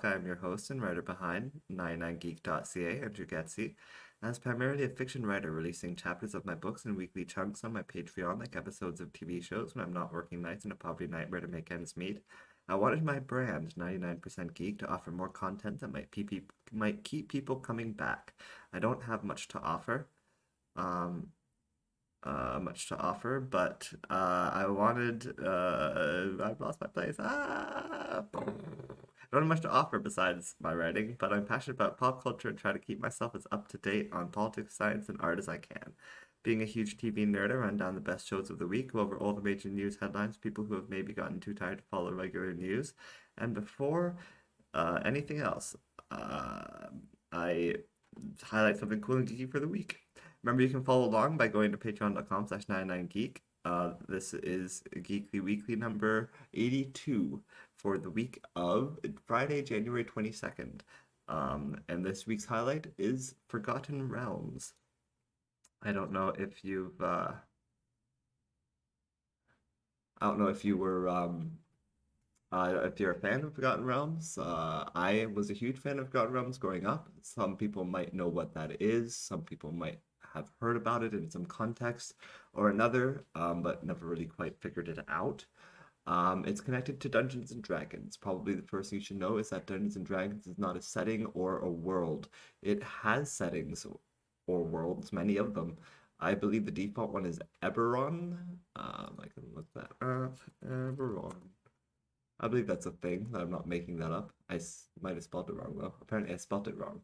blog. I am your host and writer behind 99geek.ca, Andrew Geczy. As primarily a fiction writer, releasing chapters of my books in weekly chunks on my Patreon, like episodes of TV shows when I'm not working nights in a poverty nightmare to make ends meet. I wanted my brand, 99% Geek, to offer more content that might keep people coming back. I don't have much to offer, but I wanted. I've lost my place. I don't have much to offer besides my writing, but I'm passionate about pop culture and try to keep myself as up to date on politics, science, and art as I can. Being a huge TV nerd, I run down the best shows of the week, go over all the major news headlines, people who have maybe gotten too tired to follow regular news, and before anything else, I highlight something cool and geeky for the week. Remember, you can follow along by going to patreon.com/99geek. This is Geekly Weekly number 82 for the week of Friday, January 22nd. And this week's highlight is Forgotten Realms. I don't know if I don't know if you were, if you're a fan of Forgotten Realms. I was a huge fan of Forgotten Realms growing up. Some people might know what that is. Some people might have heard about it in some context or another, but never really quite figured it out. It's connected to Dungeons and Dragons. Probably the first thing you should know is that Dungeons and Dragons is not a setting or a world. It has settings or worlds, many of them. I believe the default one is Eberron. I can look that up. Eberron. I believe that's a thing. I'm not making that up. Might have spelled it wrong though. Apparently I spelled it wrong.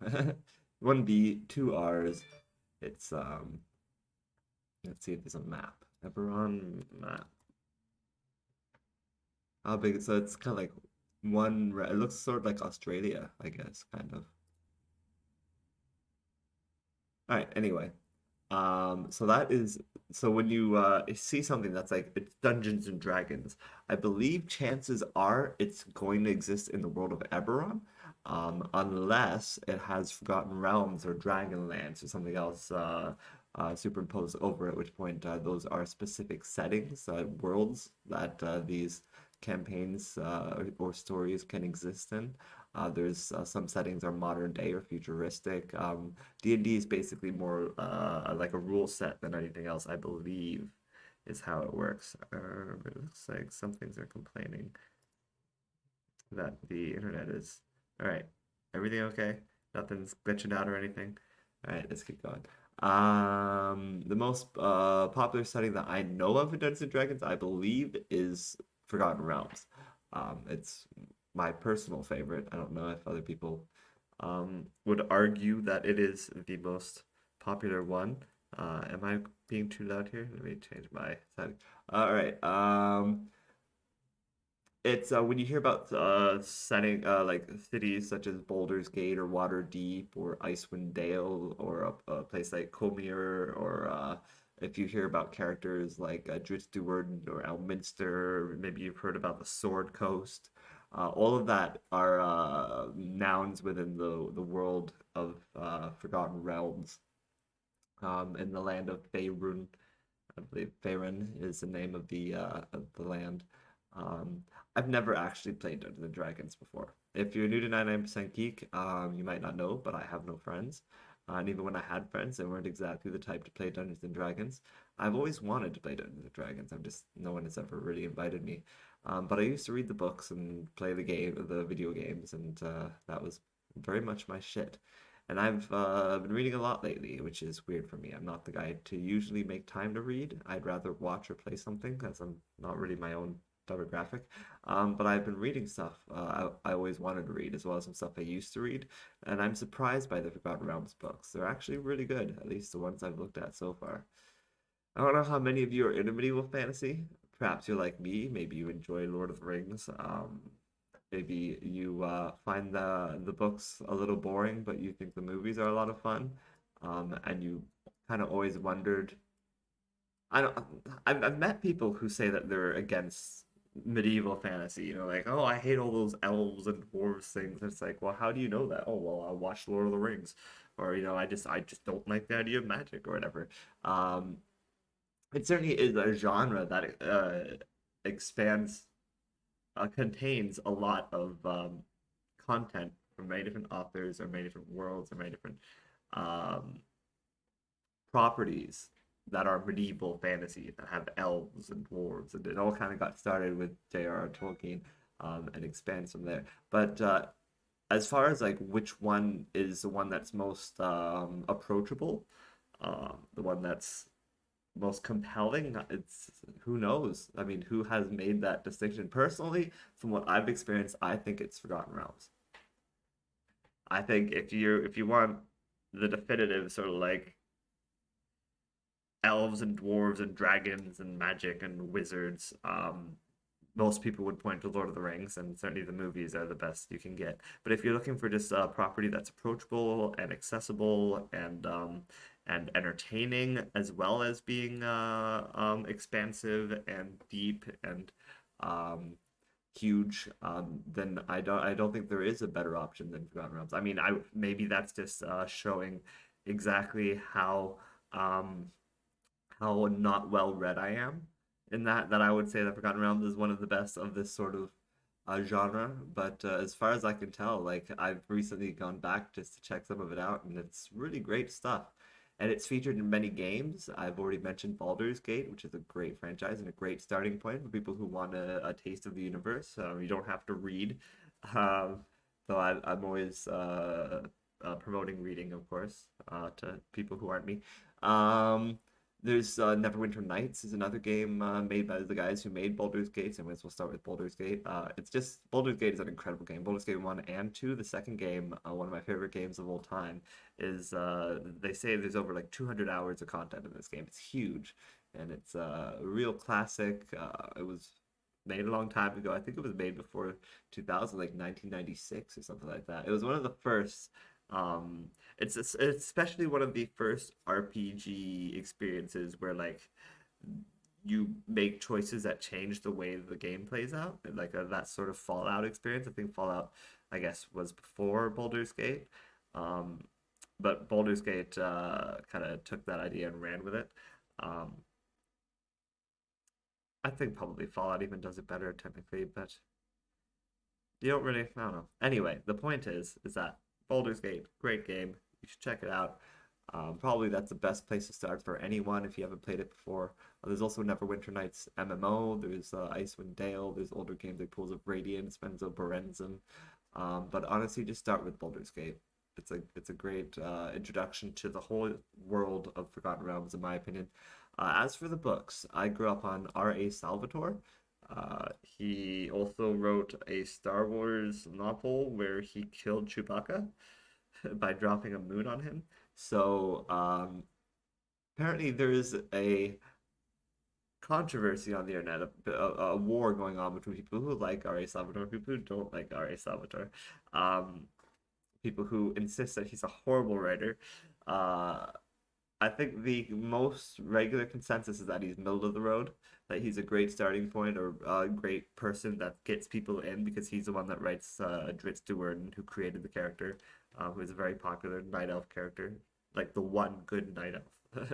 One B, two R's. It's let's see if there's a map. Eberron map. How big? So it's kind of like it looks sort of like Australia, I guess, kind of. All right, anyway. So that is so when you see something that's like it's Dungeons and Dragons, I believe chances are it's going to exist in the world of Eberron, unless it has Forgotten Realms or Dragonlance or something else superimposed over, at which point those are specific settings, worlds that these campaigns or stories can exist in. There's some settings are modern day or futuristic. D&D is basically more like a rule set than anything else, I believe, is how it works. It looks like some things are complaining that the internet is. All right, everything okay? Nothing's glitching out or anything? All right, let's keep going. The most popular setting that I know of in Dungeons and Dragons, I believe, is Forgotten Realms. It's my personal favorite. I don't know if other people would argue that it is the most popular one. Am I being too loud here? Let me change my setting. All right. It's when you hear about setting like cities such as Baldur's Gate or Waterdeep or Icewind Dale or a place like Comir or if you hear about characters like Driftsteward or Elminster, maybe you've heard about the Sword Coast. All of that are nouns within the world of Forgotten Realms. In the land of Faerun, I believe Faerun is the name of the land. Um, I've never actually played Dungeons and Dragons before. If you're new to 99% Geek, you might not know, but I have no friends. And even when I had friends, they weren't exactly the type to play Dungeons and Dragons. I've always wanted to play Dungeons and Dragons. No one has ever really invited me. But I used to read the books and play the video games, and that was very much my shit. And I've been reading a lot lately, which is weird for me. I'm not the guy to usually make time to read. I'd rather watch or play something, because I'm not really my own demographic. But I've been reading stuff I always wanted to read, as well as some stuff I used to read. And I'm surprised by the Forgotten Realms books. They're actually really good, at least the ones I've looked at so far. I don't know how many of you are into medieval fantasy. Perhaps you're like me. Maybe you enjoy Lord of the Rings. Maybe you find the books a little boring, but you think the movies are a lot of fun. And you kind of always wondered. I don't. I've met people who say that they're against medieval fantasy. Like, oh, I hate all those elves and dwarves things. It's like, well, how do you know that? Oh, well, I watched Lord of the Rings, or I just don't like the idea of magic or whatever. Um, it certainly is a genre that expands contains a lot of content from many different authors or many different worlds or many different um, properties that are medieval fantasy that have elves and dwarves, and it all kind of got started with J.R.R. Tolkien and expands from there. But as far as like which one is the one that's most approachable, the one that's most compelling, it's who knows? I mean, who has made that distinction? Personally, from what I've experienced, I think it's Forgotten Realms. I think if you want the definitive sort of like elves and dwarves and dragons and magic and wizards, most people would point to Lord of the Rings, and certainly the movies are the best you can get. But if you're looking for just a property that's approachable and accessible and entertaining, as well as being expansive and deep and um, huge, then I don't think there is a better option than Forgotten Realms. I mean, I maybe that's just showing exactly um, how not well read I am in that I would say that Forgotten Realms is one of the best of this sort of genre. But as far as I can tell, like I've recently gone back just to check some of it out, and it's really great stuff. And it's featured in many games. I've already mentioned Baldur's Gate, which is a great franchise and a great starting point for people who want a taste of the universe. You don't have to read. Um, so I'm always promoting reading, of course, to people who aren't me. Um, there's Neverwinter Nights is another game made by the guys who made Baldur's Gate, and we'll start with Baldur's Gate. It's just Baldur's Gate is an incredible game. Baldur's Gate 1 and 2, the second game, one of my favorite games of all time, is they say there's over like 200 hours of content in this game. It's huge, and it's a real classic. It was made a long time ago. I think it was made before 2000, like 1996 or something like that. It was one of the first it's especially one of the first RPG experiences where like you make choices that change the way the game plays out, like that sort of Fallout experience. I think Fallout, I guess, was before Baldur's Gate, um, but Baldur's Gate kind of took that idea and ran with it. Um, I think probably Fallout even does it better technically, but you don't really, I don't know. Anyway, the point is that Baldur's Gate, great game. You should check it out. Probably that's the best place to start for anyone if you haven't played it before. There's also Neverwinter Nights MMO. There's Icewind Dale. There's older games like Pools of Radiance, Benzo Berenzin. But honestly, just start with Baldur's Gate. It's a great introduction to the whole world of Forgotten Realms, in my opinion. As for the books, I grew up on R.A. Salvatore. He also wrote a Star Wars novel where he killed Chewbacca by dropping a moon on him. So apparently there is a controversy on the internet, a war going on between people who like R.A. Salvatore and people who don't like R.A. Salvatore. Um, People who insist that he's a horrible writer. Uh, I think the most regular consensus is that he's middle of the road, that he's a great starting point or a great person that gets people in because he's the one that writes Dritz Duerden, who created the character, who is a very popular night elf character, like the one good night elf.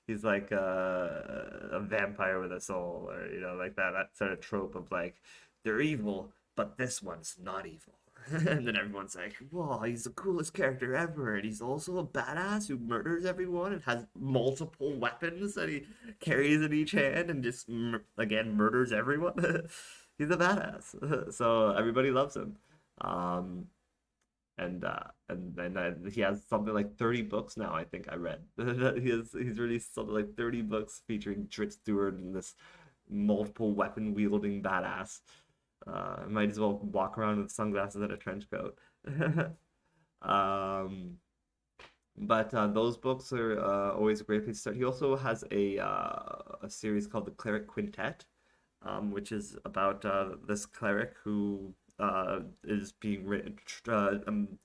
He's like a vampire with a soul, or like that sort of trope of like they're evil, but this one's not evil. And then everyone's like, "Whoa, he's the coolest character ever, and he's also a badass who murders everyone and has multiple weapons that he carries in each hand and just again murders everyone." He's a badass, so everybody loves him. Um, and he has something like 30 books now. I think I read he's released something like 30 books featuring Dritz Stewart and this multiple weapon wielding badass. I might as well walk around with sunglasses and a trench coat. um, but those books are always a great place to start. He also has a series called the Cleric Quintet, which is about this cleric who is being written.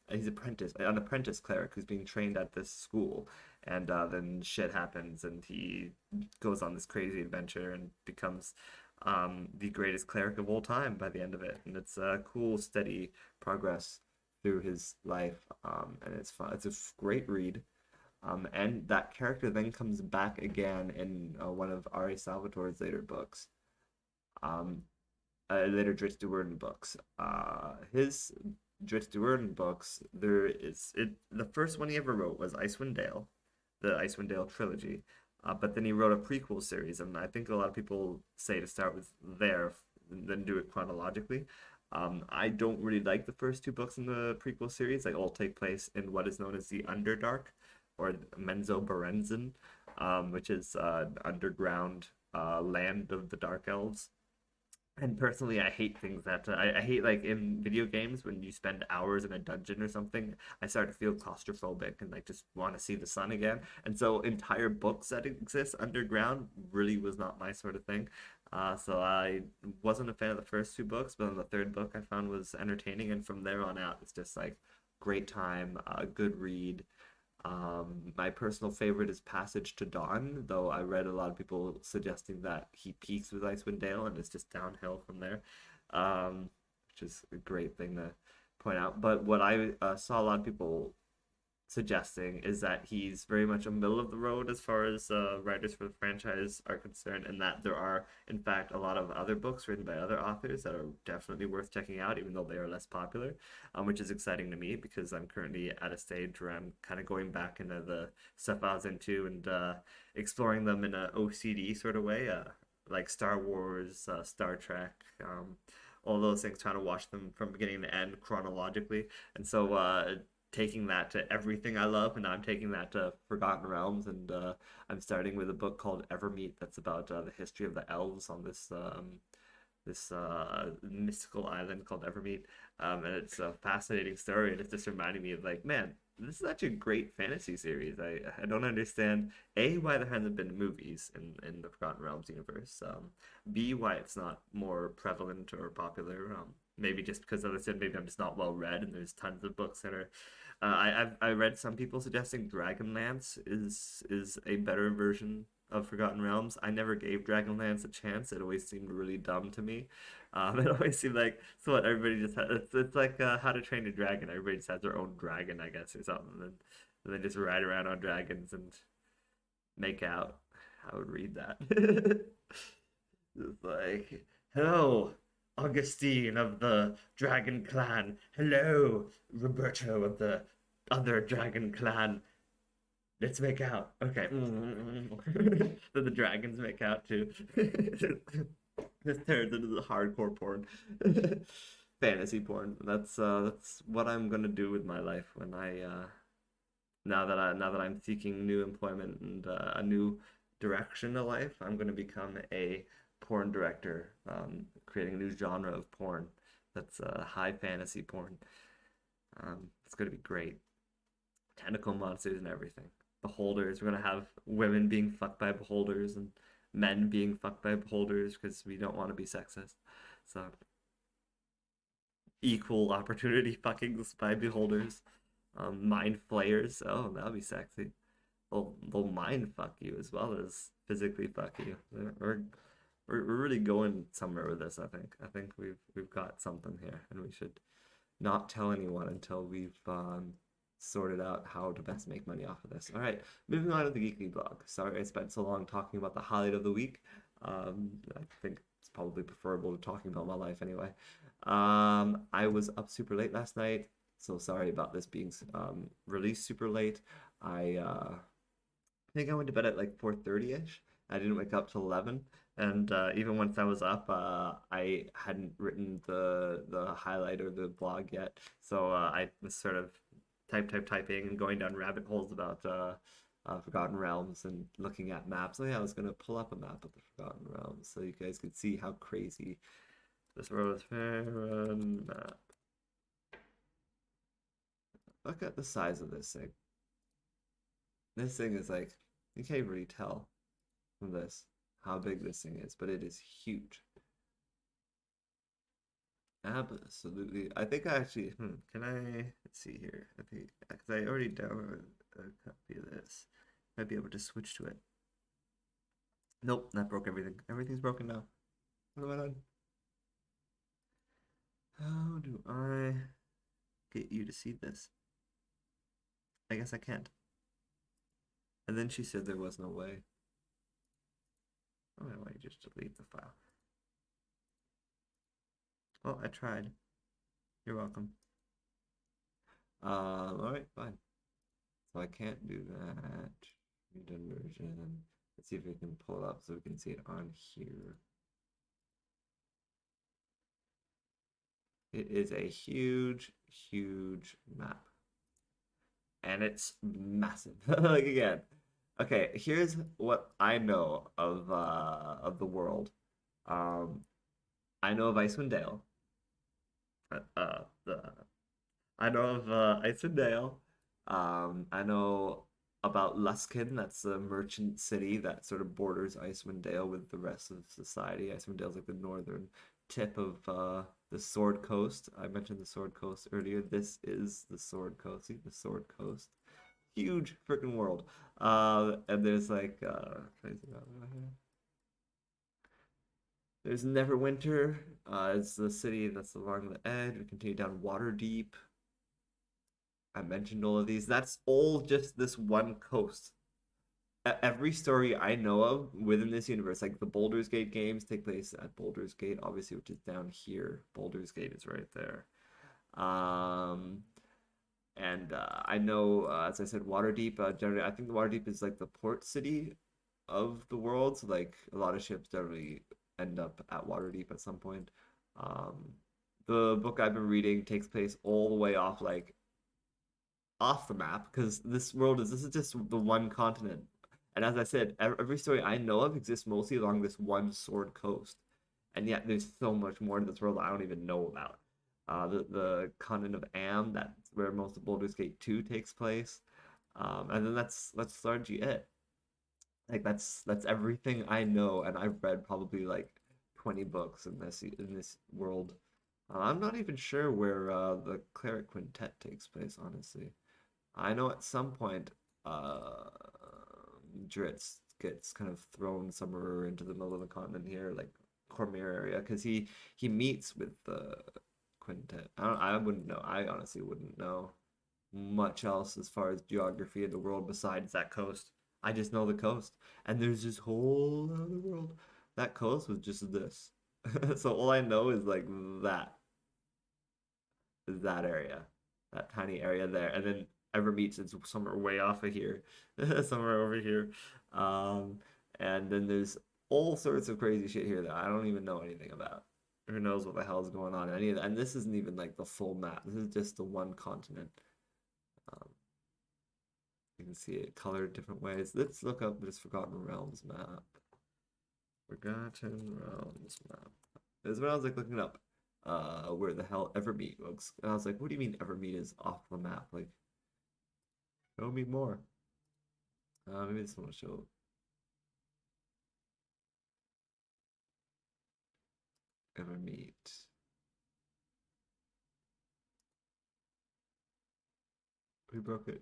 He's an apprentice cleric who's being trained at this school, and then shit happens, and he goes on this crazy adventure and becomes the greatest cleric of all time by the end of it. And it's a cool, steady progress through his life, and it's fun. It's a great read. And that character then comes back again in one of R.A. Salvatore's later books. Um, Later Dritz Duerden books. His Geczy books, there is it. The first one he ever wrote was Icewind Dale, the Icewind Dale trilogy. But then he wrote a prequel series, and I think a lot of people say to start with there, and then do it chronologically. I don't really like the first two books in the prequel series. They all take place in what is known as the Underdark, or Menzoberranzan, which is underground land of the Dark Elves. And personally, I hate things that I hate, like in video games when you spend hours in a dungeon or something. I start to feel claustrophobic and like just want to see the sun again. And so entire books that exist underground really was not my sort of thing. So I wasn't a fan of the first two books, but then the third book I found was entertaining, and from there on out, it's just like great time, good read. My personal favorite is Passage to Dawn, though I read a lot of people suggesting that he peaks with Icewind Dale and it's just downhill from there, which is a great thing to point out. But what I saw a lot of people suggesting is that he's very much a middle of the road as far as writers for the franchise are concerned, and that there are, in fact, a lot of other books written by other authors that are definitely worth checking out, even though they are less popular, which is exciting to me because I'm currently at a stage where I'm kind of going back into the stuff I was into and exploring them in an OCD sort of way, like Star Wars, Star Trek. All those things, trying to watch them from beginning to end chronologically, and so taking that to everything I love, and now I'm taking that to Forgotten Realms, and I'm starting with a book called Evermeet that's about the history of the elves on this mystical island called Evermeet, and it's a fascinating story, and it's just reminding me of like, man, this is actually a great fantasy series. I don't understand A, why there hasn't been movies in the Forgotten Realms universe. B, why it's not more prevalent or popular. Maybe just because, as I said, maybe I'm just not well read, and there's tons of books that are. I read some people suggesting Dragonlance is a better version of Forgotten Realms. I never gave Dragonlance a chance. It always seemed really dumb to me. It always seemed like, so what, everybody just has, it's like How to Train a Dragon. Everybody just has their own dragon, I guess, or something, and then just ride around on dragons and make out. I would read that. It's like, hello, Augustine of the Dragon Clan. Hello, Roberto of the other Dragon Clan. Let's make out. Okay. Then the dragons make out too. This turns into the hardcore porn. Fantasy porn. That's what I'm gonna do with my life when I now that I'm seeking new employment and a new direction in life. I'm gonna become a porn director, creating a new genre of porn that's high fantasy porn. It's gonna be great. Tentacle monsters and everything. Beholders. We're gonna have women being fucked by beholders and men being fucked by beholders because we don't want to be sexist. So equal opportunity fuckings by beholders. Mind flayers. Oh, that'll be sexy. They'll mind fuck you as well as physically fuck you. We're really going somewhere with this. I think we've got something here, and we should not tell anyone until we've sorted out how to best make money off of this. All right, moving on to the Geekly blog. Sorry I spent so long talking about the highlight of the week. I think it's probably preferable to talking about my life anyway. I was up super late last night, so sorry about this being released super late. I think I went to bed at like 4:30ish. I didn't wake up till 11, and even once I was up, I hadn't written the highlight or the blog yet. So I was sort of typing and going down rabbit holes about Forgotten Realms and looking at maps. Oh yeah, I was gonna pull up a map of the Forgotten Realms so you guys could see how crazy this world is. Map. Look at the size of this thing. This thing is like, you can't really tell from this how big this thing is, but it is huge. Absolutely. I think I actually, can I, let's see here. I think, because I already downloaded a copy of this. Might be able to switch to it. Nope, that broke everything. Everything's broken now. What am I done? How do I get you to see this? I guess I can't. And then she said there was no way. Oh, why don't you just delete the file? Well, I tried. You're welcome. All right, fine. So I can't do that. Redone version. Let's see if we can pull it up so we can see it on here. It is a huge, huge map. And it's massive. Like again. Okay, here's what I know of the world. Um, I know of Icewind Dale. The I know of Icewind Dale. I know about Luskin. That's the merchant city that sort of borders Icewind Dale with the rest of society. Icewind Dale's like the northern tip of the Sword Coast. I mentioned the Sword Coast earlier. This is the Sword Coast. See, the Sword Coast. Huge freaking world. And there's like there's Neverwinter. It's the city that's along the edge. We continue down Waterdeep. I mentioned all of these. That's all just this one coast. Every story I know of within this universe, like the Baldur's Gate games, take place at Baldur's Gate, obviously, which is down here. Baldur's Gate is right there. Um, and I know, as I said, Waterdeep. Generally, I think Waterdeep is like the port city of the world. So like a lot of ships generally end up at Waterdeep at some point. Um, the book I've been reading takes place all the way off the map because this is just the one continent. And as I said, every story I know of exists mostly along this one sword coast. And yet there's so much more to this world I don't even know about. The continent of Am, that's where most of Baldur's Gate 2 takes place. And then that's largely it. Like that's everything I know, and I've read probably like 20 books in this world. I'm not even sure where the Cleric Quintet takes place, honestly. I know at some point, uh, Dritz gets kind of thrown somewhere into the middle of the continent here, like Cormier area, because he meets with the quintet. I wouldn't know. I honestly wouldn't know much else as far as geography of the world besides that coast. I just know the coast, and there's this whole other world. That coast was just this. So all I know is like that that area, that tiny area there, and then Evermeets is somewhere way off of here, somewhere over here, um, and then there's all sorts of crazy shit here that I don't even know anything about. Who knows what the hell is going on in any of that? And this isn't even like the full map. This is just the one continent. Um, you can see it colored different ways. Let's look up this Forgotten Realms map. Forgotten Realms map. This is when I was like looking up where the hell Evermeet was. And I was like, what do you mean Evermeet is off the map? Like, show me more. Maybe this one will show Evermeet. Who broke it?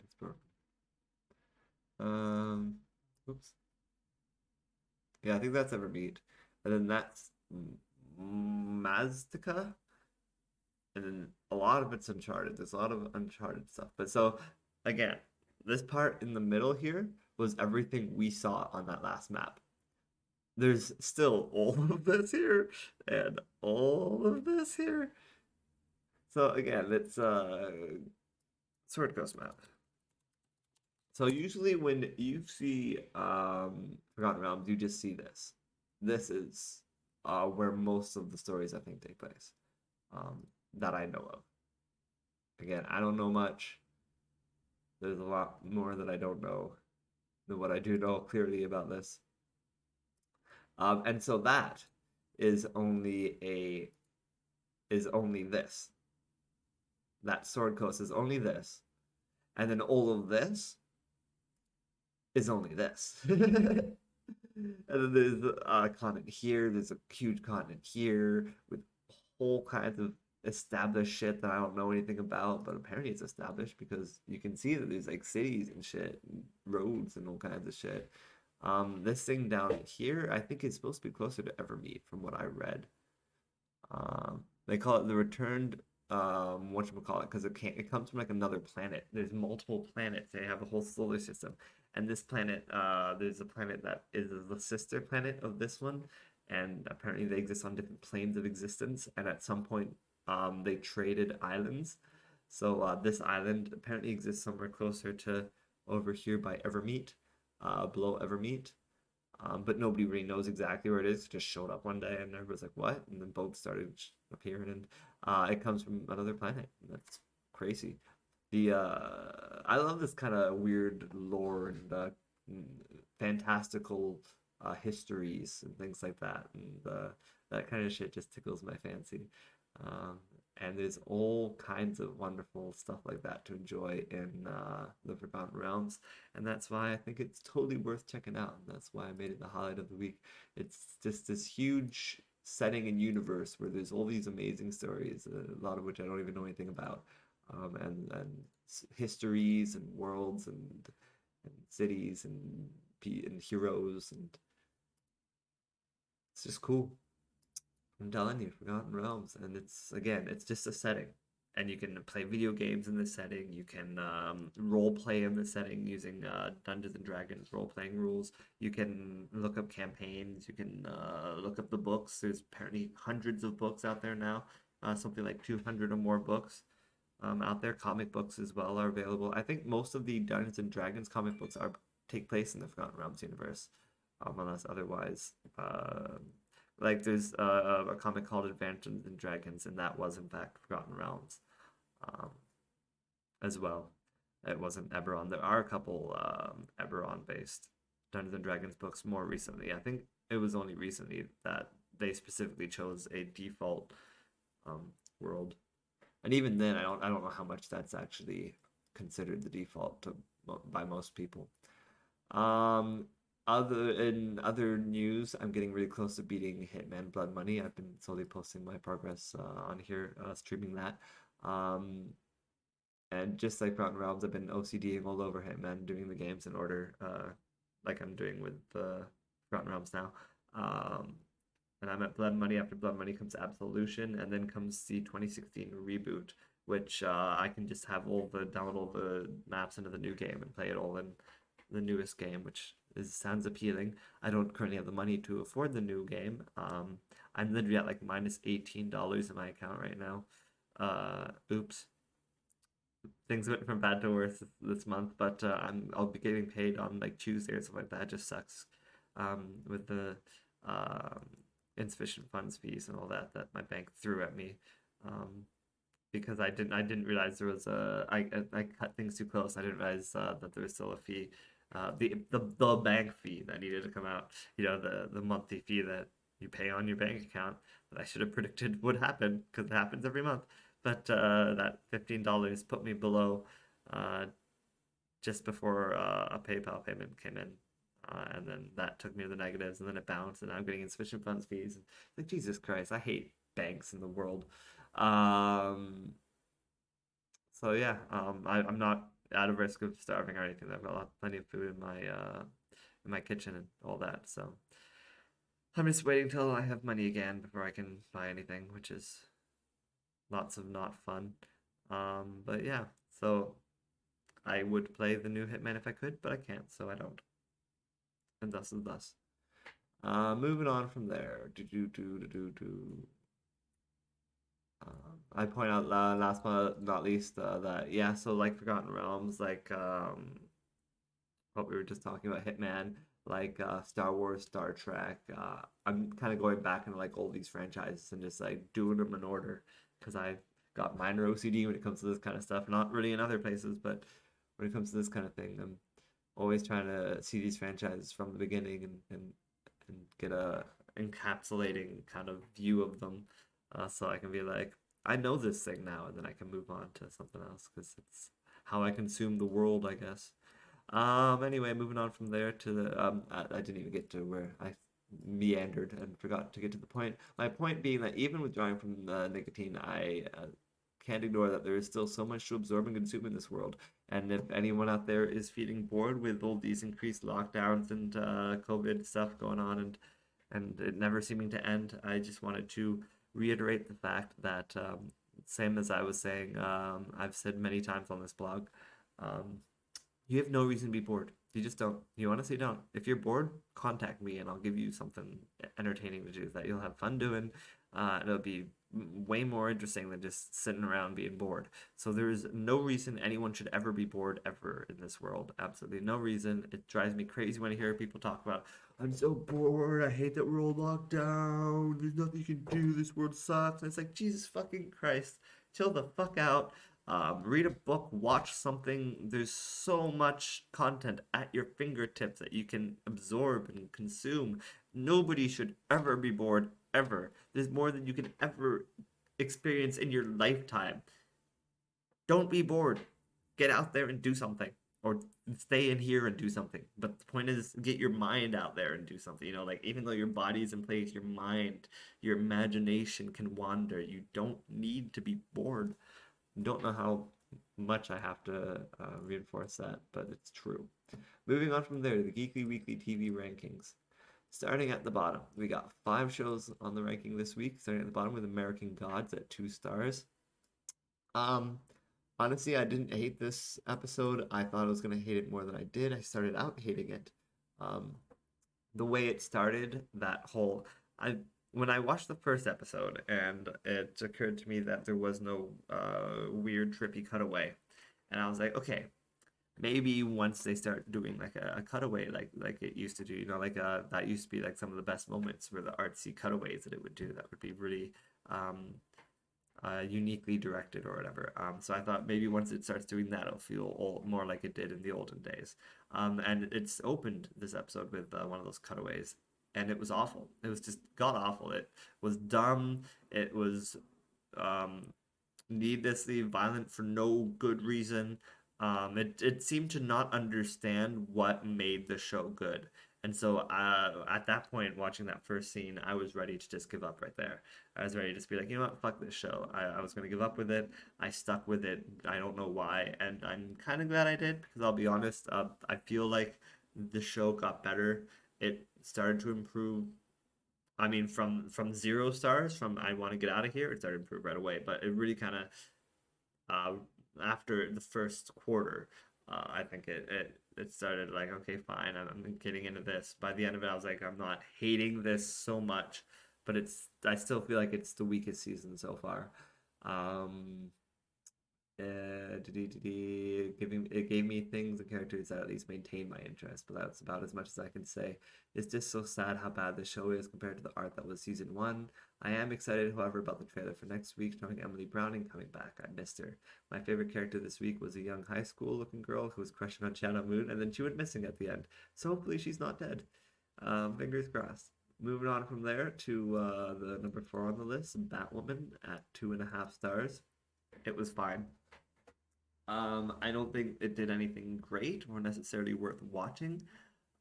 It's broken. Um, oops. Yeah, I think that's Evermeet. And then that's Maztica. And then a lot of it's Uncharted. There's a lot of Uncharted stuff. But so again, this part in the middle here was everything we saw on that last map. There's still all of this here and all of this here. So again, it's Sword Coast map. So usually when you see Forgotten Realms, you just see this. This is where most of the stories I think take place that I know of. Again, I don't know much. There's a lot more that I don't know than what I do know clearly about this. And so that is only this. That sword coast is only this, and then all of this is only this. And then there's a continent here. There's a huge continent here with whole kinds of established shit that I don't know anything about, but apparently it's established because you can see that there's like cities and shit, and roads and all kinds of shit. This thing down here, I think it's supposed to be closer to Evermeet from what I read. They call it the returned whatchamacallit, because it comes from like another planet. There's multiple planets. They have a whole solar system. And this planet, there's a planet that is the sister planet of this one, and apparently they exist on different planes of existence. And at some point, they traded islands. So this island apparently exists somewhere closer to over here by Evermeet, below Evermeet. But nobody really knows exactly where it is. It just showed up one day, and everyone's like, "What?" And then boats started appearing, and it comes from another planet. That's crazy. The I love this kind of weird lore and fantastical histories and things like that, and that kind of shit just tickles my fancy. Um, and there's all kinds of wonderful stuff like that to enjoy in the Forgotten Realms, and that's why I think it's totally worth checking out. And that's why I made it the highlight of the week. It's just this huge setting and universe where there's all these amazing stories, a lot of which I don't even know anything about, and histories and worlds and cities and heroes, and it's just cool. I'm telling you, Forgotten Realms, and it's again, it's just a setting, and you can play video games in this setting. You can role play in this setting using Dungeons and Dragons role playing rules. You can look up campaigns. You can look up the books. There's apparently hundreds of books out there now, something like 200 or more books out there. Comic books as well are available. I think most of the Dungeons and Dragons comic books are take place in the Forgotten Realms universe, unless otherwise. Like there's a comic called Adventures and Dragons, and that was in fact Forgotten Realms, um, as well. It wasn't Eberron. There are a couple Eberron-based Dungeons and Dragons books more recently. I think it was only recently that they specifically chose a default world, and even then, I don't know how much that's actually considered the default by most people. Um, other news, I'm getting really close to beating Hitman Blood Money. I've been slowly posting my progress on here, streaming that. Um, and just like Forgotten Realms, I've been OCDing all over Hitman, doing the games in order, like I'm doing with Forgotten Realms now. Um, and I'm at Blood Money. After Blood Money comes Absolution, and then comes the 2016 reboot, which I can just have download all the maps into the new game and play it all in the newest game, which sounds appealing. I don't currently have the money to afford the new game. I'm literally at like minus $18 in my account right now. Oops, things went from bad to worse this month, but I'll be getting paid on like Tuesday or something like that. It just sucks, with the um, insufficient funds fees and all that my bank threw at me. Um, because I didn't realize there was I cut things too close. I didn't realize that there was still a fee, the bank fee that needed to come out. You know, the monthly fee that you pay on your bank account that I should have predicted would happen because it happens every month. But that $15 put me below uh, just before a PayPal payment came in. And then that took me to the negatives, and then it bounced, and I'm getting insufficient funds fees. Like, Jesus Christ, I hate banks in the world. Um, so yeah, I'm not out of risk of starving or anything. I've got plenty of food in my kitchen and all that. So I'm just waiting till I have money again before I can buy anything, which is lots of not fun. But yeah, so I would play the new Hitman if I could, but I can't, so I don't. And thus is thus. Moving on from there. Do. I point out last but not least that yeah, so like Forgotten Realms, like what we were just talking about, Hitman, like Star Wars, Star Trek. I'm kind of going back into like all these franchises and just like doing them in order because I've got minor OCD when it comes to this kind of stuff. Not really in other places, but when it comes to this kind of thing, I'm always trying to see these franchises from the beginning and get a encapsulating kind of view of them, so I can be like, I know this thing now, and then I can move on to something else because it's how I consume the world, I guess. Anyway, moving on from there to the I didn't even get to where I meandered and forgot to get to the point. My point being that even withdrawing from nicotine, I can't ignore that there is still so much to absorb and consume in this world. And if anyone out there is feeling bored with all these increased lockdowns and COVID stuff going on and it never seeming to end, I just wanted to reiterate the fact that same as I was saying, I've said many times on this blog, um, you have no reason to be bored. You just don't. You honestly don't. If you're bored, contact me and I'll give you something entertaining to do that you'll have fun doing. And it'll be way more interesting than just sitting around being bored. So there's no reason anyone should ever be bored ever in this world. Absolutely no reason. It drives me crazy when I hear people talk about, I'm so bored. I hate that we're all locked down. There's nothing you can do. This world sucks. And it's like, Jesus fucking Christ. Chill the fuck out. Read a book, watch something. There's so much content at your fingertips that you can absorb and consume. Nobody should ever be bored, ever. There's more than you can ever experience in your lifetime. Don't be bored. Get out there and do something. Or stay in here and do something. But the point is, get your mind out there and do something. You know, like even though your body's in place, your mind, your imagination can wander. You don't need to be bored. Don't know how much I have to reinforce that, but it's true. Moving on from there, the Geekly Weekly TV rankings. Starting at the bottom, we got 5 shows on the ranking this week. Starting at the bottom with American Gods at 2 stars. Um, Honestly, I didn't hate this episode. I thought I was gonna hate it more than I did. I started out hating it. Um, the way it started, that whole I when I watched the first episode and it occurred to me that there was no weird trippy cutaway, and I was like, okay, maybe once they start doing like a cutaway like it used to do, you know, like that used to be like some of the best moments were the artsy cutaways that it would do. That would be really um uniquely directed or whatever. So I thought maybe once it starts doing that, it'll feel more like it did in the olden days. And it's opened this episode with one of those cutaways, and it was awful. It was just god awful. It was dumb. It was um, needlessly violent for no good reason. It seemed to not understand what made the show good. And so at that point, watching that first scene, I was ready to just give up right there. I was ready to just be like, you know what, fuck this show. I was going to give up with it. I stuck with it. I don't know why. And I'm kind of glad I did because I'll be honest, I feel like the show got better. It started to improve. I mean, from 0 stars, from I want to get out of here, it started to improve right away. But it really kind of uh, after the first quarter, I think it started like, okay, fine, I'm getting into this. By the end of it, I was like, I'm not hating this so much, but I still feel like it's the weakest season so far. Um, it gave me things and characters that at least maintain my interest, but that's about as much as I can say. It's just so sad how bad the show is compared to the art that was season one. I am excited, however, about the trailer for next week, showing Emily Browning coming back. I missed her. My favorite character this week was a young high school looking girl who was crushing on Channel Moon, and then she went missing at the end. So hopefully she's not dead. Fingers crossed. Moving on from there to the number 4 on the list, Batwoman at 2.5 stars. It was fine. I don't think it did anything great or necessarily worth watching.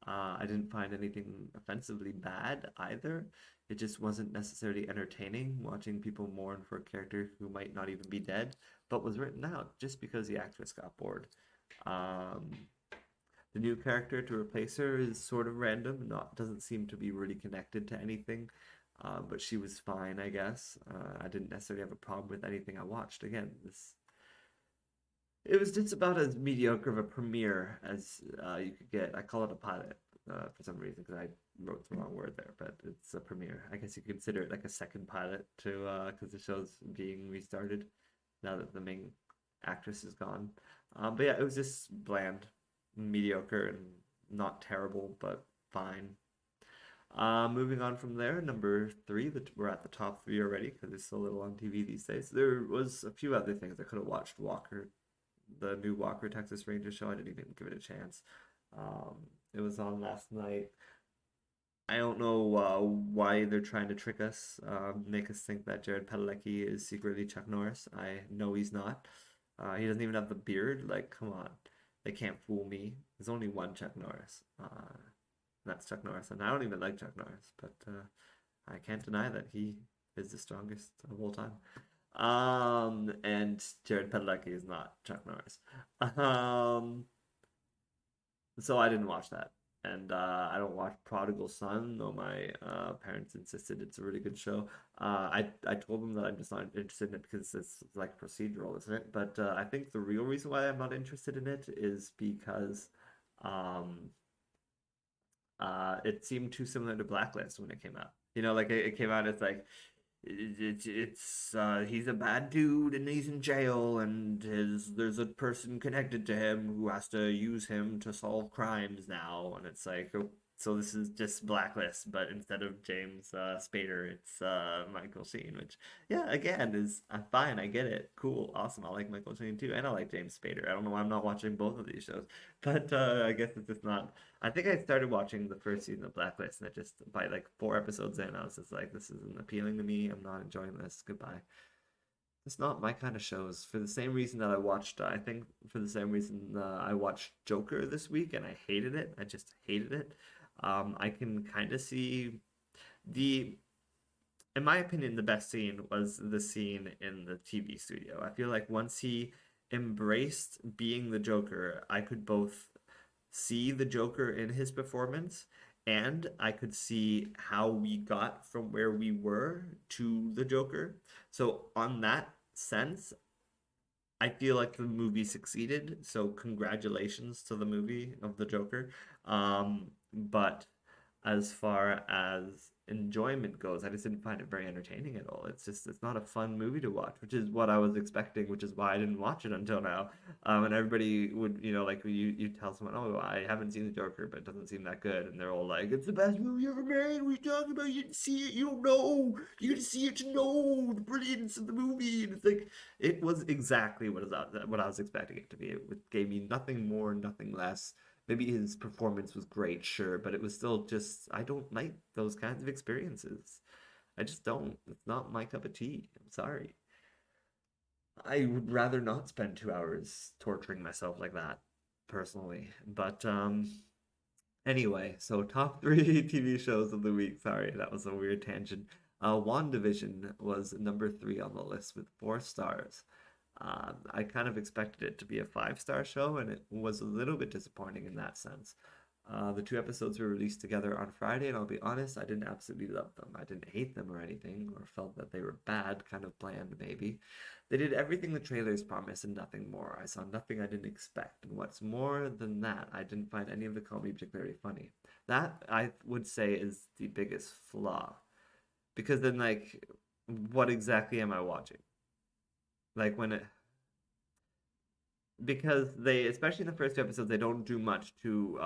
I didn't find anything offensively bad either. It just wasn't necessarily entertaining watching people mourn for a character who might not even be dead, but was written out just because the actress got bored. Um, the new character to replace her is sort of random, not doesn't seem to be really connected to anything. But she was fine, I guess. I didn't necessarily have a problem with anything I watched. Again, this it was just about as mediocre of a premiere as you could get. I call it a pilot for some reason because I wrote the wrong word there, but it's a premiere. I guess you could consider it like a second pilot to because the show's being restarted now that the main actress is gone. But yeah, it was just bland, mediocre, and not terrible, but fine. Moving on from there, number 3, that we're at the top 3 already because it's so little on TV these days. There was a few other things I could have watched. The new Walker Texas Ranger show. I didn't even give it a chance. It was on last night. I don't know why they're trying to trick us, make us think that Jared Padalecki is secretly Chuck Norris. I know he's not. He doesn't even have the beard. Like, come on. They can't fool me. There's only one Chuck Norris. That's Chuck Norris. And I don't even like Chuck Norris, but I can't deny that he is the strongest of all time. And Jared Padalecki is not Chuck Norris. Um, so I didn't watch that. And I don't watch Prodigal Son, though my parents insisted it's a really good show. I told them that I'm just not interested in it because it's like procedural, isn't it? But I think the real reason why I'm not interested in it is because um, it seemed too similar to Blacklist when it came out. You know, like it came out as like He's a bad dude and he's in jail and his there's a person connected to him who has to use him to solve crimes now, and it's like, oh, so this is just Blacklist, but instead of James Spader, it's Michael Sheen, which, yeah, again, is fine. I get it, cool, awesome. I like Michael Sheen too, and I like James Spader. I don't know why I'm not watching both of these shows, but I guess it's just not. I think I started watching the first season of Blacklist, and it just, by like 4 episodes in, I was just like, this isn't appealing to me. I'm not enjoying this. Goodbye. It's not my kind of shows. For the same reason that I watched, I think for the same reason I watched Joker this week, and I hated it. I just hated it. I can kind of see the, in my opinion, the best scene was the scene in the TV studio. I feel like once he embraced being the Joker, I could both see the Joker in his performance, and I could see how we got from where we were to the Joker. So, on that sense, I feel like the movie succeeded. So, congratulations to the movie of the Joker. But as far as enjoyment goes, I just didn't find it very entertaining at all. It's not a fun movie to watch, which is what I was expecting, which is why I didn't watch it until now. And everybody would, like you tell someone, oh, I haven't seen the Joker, but it doesn't seem that good, and they're all like, it's the best movie ever made. What are you talking about? You didn't see it, you don't know. You gotta see it to know the brilliance of the movie. And it's like, it was exactly what I was expecting it to be. It gave me nothing more, nothing less. Maybe his performance was great, sure, but it was still just, I don't like those kinds of experiences. I just don't. It's not my cup of tea. I'm sorry. I would rather not spend 2 hours torturing myself like that, personally. But anyway, so top three TV shows of the week. Sorry, that was a weird tangent. WandaVision was number three on the list with 4 stars. I kind of expected it to be a 5-star show, and it was a little bit disappointing in that sense. The 2 episodes were released together on Friday, and I'll be honest, I didn't absolutely love them. I didn't hate them or anything, or felt that they were bad, kind of bland maybe. They did everything the trailers promised and nothing more. I saw nothing I didn't expect, and what's more than that, I didn't find any of the comedy particularly funny. That, I would say, is the biggest flaw. Because then, like, what exactly am I watching? Like, when it, because they, especially in the first 2 episodes, they don't do much to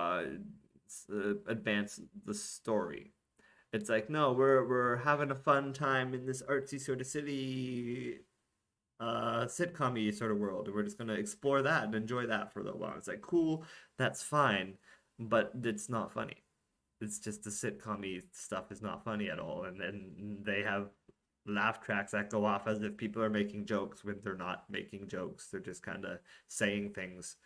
advance the story. It's like, no, we're having a fun time in this artsy sort of city, sitcom-y sort of world, and we're just gonna explore that and enjoy that for a little while. It's like, cool, that's fine, but it's not funny. It's just the sitcom-y stuff is not funny at all, and then they have laugh tracks that go off as if people are making jokes when they're not making jokes. They're just kind of saying things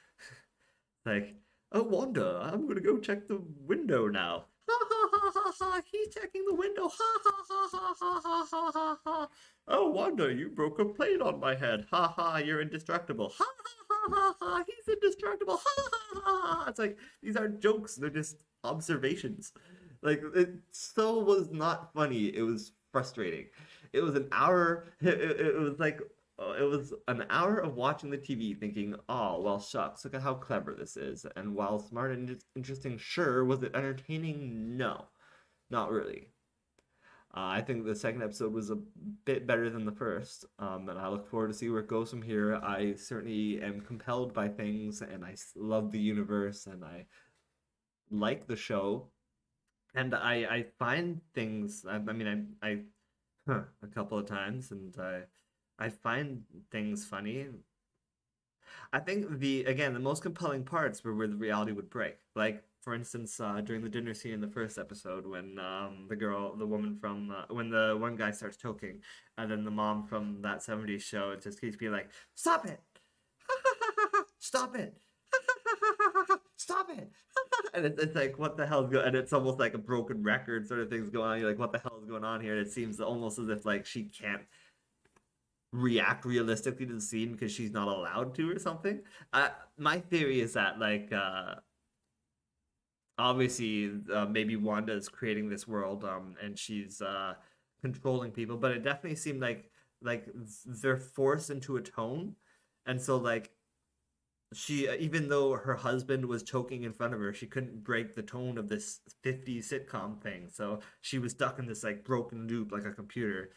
like, "Oh, Wanda, I'm gonna go check the window now." Ha ha ha ha ha! He's checking the window. Ha ha ha ha ha ha ha ha ha! Oh, Wanda, you broke a plate on my head. Ha ha! You're indestructible. Ha ha ha ha ha! He's indestructible. Ha ha ha ha! It's like these aren't jokes. They're just observations. Like, it so was not funny. It was frustrating. It was an hour. It was like, it was an hour of watching the TV thinking, oh, well, shucks, look at how clever this is. And while smart and interesting, sure, was it entertaining? No, not really. I think the second episode was a bit better than the first, and I look forward to see where it goes from here. I certainly am compelled by things, and love the universe, and I like the show, and I find things. I mean, I a couple of times, and I find things funny. I think the most compelling parts were where the reality would break. Like, for instance, during the dinner scene in the first episode, when the woman from when the one guy starts choking, and then the mom from that '70s show just keeps being like, "Stop it! Stop it! Stop it!" And it's like, what the hell's going? And it's almost like a broken record sort of things going on. You're like, what the hell is going on here? And it seems almost as if like she can't react realistically to the scene because she's not allowed to or something. My theory is that like obviously maybe Wanda is creating this world and she's controlling people, but it definitely seemed like they're forced into a tone, and so like she even though her husband was choking in front of her, she couldn't break the tone of this 50s sitcom thing, so she was stuck in this like broken loop like a computer.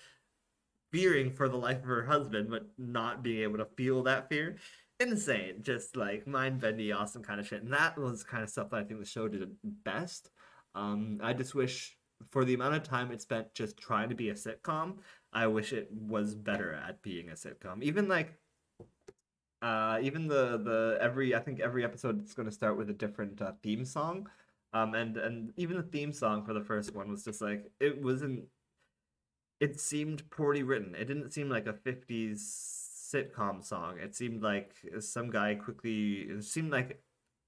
fearing for the life of her husband, but not being able to feel that fear. Insane, just like mind bendy, awesome kind of shit. And that was kind of stuff that I think the show did best. I just wish for the amount of time it spent just trying to be a sitcom, I wish it was better at being a sitcom. Even like even the every I think every episode is going to start with a different theme song. And even the theme song for the first one was just like it seemed poorly written. It didn't seem like a 50s sitcom song. It seemed like some guy quickly, it seemed like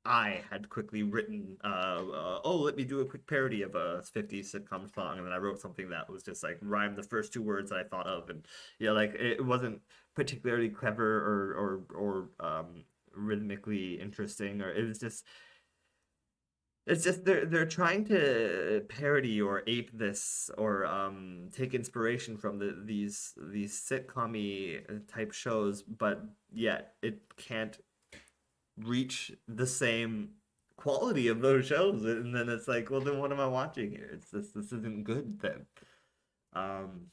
I had quickly written, oh, let me do a quick parody of a 50s sitcom song. And then I wrote something that was just like rhymed the first two words that I thought of. And yeah, like it wasn't particularly clever or rhythmically interesting, or it was just it's just they're trying to parody or ape this or take inspiration from these sitcom-y type shows, but yet it can't reach the same quality of those shows. And then it's like, well, then what am I watching here? This isn't good then. Um,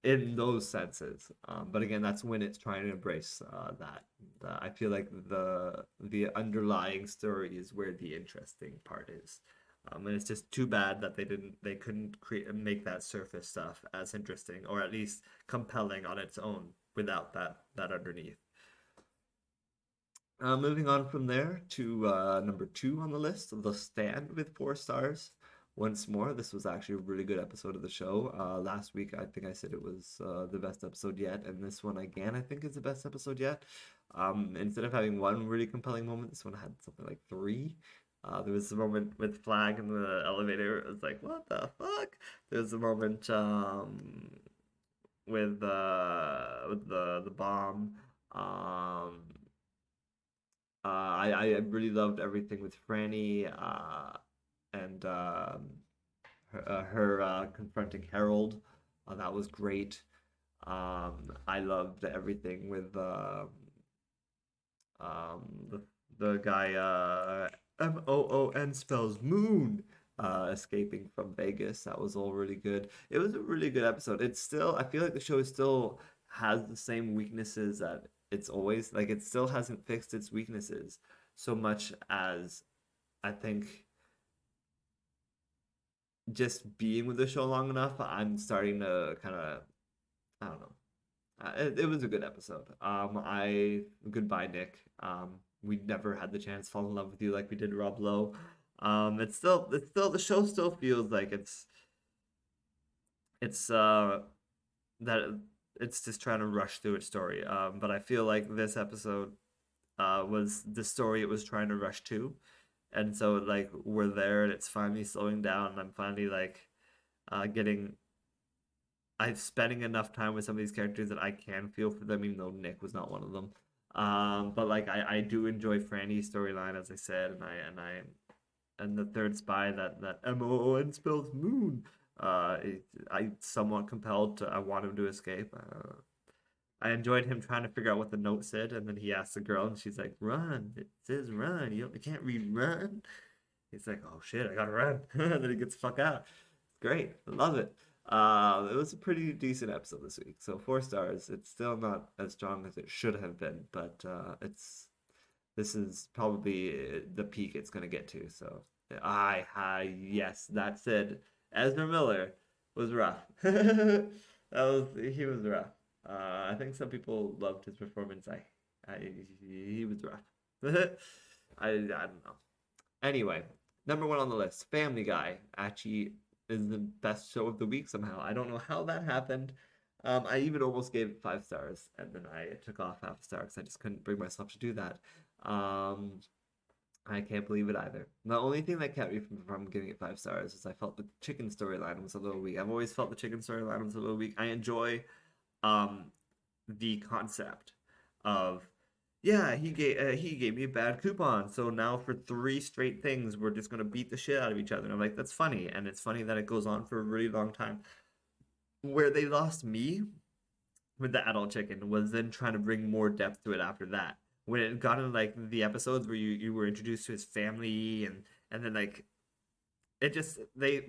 in those senses. But again, that's when it's trying to embrace that. I feel like the underlying story is where the interesting part is. And it's just too bad that they couldn't create and make that surface stuff as interesting or at least compelling on its own without that underneath. Moving on from there to number two on the list, The Stand with 4 stars. Once more, this was actually a really good episode of the show. Last week, I think I said it was the best episode yet, and this one again, I think is the best episode yet. Instead of having one really compelling moment, this one had something like three. There was a moment with Flag in the elevator. It was like, what the fuck? There was a moment with the bomb. I really loved everything with Franny and her confronting Harold. That was great. I loved everything with the guy Moon spells moon escaping from Vegas. That was all really good. It was a really good episode. It's still I feel like the show still has the same weaknesses that it's always like it still hasn't fixed its weaknesses so much as I think just being with the show long enough, I'm starting to kind of I don't know. It was a good episode. I goodbye Nick. We never had the chance to fall in love with you like we did Rob Lowe. It's still the show still feels like it's that it's just trying to rush through its story. But I feel like this episode was the story it was trying to rush to, and so like we're there and it's finally slowing down. And I'm finally like getting I'm spending enough time with some of these characters that I can feel for them, even though Nick was not one of them. But like I do enjoy Franny's storyline, as I said, and the third spy that Moon spells moon. I somewhat compelled to I want him to escape. I enjoyed him trying to figure out what the note said, and then he asks the girl, and she's like, "Run! It says run. You can't read run." He's like, "Oh shit, I gotta run!" And then he gets the fuck out. Great, I love it. It was a pretty decent episode this week. So 4 stars. It's still not as strong as it should have been, but this is probably the peak it's gonna get to. So I yes, that said, Ezra Miller was rough. He was rough. I think some people loved his performance. He was rough. I don't know. Anyway, number one on the list, Family Guy. Actually, is the best show of the week somehow. I don't know how that happened. I even almost gave it 5 stars, and then I took off half a star because I just couldn't bring myself to do that. Um, I can't believe it either. The only thing that kept me from giving it 5 stars is I felt the chicken storyline was a little weak. I've always felt the chicken storyline was a little weak. I enjoy um, the concept of yeah, he gave me a bad coupon. So now for 3 straight things, we're just gonna beat the shit out of each other. And I'm like, that's funny, and it's funny that it goes on for a really long time. Where they lost me with the adult chicken was then trying to bring more depth to it after that. When it got into like the episodes where you were introduced to his family and then like it just they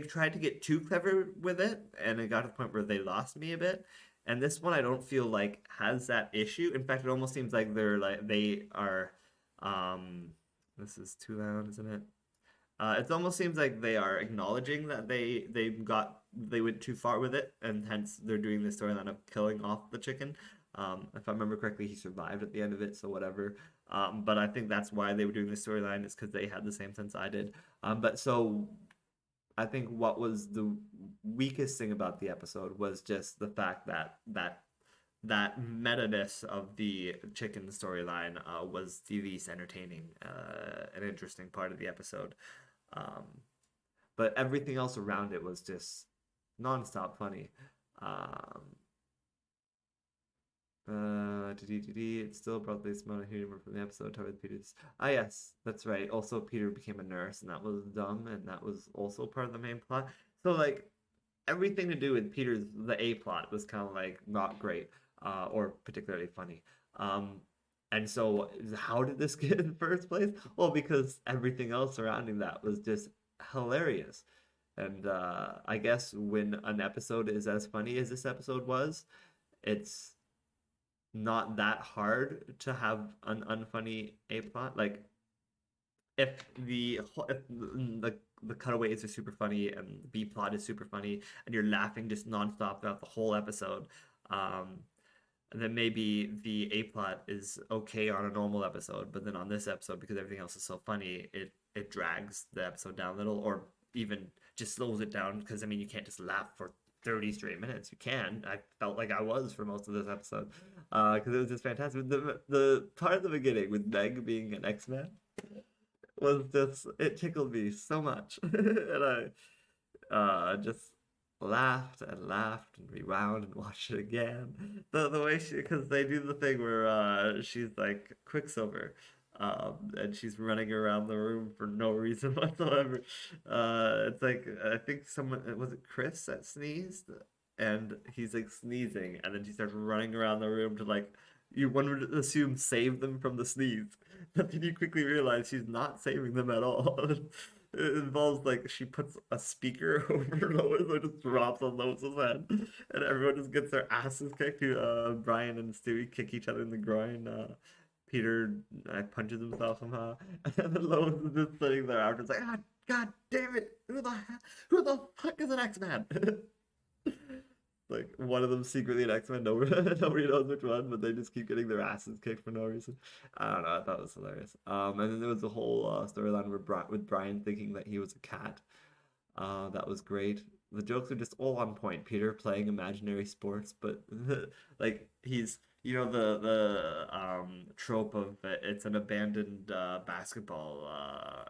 tried to get too clever with it and it got to the point where they lost me a bit And this one I don't feel like has that issue. In fact, it almost seems like they are um this is too loud, isn't it? It almost seems like they are acknowledging that they went too far with it, and hence they're doing the storyline of killing off the chicken. If I remember correctly, he survived at the end of it, so whatever. But I think that's why they were doing the storyline is because they had the same sense I did. But so I think what was the weakest thing about the episode was just the fact that meta-ness of the chicken storyline was the least entertaining, an interesting part of the episode. Um, but everything else around it was just nonstop funny. Um, it still brought this amount of humor from the episode. With Peter's. Ah, yes, that's right. Also, Peter became a nurse, and that was dumb, and that was also part of the main plot. So, like, everything to do with Peter's the A plot was kind of like not great, or particularly funny. And so, how did this get in the first place? Well, because everything else surrounding that was just hilarious. And I guess when an episode is as funny as this episode was, it's not that hard to have an unfunny A plot. Like if the cutaways are super funny and the B plot is super funny and you're laughing just nonstop throughout the whole episode, um, then maybe the A plot is okay on a normal episode, but then on this episode, because everything else is so funny, it drags the episode down a little, or even just slows it down. Because I mean, you can't just laugh for 30 straight minutes. You can. I felt like I was for most of this episode, because it was just fantastic. The part of the beginning with Meg being an X-Man was just it tickled me so much, and I just laughed and laughed and rewound and watched it again. The way she, because they do the thing where she's like Quicksilver, and she's running around the room for no reason whatsoever. It's like I think someone was it Chris that sneezed, and he's like sneezing, and then she starts running around the room to like one would assume save them from the sneeze, but then you quickly realize she's not saving them at all. It involves like she puts a speaker over Lois, so it just drops on Lois's head, and everyone just gets their asses kicked. Brian and Stewie kick each other in the groin. Peter punches himself somehow, and then Lois is just sitting there after. It's like, ah, God damn it! Who the fuck is an X-Man? Like one of them secretly an X-Men. Nobody knows which one, but they just keep getting their asses kicked for no reason. I don't know. I thought it was hilarious. And then there was a whole storyline with Brian thinking that he was a cat. That was great. The jokes are just all on point. Peter playing imaginary sports, but like he's the trope of it's an abandoned basketball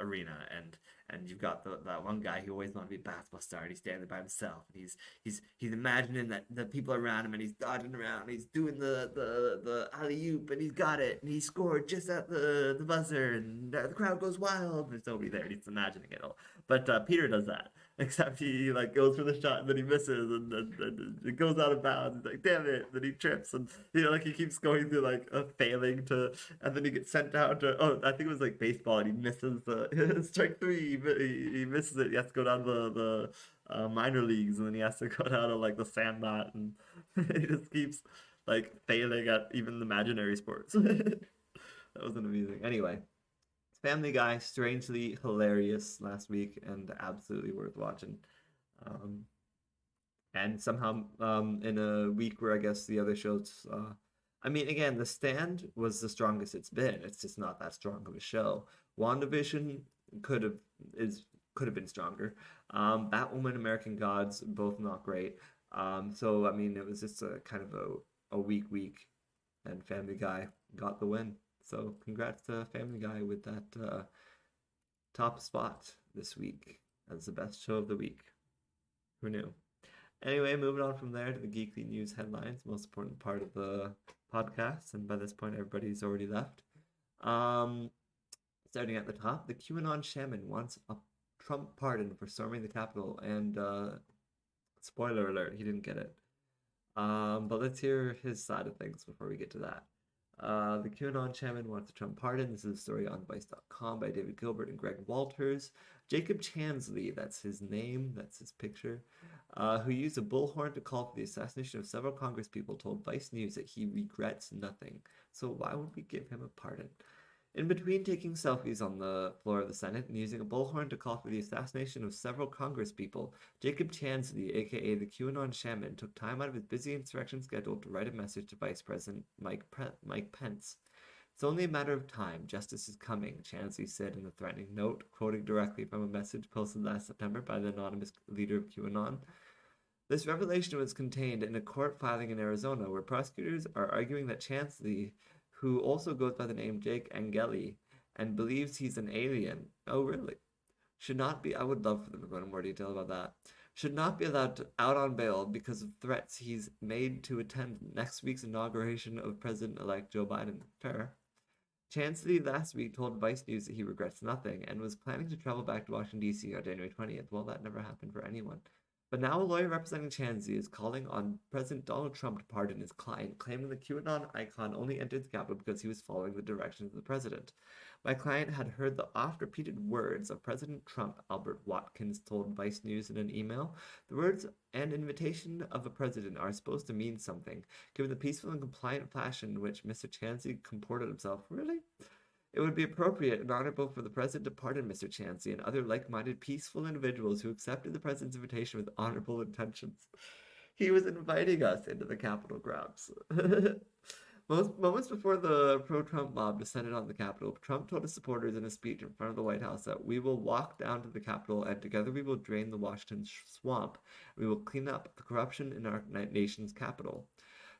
arena, and you've got that one guy who always wanted to be a basketball star, and he's standing by himself, and he's imagining that the people around him, and he's dodging around, and he's doing the alley oop, and he's got it, and he scored just at the buzzer, and the crowd goes wild. There's nobody there, and he's imagining it all. But Peter does that. Except he like goes for the shot and then he misses and it goes out of bounds. He's like, damn it! Then he trips and like he keeps going through like a failing to, and then he gets sent down to. Oh, I think it was like baseball and he misses the strike three. He misses it. He has to go down to the minor leagues and then he has to go down to like the sandlot and he just keeps like failing at even the imaginary sports. That was amazing. Anyway. Family Guy, strangely hilarious last week and absolutely worth watching. And somehow in a week where I guess the other shows, I mean, again, The Stand was the strongest it's been. It's just not that strong of a show. WandaVision could have could have been stronger. Batwoman, American Gods, both not great. So I mean, it was just a kind of a weak week, and Family Guy got the win. So congrats to Family Guy with that top spot this week as the best show of the week. Who knew? Anyway, moving on from there to the Geekly news headlines, most important part of the podcast, and by this point everybody's already left. Starting at the top, the QAnon shaman wants a Trump pardon for storming the Capitol, and spoiler alert, he didn't get it. But let's hear his side of things before we get to that. The QAnon shaman wants a Trump pardon. This is a story on Vice.com by David Gilbert and Greg Walters. Jacob Chansley, that's his name, that's his picture, who used a bullhorn to call for the assassination of several congresspeople, told Vice News that he regrets nothing. So why would we give him a pardon? In between taking selfies on the floor of the Senate and using a bullhorn to call for the assassination of several congresspeople, Jacob Chansley, aka the QAnon shaman, took time out of his busy insurrection schedule to write a message to Vice President Mike Pence. It's only a matter of time. Justice is coming, Chansley said in a threatening note, quoting directly from a message posted last September by the anonymous leader of QAnon. This revelation was contained in a court filing in Arizona, where prosecutors are arguing that Chansley, who also goes by the name Jake Angeli and believes he's an alien, oh really, should not be, I would love for them to go into more detail about that, should not be allowed out on bail because of threats he's made to attend next week's inauguration of President-elect Joe Biden. Fair. Chansley last week told Vice News that he regrets nothing and was planning to travel back to Washington, D.C. on January 20th. Well, that never happened for anyone. But now a lawyer representing Chansley is calling on President Donald Trump to pardon his client, claiming the QAnon icon only entered the Capitol because he was following the directions of the president. My client had heard the oft-repeated words of President Trump, Albert Watkins told Vice News in an email. The words and invitation of a president are supposed to mean something, given the peaceful and compliant fashion in which Mr. Chansley comported himself. Really? It would be appropriate and honorable for the president to pardon Mr. Chansley and other like-minded peaceful individuals who accepted the president's invitation with honorable intentions. He was inviting us into the Capitol grounds. Moments before the pro-Trump mob descended on the Capitol, Trump told his supporters in a speech in front of the White House that we will walk down to the Capitol and together we will drain the Washington swamp. We will clean up the corruption in our nation's capital.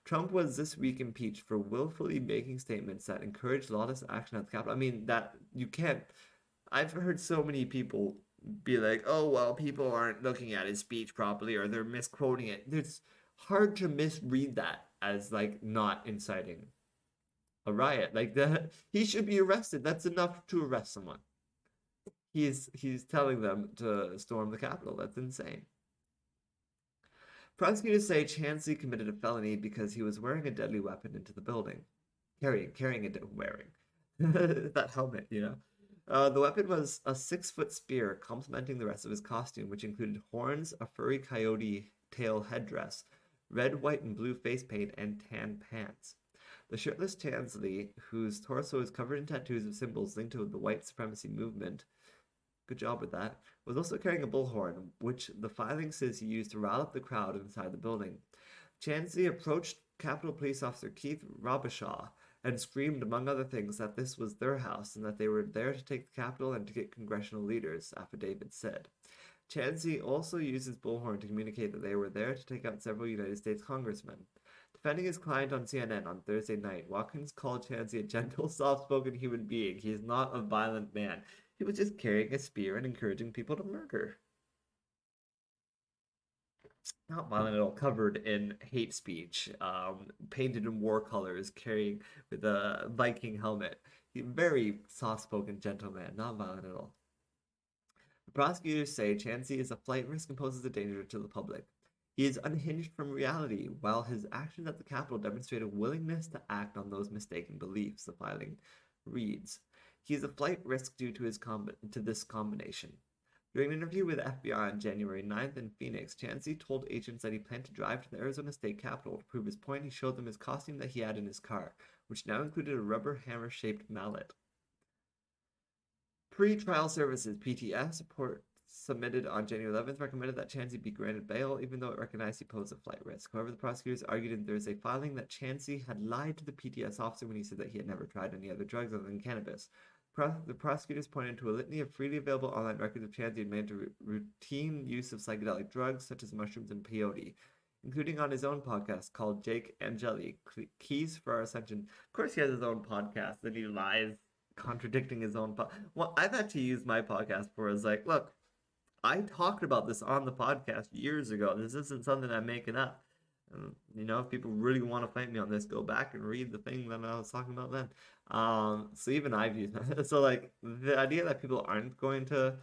Trump was this week impeached for willfully making statements that encouraged lawless action at the Capitol. I mean, that you can't. I've heard so many people be like, oh, well, people aren't looking at his speech properly or they're misquoting it. It's hard to misread that as like not inciting a riot. Like that, he should be arrested. That's enough to arrest someone. He's telling them to storm the Capitol. That's insane. Prosecutors say Chansley committed a felony because he was wearing a deadly weapon into the building. Wearing. That helmet, you know. The weapon was a 6-foot spear, complementing the rest of his costume, which included horns, a furry coyote tail headdress, red, white, and blue face paint, and tan pants. The shirtless Chansley, whose torso is covered in tattoos of symbols linked to the white supremacy movement, good job with that, was also carrying a bullhorn, which the filing says he used to rile up the crowd inside the building. Chansley approached Capitol Police Officer Keith Robichaud and screamed, among other things, that this was their house and that they were there to take the Capitol and to get congressional leaders, affidavit said. Chansley also used his bullhorn to communicate that they were there to take out several United States congressmen. Defending his client on CNN on Thursday night, Watkins called Chansley a gentle, soft-spoken human being. He is not a violent man. He was just carrying a spear and encouraging people to murder. Not violent at all, covered in hate speech, painted in war colors, carrying with a Viking helmet. Very soft-spoken gentleman, not violent at all. The prosecutors say Chansley is a flight risk and poses a danger to the public. He is unhinged from reality, while his actions at the Capitol demonstrate a willingness to act on those mistaken beliefs, the filing reads. He is a flight risk due to this combination. During an interview with FBI on January 9th in Phoenix, Chansley told agents that he planned to drive to the Arizona State Capitol. To prove his point, he showed them his costume that he had in his car, which now included a rubber hammer-shaped mallet. Pre-trial services PTS report submitted on January 11th recommended that Chansley be granted bail, even though it recognized he posed a flight risk. However, the prosecutors argued in Thursday filing that Chansley had lied to the PTS officer when he said that he had never tried any other drugs other than cannabis. The prosecutors pointed to a litany of freely available online records of Chansley admitting routine use of psychedelic drugs such as mushrooms and peyote, including on his own podcast called Jake Angeli, Keys for Our Ascension. Of course he has his own podcast, and he lies, contradicting his own What I've had to use my podcast for is like, look, I talked about this on the podcast years ago. This isn't something I'm making up. You know, if people really want to fight me on this, go back and read the thing that I was talking about then. So even I've used that. So like the idea that people aren't going to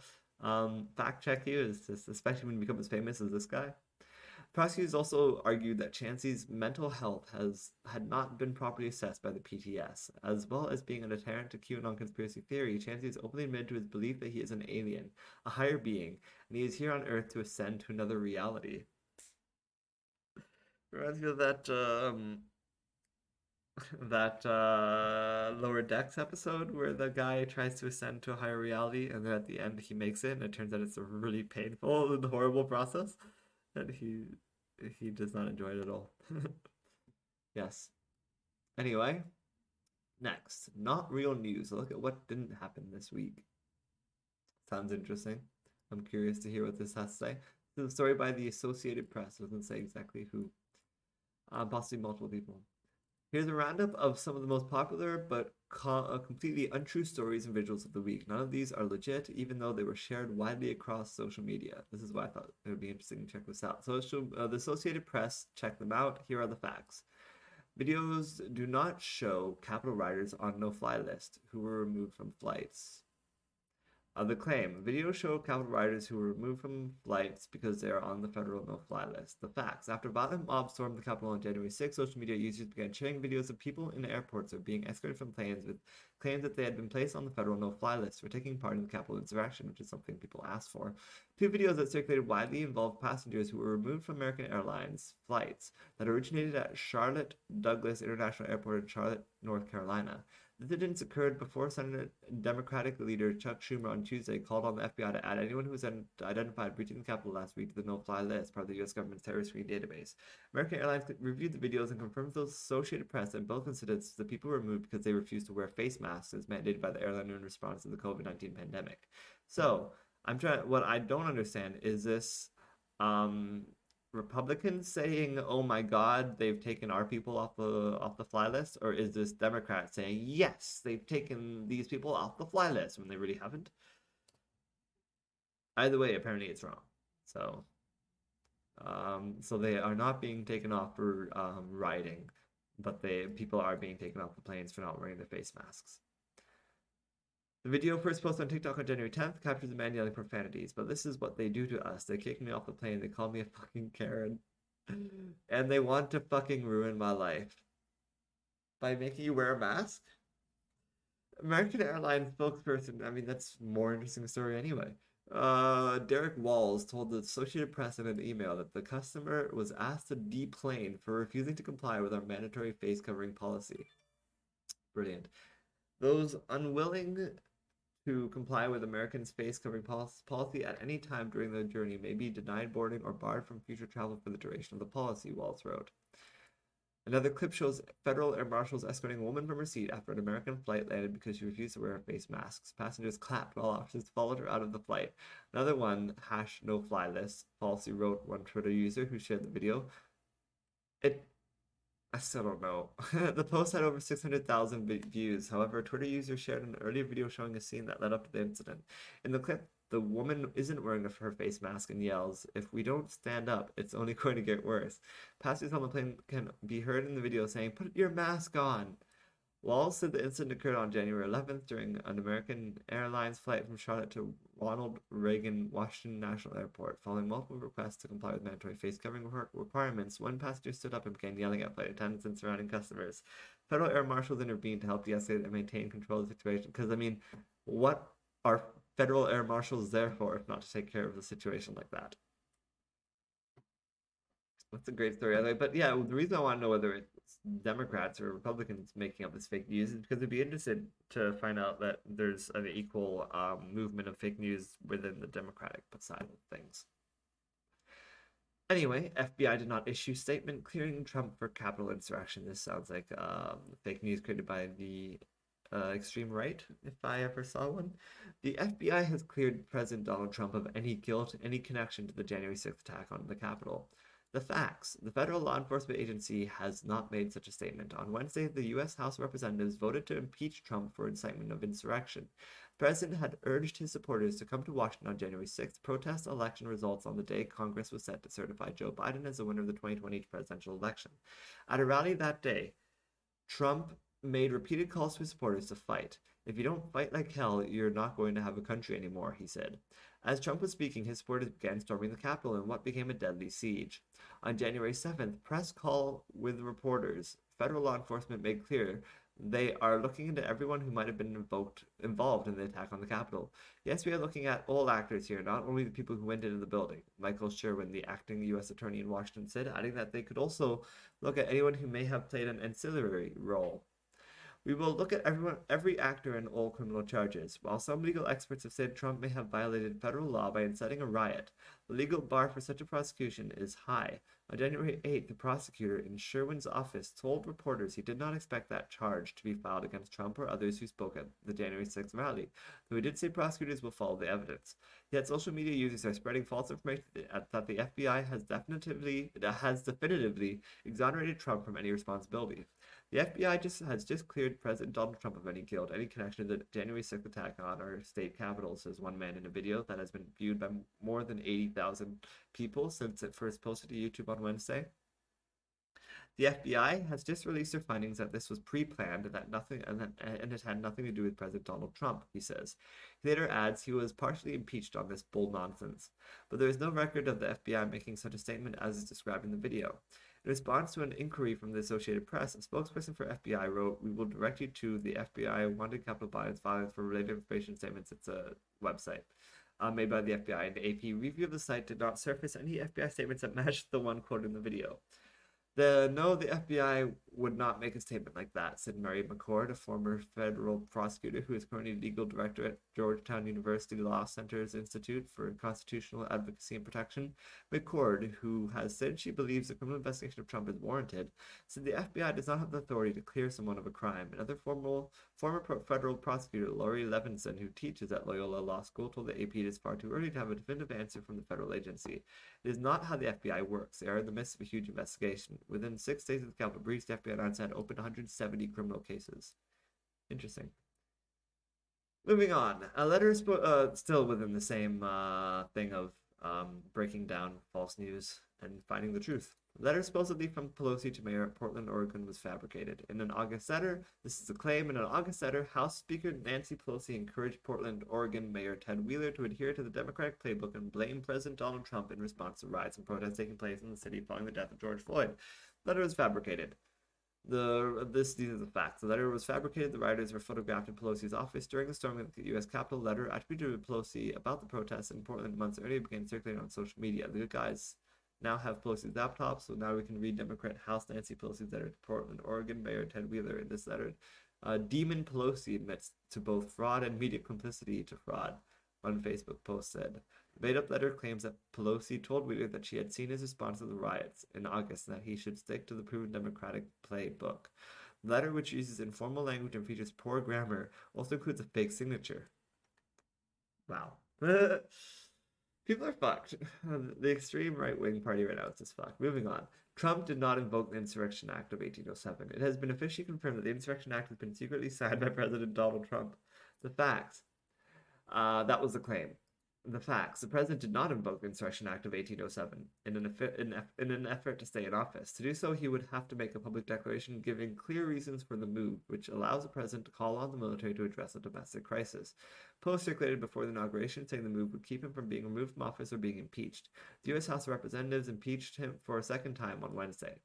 fact check you is just, especially when you become as famous as this guy. Prosecutors also argued that Chansley's mental health had not been properly assessed by the PTS, as well as being a deterrent to QAnon conspiracy theory. Chansley has openly admitted to his belief that he is an alien, a higher being, and he is here on Earth to ascend to another reality. Reminds me of that Lower Decks episode where the guy tries to ascend to a higher reality, and then at the end he makes it, and it turns out it's a really painful and horrible process, and he does not enjoy it at all. Yes. Anyway, next, not real news. A look at what didn't happen this week. Sounds interesting. I'm curious to hear what this has to say. This is a story by the Associated Press. It doesn't say exactly who. Possibly multiple people. Here's a roundup of some of the most popular but completely untrue stories and visuals of the week. None of these are legit, even though they were shared widely across social media. This is why I thought it would be interesting to check this out. So, the Associated Press, check them out. Here are the facts. Videos do not show Capitol riders on no-fly list who were removed from flights. The claim, videos show Capitol riders who were removed from flights because they are on the federal no-fly list. The facts, after violent mobs stormed the Capitol on January 6, social media users began sharing videos of people in airports or being escorted from planes with claims that they had been placed on the federal no-fly list for taking part in the Capitol insurrection, which is something people asked for. Two videos that circulated widely involved passengers who were removed from American Airlines flights that originated at Charlotte Douglas International Airport in Charlotte, North Carolina. The incidents occurred before Senate Democratic leader Chuck Schumer on Tuesday called on the FBI to add anyone who was identified breaching the Capitol last week to the no-fly list, part of the U.S. government's terror screening database. American Airlines reviewed the videos and confirmed with the Associated Press that in both incidents, the people were removed because they refused to wear face masks as mandated by the airline in response to the COVID-19 pandemic. So, what I don't understand is this um, Republicans saying, "Oh my God, they've taken our people off the fly list," or is this Democrats saying, "Yes, they've taken these people off the fly list" when they really haven't? Either way, apparently it's wrong. So, so they are not being taken off for riding, but people are being taken off the planes for not wearing their face masks. The video first posted on TikTok on January 10th captures a man yelling profanities, but this is what they do to us. They kick me off the plane, they call me a fucking Karen, and they want to fucking ruin my life by making you wear a mask? American Airlines spokesperson, I mean, that's more interesting story anyway. Derek Walls told the Associated Press in an email that the customer was asked to deplane for refusing to comply with our mandatory face covering policy. Brilliant. Those unwilling to comply with American face covering policy at any time during the journey may be denied boarding or barred from future travel for the duration of the policy, Walls wrote. Another clip shows federal air marshals escorting a woman from her seat after an American flight landed because she refused to wear face masks. Passengers clapped while officers followed her out of the flight. Another one, #no-fly list, falsely wrote one Twitter user who shared the video. I still don't know. The post had over 600,000 views. However, a Twitter user shared an earlier video showing a scene that led up to the incident. In the clip, the woman isn't wearing her face mask and yells, "If we don't stand up, it's only going to get worse." Passengers on the plane can be heard in the video saying, "Put your mask on." Walls said the incident occurred on January 11th during an American Airlines flight from Charlotte to Ronald Reagan Washington National Airport. Following multiple requests to comply with mandatory face covering requirements, one passenger stood up and began yelling at flight attendants and surrounding customers. Federal air marshals intervened to help de-escalate and maintain control of the situation. Because, I mean, what are federal air marshals there for if not to take care of a situation like that? That's a great story. But yeah, the reason I want to know whether it's Democrats or Republicans making up this fake news is because I'd be interested to find out that there's an equal movement of fake news within the Democratic side of things. Anyway, FBI did not issue statement clearing Trump for Capitol insurrection. This sounds like fake news created by the extreme right, if I ever saw one. The FBI has cleared President Donald Trump of any guilt, any connection to the January 6th attack on the Capitol. The facts. The federal law enforcement agency has not made such a statement. On Wednesday, the U.S. House of Representatives voted to impeach Trump for incitement of insurrection. The president had urged his supporters to come to Washington on January 6th, protest election results on the day Congress was set to certify Joe Biden as the winner of the 2020 presidential election. At a rally that day, Trump made repeated calls to his supporters to fight. "If you don't fight like hell, you're not going to have a country anymore," he said. As Trump was speaking, his supporters began storming the Capitol in what became a deadly siege. On January 7th, press call with reporters. Federal law enforcement made clear They are looking into everyone who might have been involved in the attack on the Capitol. Yes, we are looking at all actors here, not only the people who went into the building. Michael Sherwin, the acting U.S. attorney in Washington, said, adding that they could also look at anyone who may have played an ancillary role. We will look at every actor in all criminal charges. While some legal experts have said Trump may have violated federal law by inciting a riot, the legal bar for such a prosecution is high. On January 8th, the prosecutor in Sherwin's office told reporters he did not expect that charge to be filed against Trump or others who spoke at the January 6th rally, though he did say prosecutors will follow the evidence. Yet social media users are spreading false information that the FBI has definitively exonerated Trump from any responsibility. The FBI has just cleared President Donald Trump of any guilt, any connection to the January 6th attack on our state capitol, says one man in a video that has been viewed by more than 80,000 people since it first posted to YouTube on Wednesday. The FBI has just released their findings that this was pre-planned and and it had nothing to do with President Donald Trump, he says. He later adds he was partially impeached on this bull nonsense, but there is no record of the FBI making such a statement as is described in the video. In response to an inquiry from the Associated Press, a spokesperson for FBI wrote, "We will direct you to the FBI Wanted Capital Violence filings for related information statements." It's a website made by the FBI, and the AP review of the site did not surface any FBI statements that matched the one quoted in the video. The FBI would not make a statement like that, said Mary McCord, a former federal prosecutor who is currently legal director at Georgetown University Law Center's Institute for Constitutional Advocacy and Protection. McCord, who has said she believes the criminal investigation of Trump is warranted, said the FBI does not have the authority to clear someone of a crime. Another former federal prosecutor, Laurie Levinson, who teaches at Loyola Law School, told the AP it is far too early to have a definitive answer from the federal agency. It is not how the FBI works. They are in the midst of a huge investigation. Within 6 days of the Capitol breach, the FBI announced it had opened 170 criminal cases. Interesting. Moving on. A letter still within the same thing of breaking down false news and finding the truth. A letter supposedly from Pelosi to Mayor of Portland, Oregon was fabricated. In an August letter, this is a claim, in an August letter, House Speaker Nancy Pelosi encouraged Portland, Oregon Mayor Ted Wheeler to adhere to the Democratic playbook and blame President Donald Trump in response to riots and protests taking place in the city following the death of George Floyd. The letter was fabricated. These are the facts. The letter was fabricated. The rioters were photographed in Pelosi's office during the storming of the U.S. Capitol. Letter attributed to Pelosi about the protests in Portland months earlier began circulating on social media. The good guys now have Pelosi's laptop, so now we can read Democrat House Nancy Pelosi's letter to Portland, Oregon Mayor Ted Wheeler. In this letter, Demon Pelosi admits to both fraud and media complicity to fraud. One Facebook post said. The made-up letter claims that Pelosi told Wheeler that she had seen his response to the riots in August and that he should stick to the proven Democratic playbook. The letter, which uses informal language and features poor grammar, also includes a fake signature. Wow. People are fucked. The extreme right-wing party right now is just fucked. Moving on. Trump did not invoke the Insurrection Act of 1807. It has been officially confirmed that the Insurrection Act has been secretly signed by President Donald Trump. The facts. That was the claim. The facts. The president did not invoke the Insurrection Act of 1807 in an effort to stay in office. To do so, he would have to make a public declaration giving clear reasons for the move, which allows the president to call on the military to address a domestic crisis. Posts circulated before the inauguration saying the move would keep him from being removed from office or being impeached. The U.S. House of Representatives impeached him for a second time on Wednesday.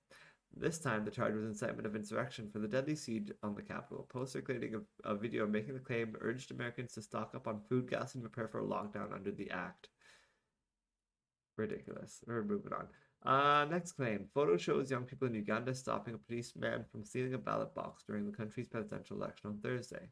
This time, the charge was incitement of insurrection for the deadly siege on the Capitol. Post circulating a video making the claim urged Americans to stock up on food, gas, and prepare for a lockdown under the act. Ridiculous. We're moving on. Next claim. Photo shows young people in Uganda stopping a policeman from stealing a ballot box during the country's presidential election on Thursday.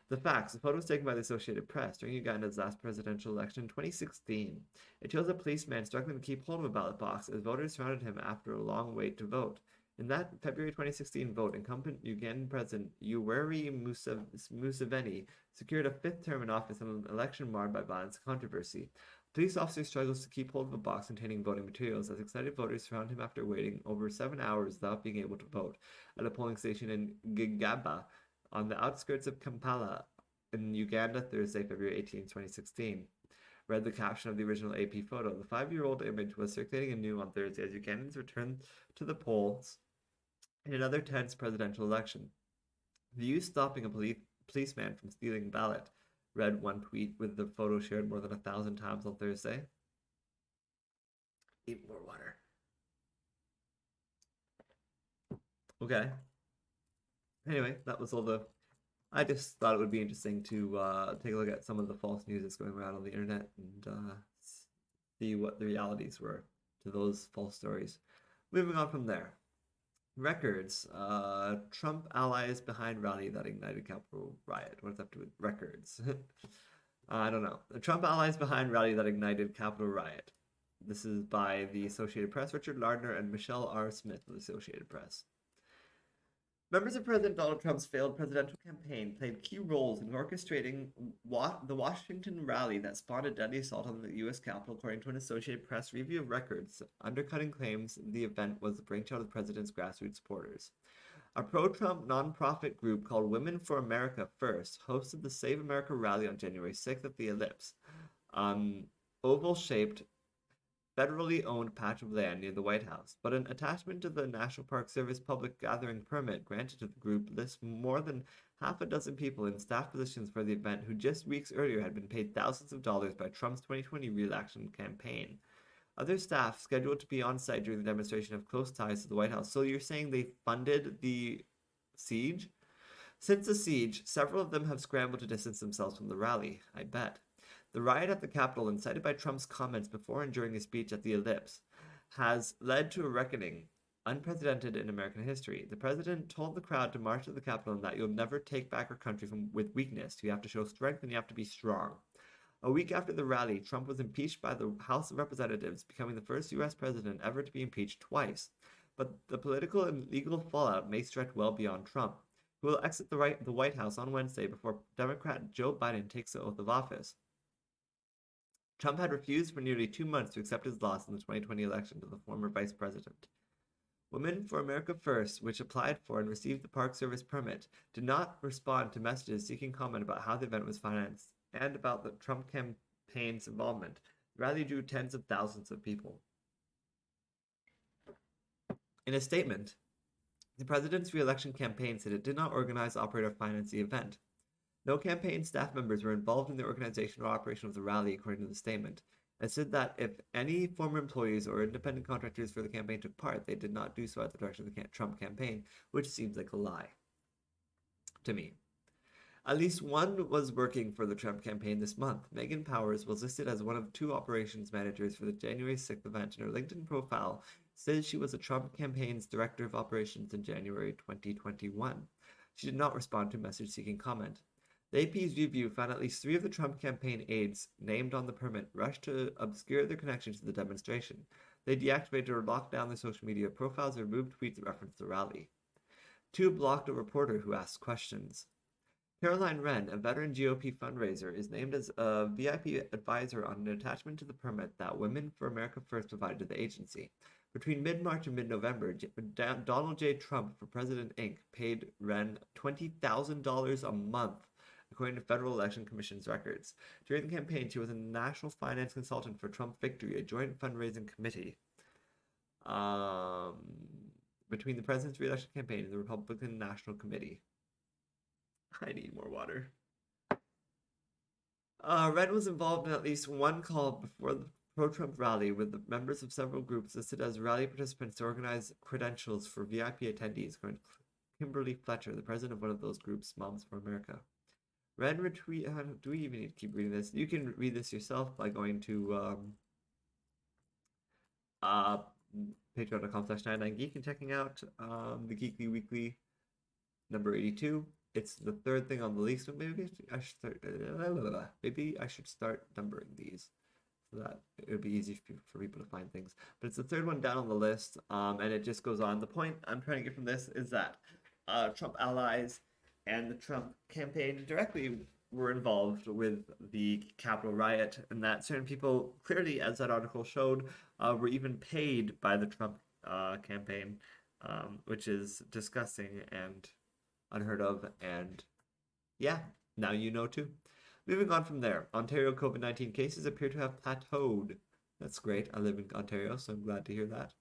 The facts. The photo was taken by the Associated Press during Uganda's last presidential election in 2016. It shows a policeman struggling to keep hold of a ballot box as voters surrounded him after a long wait to vote. In that February 2016 vote, incumbent Ugandan President Yoweri Museveni secured a fifth term in office in an election marred by violence and controversy. A police officer struggles to keep hold of a box containing voting materials as excited voters surround him after waiting over 7 hours without being able to vote at a polling station in Gigaba, on the outskirts of Kampala in Uganda, Thursday, February 18, 2016. Read the caption of the original AP photo. The 5-year-old image was circulating anew on Thursday as Ugandans returned to the polls in another tense presidential election. View stopping a policeman from stealing ballot, read one tweet with the photo shared more than 1,000 times on Thursday. Eat more water. Okay. Anyway, that was all the. I just thought it would be interesting to take a look at some of the false news that's going around on the internet and see what the realities were to those false stories. Moving on from there. Records. Trump allies behind rally that ignited Capitol riot. What does that have to do with records? I don't know. The Trump allies behind rally that ignited Capitol riot. This is by the Associated Press, Richard Lardner and Michelle R. Smith of the Associated Press. Members of President Donald Trump's failed presidential campaign played key roles in orchestrating the Washington rally that spawned a deadly assault on the U.S. Capitol, according to an Associated Press review of records, undercutting claims the event was the brainchild of the president's grassroots supporters. A pro-Trump nonprofit group called Women for America First hosted the Save America rally on January 6th at the Ellipse, oval-shaped federally owned patch of land near the White House, but an attachment to the National Park Service public gathering permit granted to the group lists more than half a dozen people in staff positions for the event who just weeks earlier had been paid thousands of dollars by Trump's 2020 re-election campaign. Other staff scheduled to be on site during the demonstration have close ties to the White House. So you're saying they funded the siege? Since the siege, several of them have scrambled to distance themselves from the rally, I bet. The riot at the Capitol, incited by Trump's comments before and during his speech at the Ellipse, has led to a reckoning unprecedented in American history. The president told the crowd to march to the Capitol and that you'll never take back our country with weakness. You have to show strength and you have to be strong. A week after the rally, Trump was impeached by the House of Representatives, becoming the first U.S. president ever to be impeached twice. But the political and legal fallout may stretch well beyond Trump, who will exit the White House on Wednesday before Democrat Joe Biden takes the oath of office. Trump had refused for nearly 2 months to accept his loss in the 2020 election to the former vice president. Women for America First, which applied for and received the Park Service permit, did not respond to messages seeking comment about how the event was financed and about the Trump campaign's involvement. The rally drew tens of thousands of people. In a statement, the president's re-election campaign said it did not organize, operate, or finance the event. No campaign staff members were involved in the organization or operation of the rally, according to the statement, and said that if any former employees or independent contractors for the campaign took part, they did not do so at the direction of the Trump campaign, which seems like a lie to me. At least one was working for the Trump campaign this month. Megan Powers was listed as one of 2 operations managers for the January 6th event, and her LinkedIn profile says she was a Trump campaign's director of operations in January 2021. She did not respond to a message seeking comment. The AP's review found at least 3 of the Trump campaign aides named on the permit rushed to obscure their connection to the demonstration. They deactivated or locked down their social media profiles and removed tweets that referenced the rally. 2 blocked a reporter who asked questions. Caroline Wren, a veteran GOP fundraiser, is named as a VIP advisor on an attachment to the permit that Women for America First provided to the agency. Between mid-March and mid-November, Donald J. Trump for President Inc. paid Wren $20,000 a month, according to Federal Election Commission's records. During the campaign, she was a national finance consultant for Trump Victory, a joint fundraising committee between the president's re-election campaign and the Republican National Committee. I need more water. Wren was involved in at least one call before the pro-Trump rally with the members of several groups listed as rally participants to organize credentials for VIP attendees, according to Kimberly Fletcher, the president of one of those groups, Moms for America. Wren retweet. Do we even need to keep reading this? You can read this yourself by going to patreon.com/99geek and checking out the Geekly Weekly number 82. It's the 3rd thing on the list, so maybe I should start numbering these so that it would be easy for people to find things. But it's the 3rd one down on the list, and it just goes on. The point I'm trying to get from this is that Trump allies and the Trump campaign directly were involved with the Capitol riot, and that certain people, clearly, as that article showed, were even paid by the Trump campaign, which is disgusting and unheard of, and yeah, now you know too. Moving on from there, Ontario COVID-19 cases appear to have plateaued. That's great. I live in Ontario, so I'm glad to hear that.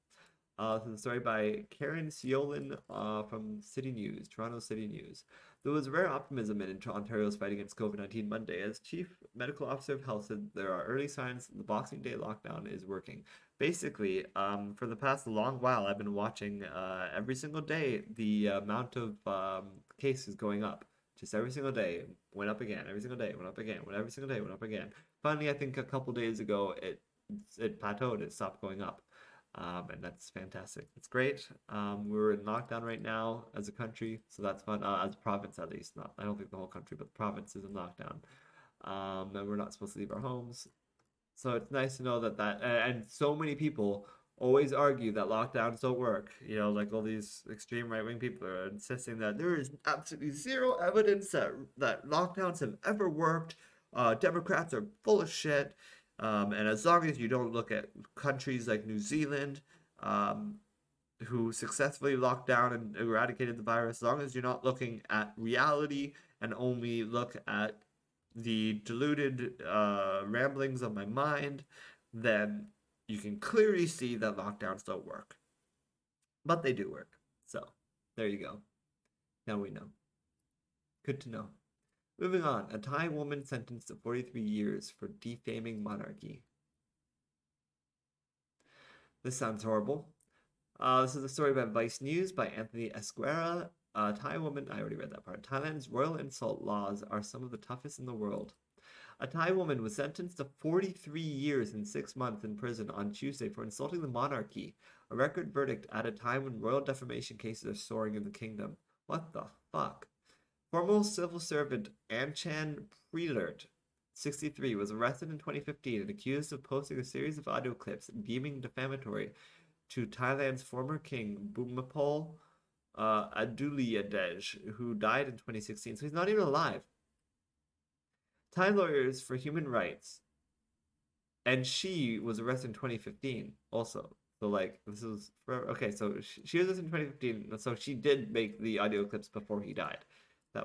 So the story by Karen Ciolin from City News, Toronto City News. There was rare optimism in Ontario's fight against COVID-19 Monday, as Chief Medical Officer of Health said there are early signs that the Boxing Day lockdown is working. Basically, for the past long while, I've been watching every single day the amount of cases going up. Just every single day, went up again. Every single day, went up again. Went every single day, went up again. Finally, I think a couple days ago, it plateaued. It stopped going up, and that's fantastic. It's great. We're in lockdown right now as a country, so that's fun. As a province, at least. Not, I don't think the whole country, but the province is in lockdown. And we're not supposed to leave our homes. So it's nice to know and so many people always argue that lockdowns don't work. Like all these extreme right-wing people are insisting that there is absolutely zero evidence that lockdowns have ever worked. Democrats are full of shit. And as long as you don't look at countries like New Zealand, who successfully locked down and eradicated the virus, as long as you're not looking at reality and only look at the deluded ramblings of my mind, then you can clearly see that lockdowns don't work. But they do work. So, there you go. Now we know. Good to know. Moving on, a Thai woman sentenced to 43 years for defaming monarchy. This sounds horrible. This is a story by Vice News by Anthony Esquera. Thai woman, I already read that part. Thailand's royal insult laws are some of the toughest in the world. A Thai woman was sentenced to 43 years and 6 months in prison on Tuesday for insulting the monarchy, a record verdict at a time when royal defamation cases are soaring in the kingdom. What the fuck? Former civil servant Anchan Prelert, 63, was arrested in 2015 and accused of posting a series of audio clips deeming defamatory to Thailand's former king, Bhumibol Adulyadej, who died in 2016. So he's not even alive. Thai lawyers for human rights, and she was arrested in 2015 also. So this is okay. So she was arrested in 2015. So she did make the audio clips before he died. I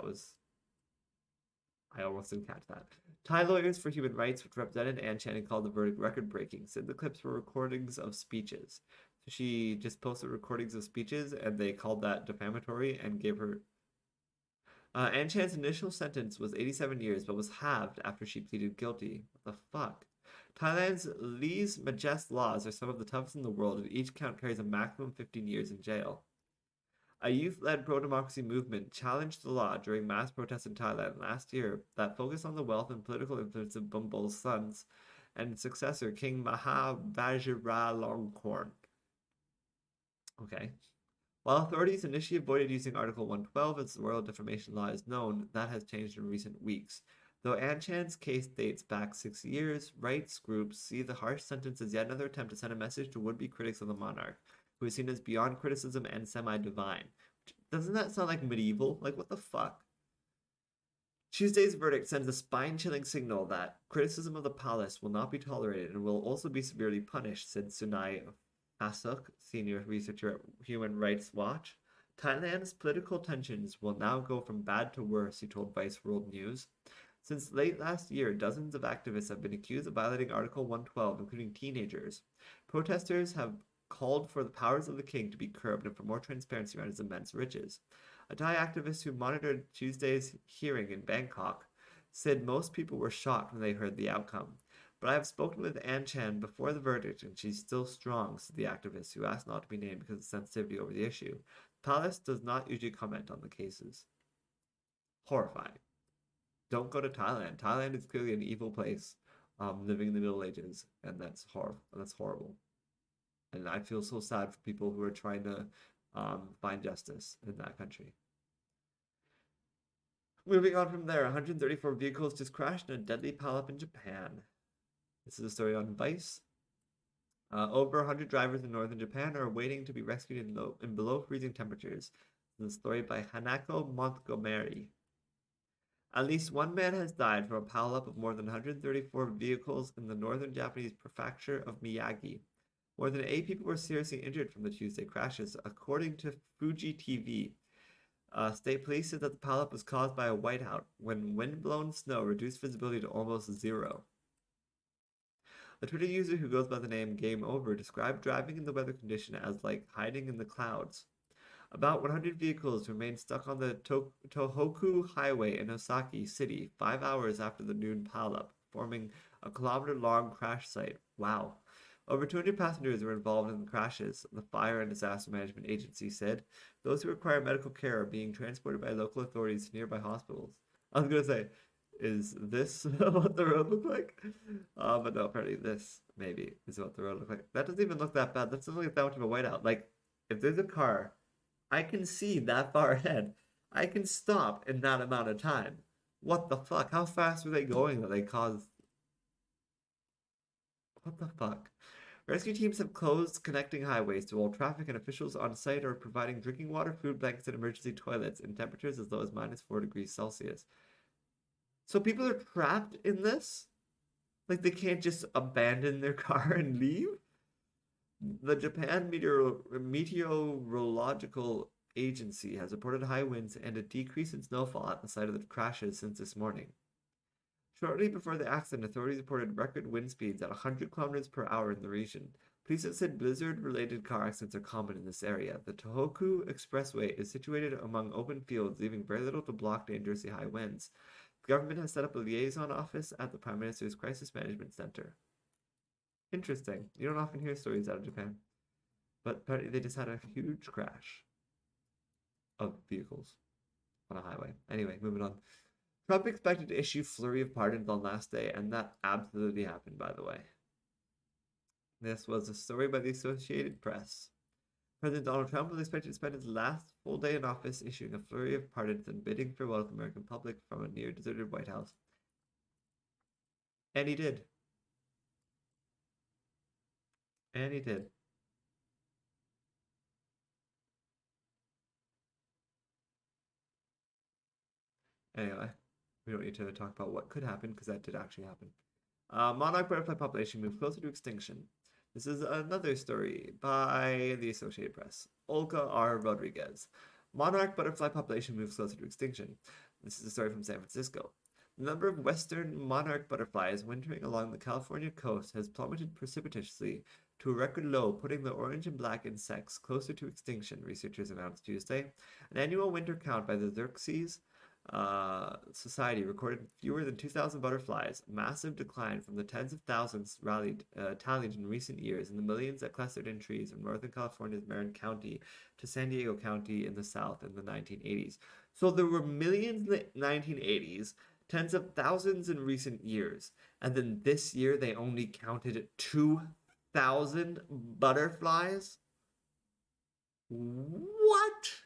almost didn't catch that. Thai lawyers for human rights, which represented Anchan and called the verdict record-breaking, said the clips were recordings of speeches. So she just posted recordings of speeches, and they called that defamatory and gave her... Anchan's initial sentence was 87 years, but was halved after she pleaded guilty. What the fuck? Thailand's Lees Majest laws are some of the toughest in the world, and each count carries a maximum 15 years in jail. A youth-led pro-democracy movement challenged the law during mass protests in Thailand last year that focused on the wealth and political influence of Bhumibol sons and successor King Maha Vajiralongkorn. Okay. While authorities initially avoided using Article 112 as the royal defamation law is known, that has changed in recent weeks. Though Anchan's case dates back 6 years, rights groups see the harsh sentence as yet another attempt to send a message to would-be critics of the monarch, who is seen as beyond criticism and semi-divine. Doesn't that sound like medieval? Like, what the fuck? Tuesday's verdict sends a spine-chilling signal that criticism of the palace will not be tolerated and will also be severely punished, said Sunai Phasuk, senior researcher at Human Rights Watch. Thailand's political tensions will now go from bad to worse, he told Vice World News. Since late last year, dozens of activists have been accused of violating Article 112, including teenagers. Protesters have called for the powers of the king to be curbed and for more transparency around his immense riches. A Thai activist who monitored Tuesday's hearing in Bangkok said most people were shocked when they heard the outcome. But I have spoken with Anchan before the verdict, and she's still strong, said the activist, who asked not to be named because of sensitivity over the issue. The palace does not usually comment on the cases. Horrifying. Don't go to Thailand. Thailand is clearly an evil place, living in the Middle Ages, and that's horrible. And I feel so sad for people who are trying to find justice in that country. Moving on from there, 134 vehicles just crashed in a deadly pileup in Japan. This is a story on Vice. Over 100 drivers in northern Japan are waiting to be rescued in below freezing temperatures. This is a story by Hanako Montgomery. At least one man has died from a pileup of more than 134 vehicles in the northern Japanese prefecture of Miyagi. More than 8 people were seriously injured from the Tuesday crashes, according to Fuji TV. State police said that the pileup was caused by a whiteout when wind-blown snow reduced visibility to almost zero. A Twitter user who goes by the name Game Over described driving in the weather condition as like hiding in the clouds. About 100 vehicles remained stuck on the Tohoku Highway in Osaki City 5 hours after the noon pileup, forming a kilometer-long crash site. Wow. Over 200 passengers were involved in the crashes, the Fire and Disaster Management Agency said. Those who require medical care are being transported by local authorities to nearby hospitals. I was going to say, is this what the road looked like? But no, apparently this maybe is what the road looked like. That doesn't even look that bad. That doesn't look like that much of a whiteout. Like, if there's a car, I can see that far ahead. I can stop in that amount of time. What the fuck? How fast were they going that they caused? What the fuck? Rescue teams have closed connecting highways to all traffic, and officials on site are providing drinking water, food, blankets, and emergency toilets in temperatures as low as -4 degrees Celsius. So people are trapped in this? Like they can't just abandon their car and leave? The Japan Meteorological Agency has reported high winds and a decrease in snowfall at the site of the crashes since this morning. Shortly before the accident, authorities reported record wind speeds at 100 kilometers per hour in the region. Police have said blizzard-related car accidents are common in this area. The Tohoku Expressway is situated among open fields, leaving very little to block dangerously high winds. The government has set up a liaison office at the Prime Minister's Crisis Management Center. Interesting. You don't often hear stories out of Japan. But apparently they just had a huge crash of vehicles on a highway. Anyway, moving on. Trump expected to issue flurry of pardons on last day, and that absolutely happened, by the way. This was a story by the Associated Press. President Donald Trump was expected to spend his last full day in office issuing a flurry of pardons and bidding farewell to the American public from a near-deserted White House. And he did. And he did. Anyway, we don't need to talk about what could happen because that did actually happen. Monarch butterfly population moves closer to extinction. This is another story by the Associated Press. Olga R. Rodriguez. Monarch butterfly population moves closer to extinction. This is a story from San Francisco. The number of western monarch butterflies wintering along the California coast has plummeted precipitously to a record low, putting the orange and black insects closer to extinction, researchers announced Tuesday. An annual winter count by the Xerces Society recorded fewer than 2,000 butterflies, a massive decline from the tens of thousands tallied in recent years and the millions that clustered in trees from Northern California's Marin County to San Diego County in the South in the 1980s. So there were millions in the 1980s, tens of thousands in recent years, and then this year they only counted 2,000 butterflies? What?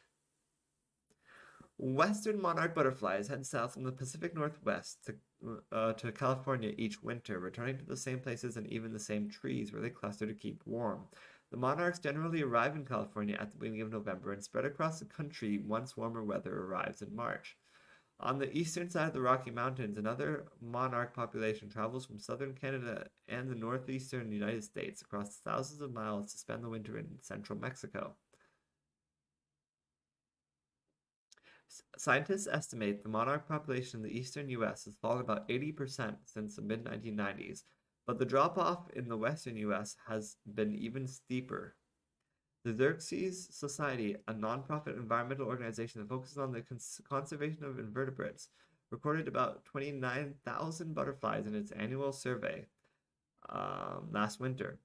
Western monarch butterflies head south from the Pacific Northwest to California each winter, returning to the same places and even the same trees where they cluster to keep warm. The monarchs generally arrive in California at the beginning of November and spread across the country once warmer weather arrives in March. On the eastern side of the Rocky Mountains, another monarch population travels from southern Canada and the northeastern United States across thousands of miles to spend the winter in central Mexico. Scientists estimate the monarch population in the eastern U.S. has fallen about 80% since the mid-1990s, but the drop-off in the western U.S. has been even steeper. The Xerces Society, a non-profit environmental organization that focuses on the conservation of invertebrates, recorded about 29,000 butterflies in its annual survey last winter.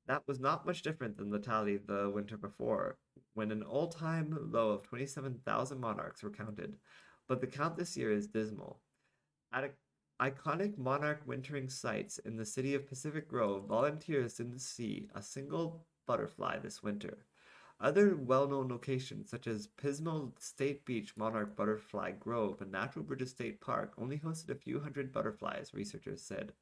That was not much different than the tally the winter before, when an all-time low of 27,000 monarchs were counted. But the count this year is dismal. At iconic monarch wintering sites in the city of Pacific Grove, volunteers didn't see a single butterfly this winter. Other well-known locations, such as Pismo State Beach Monarch Butterfly Grove and Natural Bridges State Park, only hosted a few hundred butterflies, researchers said.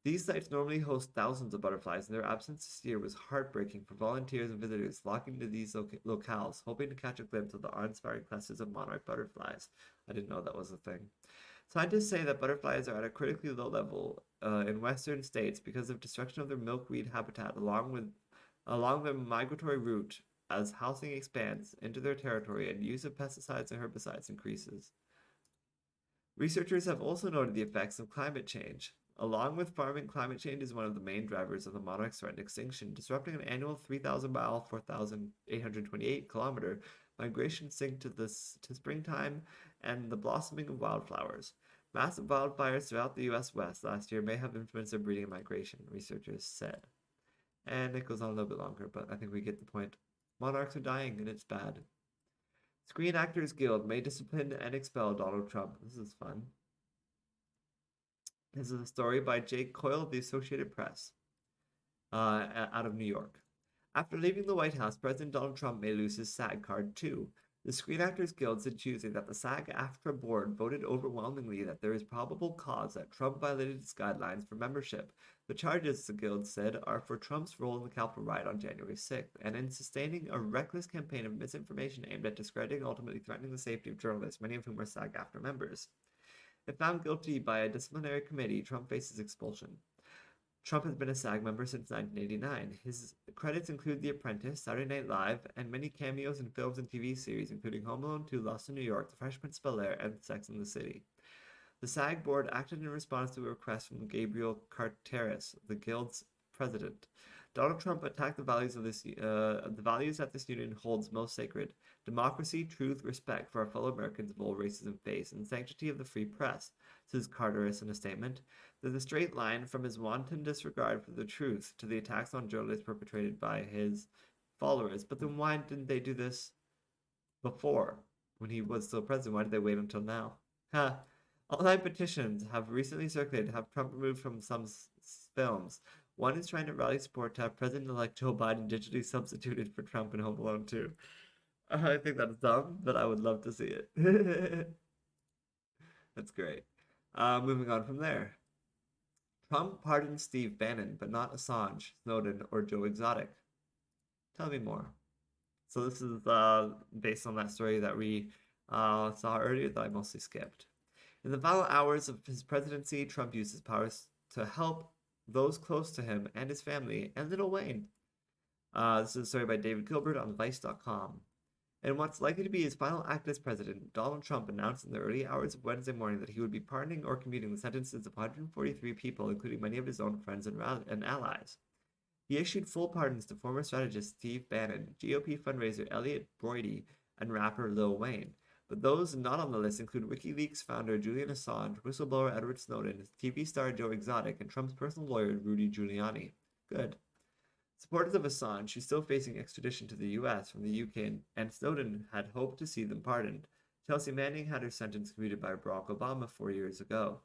These sites normally host thousands of butterflies, and their absence this year was heartbreaking for volunteers and visitors flocking to these locales, hoping to catch a glimpse of the awe-inspiring clusters of monarch butterflies. I didn't know that was a thing. Scientists say that butterflies are at a critically low level in western states because of destruction of their milkweed habitat along their migratory route as housing expands into their territory and use of pesticides and herbicides increases. Researchers have also noted the effects of climate change. Along with farming, climate change is one of the main drivers of the monarch's threatened extinction, disrupting an annual 3,000-mile, 4,828-kilometer migration sync to springtime and the blossoming of wildflowers. Massive wildfires throughout the U.S. West last year may have influenced their breeding and migration, researchers said. And it goes on a little bit longer, but I think we get the point. Monarchs are dying, and it's bad. Screen Actors Guild may discipline and expel Donald Trump. This is fun. This is a story by Jake Coyle of the Associated Press out of New York. After leaving the White House, President Donald Trump may lose his SAG card too. The Screen Actors Guild said Tuesday that the SAG-AFTRA board voted overwhelmingly that there is probable cause that Trump violated its guidelines for membership. The charges, the Guild said, are for Trump's role in the Capitol riot on January 6th and in sustaining a reckless campaign of misinformation aimed at discrediting and ultimately threatening the safety of journalists, many of whom are SAG-AFTRA members. If found guilty by a disciplinary committee, Trump faces expulsion. Trump has been a SAG member since 1989. His credits include The Apprentice, Saturday Night Live, and many cameos in films and TV series, including Home Alone 2, Lost in New York, The Fresh Prince of Bel-Air, and Sex and the City. The SAG board acted in response to a request from Gabriel Carteris, the Guild's president. Donald Trump attacked the values that this union holds most sacred: democracy, truth, respect for our fellow Americans of all races and faiths, and sanctity of the free press, says Carteris in a statement. There's a straight line from his wanton disregard for the truth to the attacks on journalists perpetrated by his followers. But then why didn't they do this before, when he was still president? Why did they wait until now? Online petitions have recently circulated to have Trump removed from some films. One is trying to rally support to have President-elect Joe Biden digitally substituted for Trump in Home Alone 2. I think that's dumb, but I would love to see it. That's great. Moving on from there. Trump pardoned Steve Bannon, but not Assange, Snowden, or Joe Exotic. Tell me more. So this is based on that story that we saw earlier that I mostly skipped. In the final hours of his presidency, Trump used his powers to help those close to him and his family and Little Wayne. This is a story by David Gilbert on Vice.com. In what's likely to be his final act as president, Donald Trump announced in the early hours of Wednesday morning that he would be pardoning or commuting the sentences of 143 people, including many of his own friends and allies. He issued full pardons to former strategist Steve Bannon, GOP fundraiser Elliot Broidy, and rapper Lil Wayne. But those not on the list include WikiLeaks founder Julian Assange, whistleblower Edward Snowden, TV star Joe Exotic, and Trump's personal lawyer Rudy Giuliani. Good. Supporters of Assange, who's still facing extradition to the U.S. from the U.K., and Snowden had hoped to see them pardoned. Chelsea Manning had her sentence commuted by Barack Obama 4 years ago.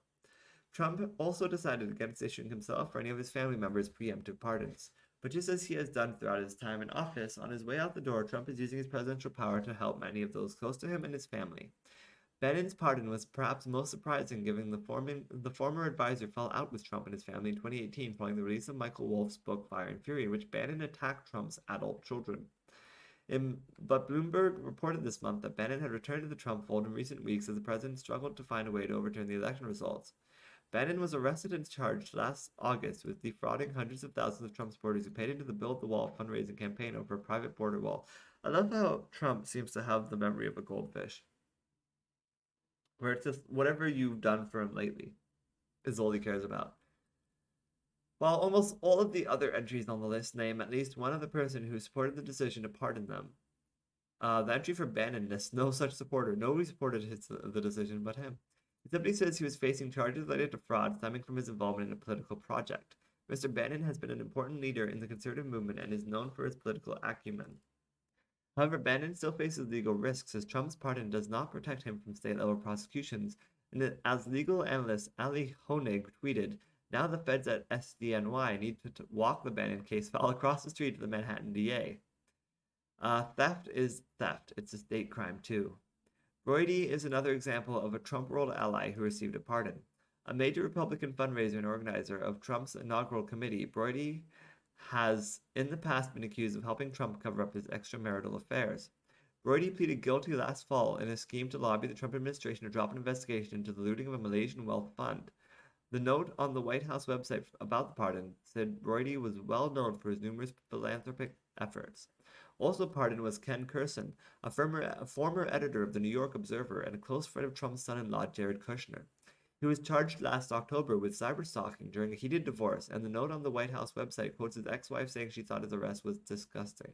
Trump also decided against issuing himself or any of his family members preemptive pardons. But just as he has done throughout his time in office, on his way out the door, Trump is using his presidential power to help many of those close to him and his family. Bannon's pardon was perhaps most surprising, given the former advisor fell out with Trump and his family in 2018 following the release of Michael Wolff's book Fire and Fury, in which Bannon attacked Trump's adult children. But Bloomberg reported this month that Bannon had returned to the Trump fold in recent weeks as the president struggled to find a way to overturn the election results. Bannon was arrested and charged last August with defrauding hundreds of thousands of Trump supporters who paid into the Build the Wall fundraising campaign over a private border wall. I love how Trump seems to have the memory of a goldfish, where it's just whatever you've done for him lately is all he cares about. While almost all of the other entries on the list name at least one other person who supported the decision to pardon them. The entry for Bannon lists no such supporter. Nobody supported the decision but him. He simply says he was facing charges related to fraud stemming from his involvement in a political project. Mr. Bannon has been an important leader in the conservative movement and is known for his political acumen. However, Bannon still faces legal risks, as Trump's pardon does not protect him from state-level prosecutions, and as legal analyst Ali Honig tweeted, now the feds at SDNY need to walk the Bannon case file across the street to the Manhattan DA. Theft is theft. It's a state crime, too. Broidy is another example of a Trump world ally who received a pardon. A major Republican fundraiser and organizer of Trump's inaugural committee, Broidy has in the past been accused of helping Trump cover up his extramarital affairs. Broidy pleaded guilty last fall in a scheme to lobby the Trump administration to drop an investigation into the looting of a Malaysian wealth fund. The note on the White House website about the pardon said Broidy was well known for his numerous philanthropic efforts. Also pardoned was Ken Kurson, a former editor of the New York Observer and a close friend of Trump's son-in-law, Jared Kushner. He was charged last October with cyberstalking during a heated divorce, and the note on the White House website quotes his ex-wife saying she thought his arrest was disgusting.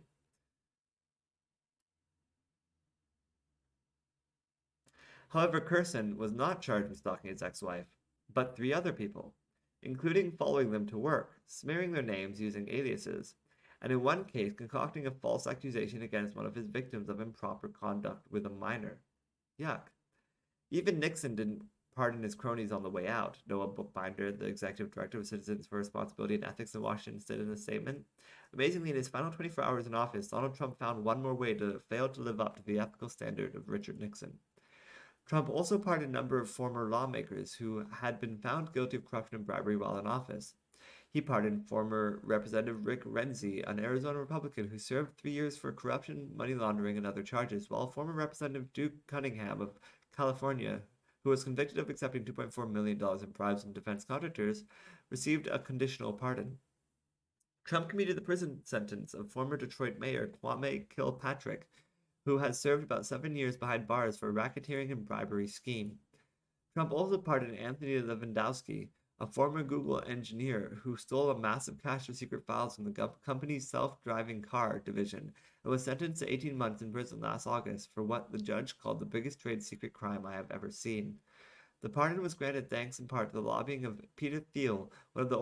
However, Curson was not charged with stalking his ex-wife, but three other people, including following them to work, smearing their names using aliases, and in one case concocting a false accusation against one of his victims of improper conduct with a minor. Yuck. Even Nixon didn't pardon his cronies on the way out. Noah Bookbinder, the executive director of Citizens for Responsibility and Ethics in Washington, said in a statement, amazingly, in his final 24 hours in office, Donald Trump found one more way to fail to live up to the ethical standard of Richard Nixon. Trump also pardoned a number of former lawmakers who had been found guilty of corruption and bribery while in office. He pardoned former Representative Rick Renzi, an Arizona Republican who served 3 years for corruption, money laundering, and other charges, while former Representative Duke Cunningham of California, who was convicted of accepting $2.4 million in bribes from defense contractors, received a conditional pardon. Trump commuted the prison sentence of former Detroit Mayor Kwame Kilpatrick, who has served about 7 years behind bars for a racketeering and bribery scheme. Trump also pardoned Anthony Lewandowski, a former Google engineer who stole a massive cache of secret files from the company's self-driving car division and was sentenced to 18 months in prison last August for what the judge called the biggest trade secret crime I have ever seen. The pardon was granted thanks in part to the lobbying of Peter Thiel, one of the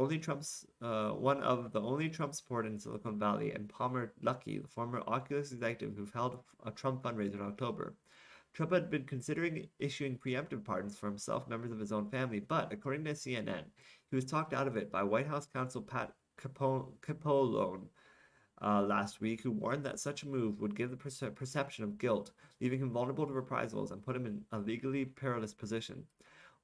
only Trump supporters in Silicon Valley, and Palmer Luckey, the former Oculus executive who held a Trump fundraiser in October. Trump had been considering issuing preemptive pardons for himself, members of his own family, but, according to CNN, he was talked out of it by White House counsel Pat Cipollone last week, who warned that such a move would give the perception of guilt, leaving him vulnerable to reprisals and put him in a legally perilous position.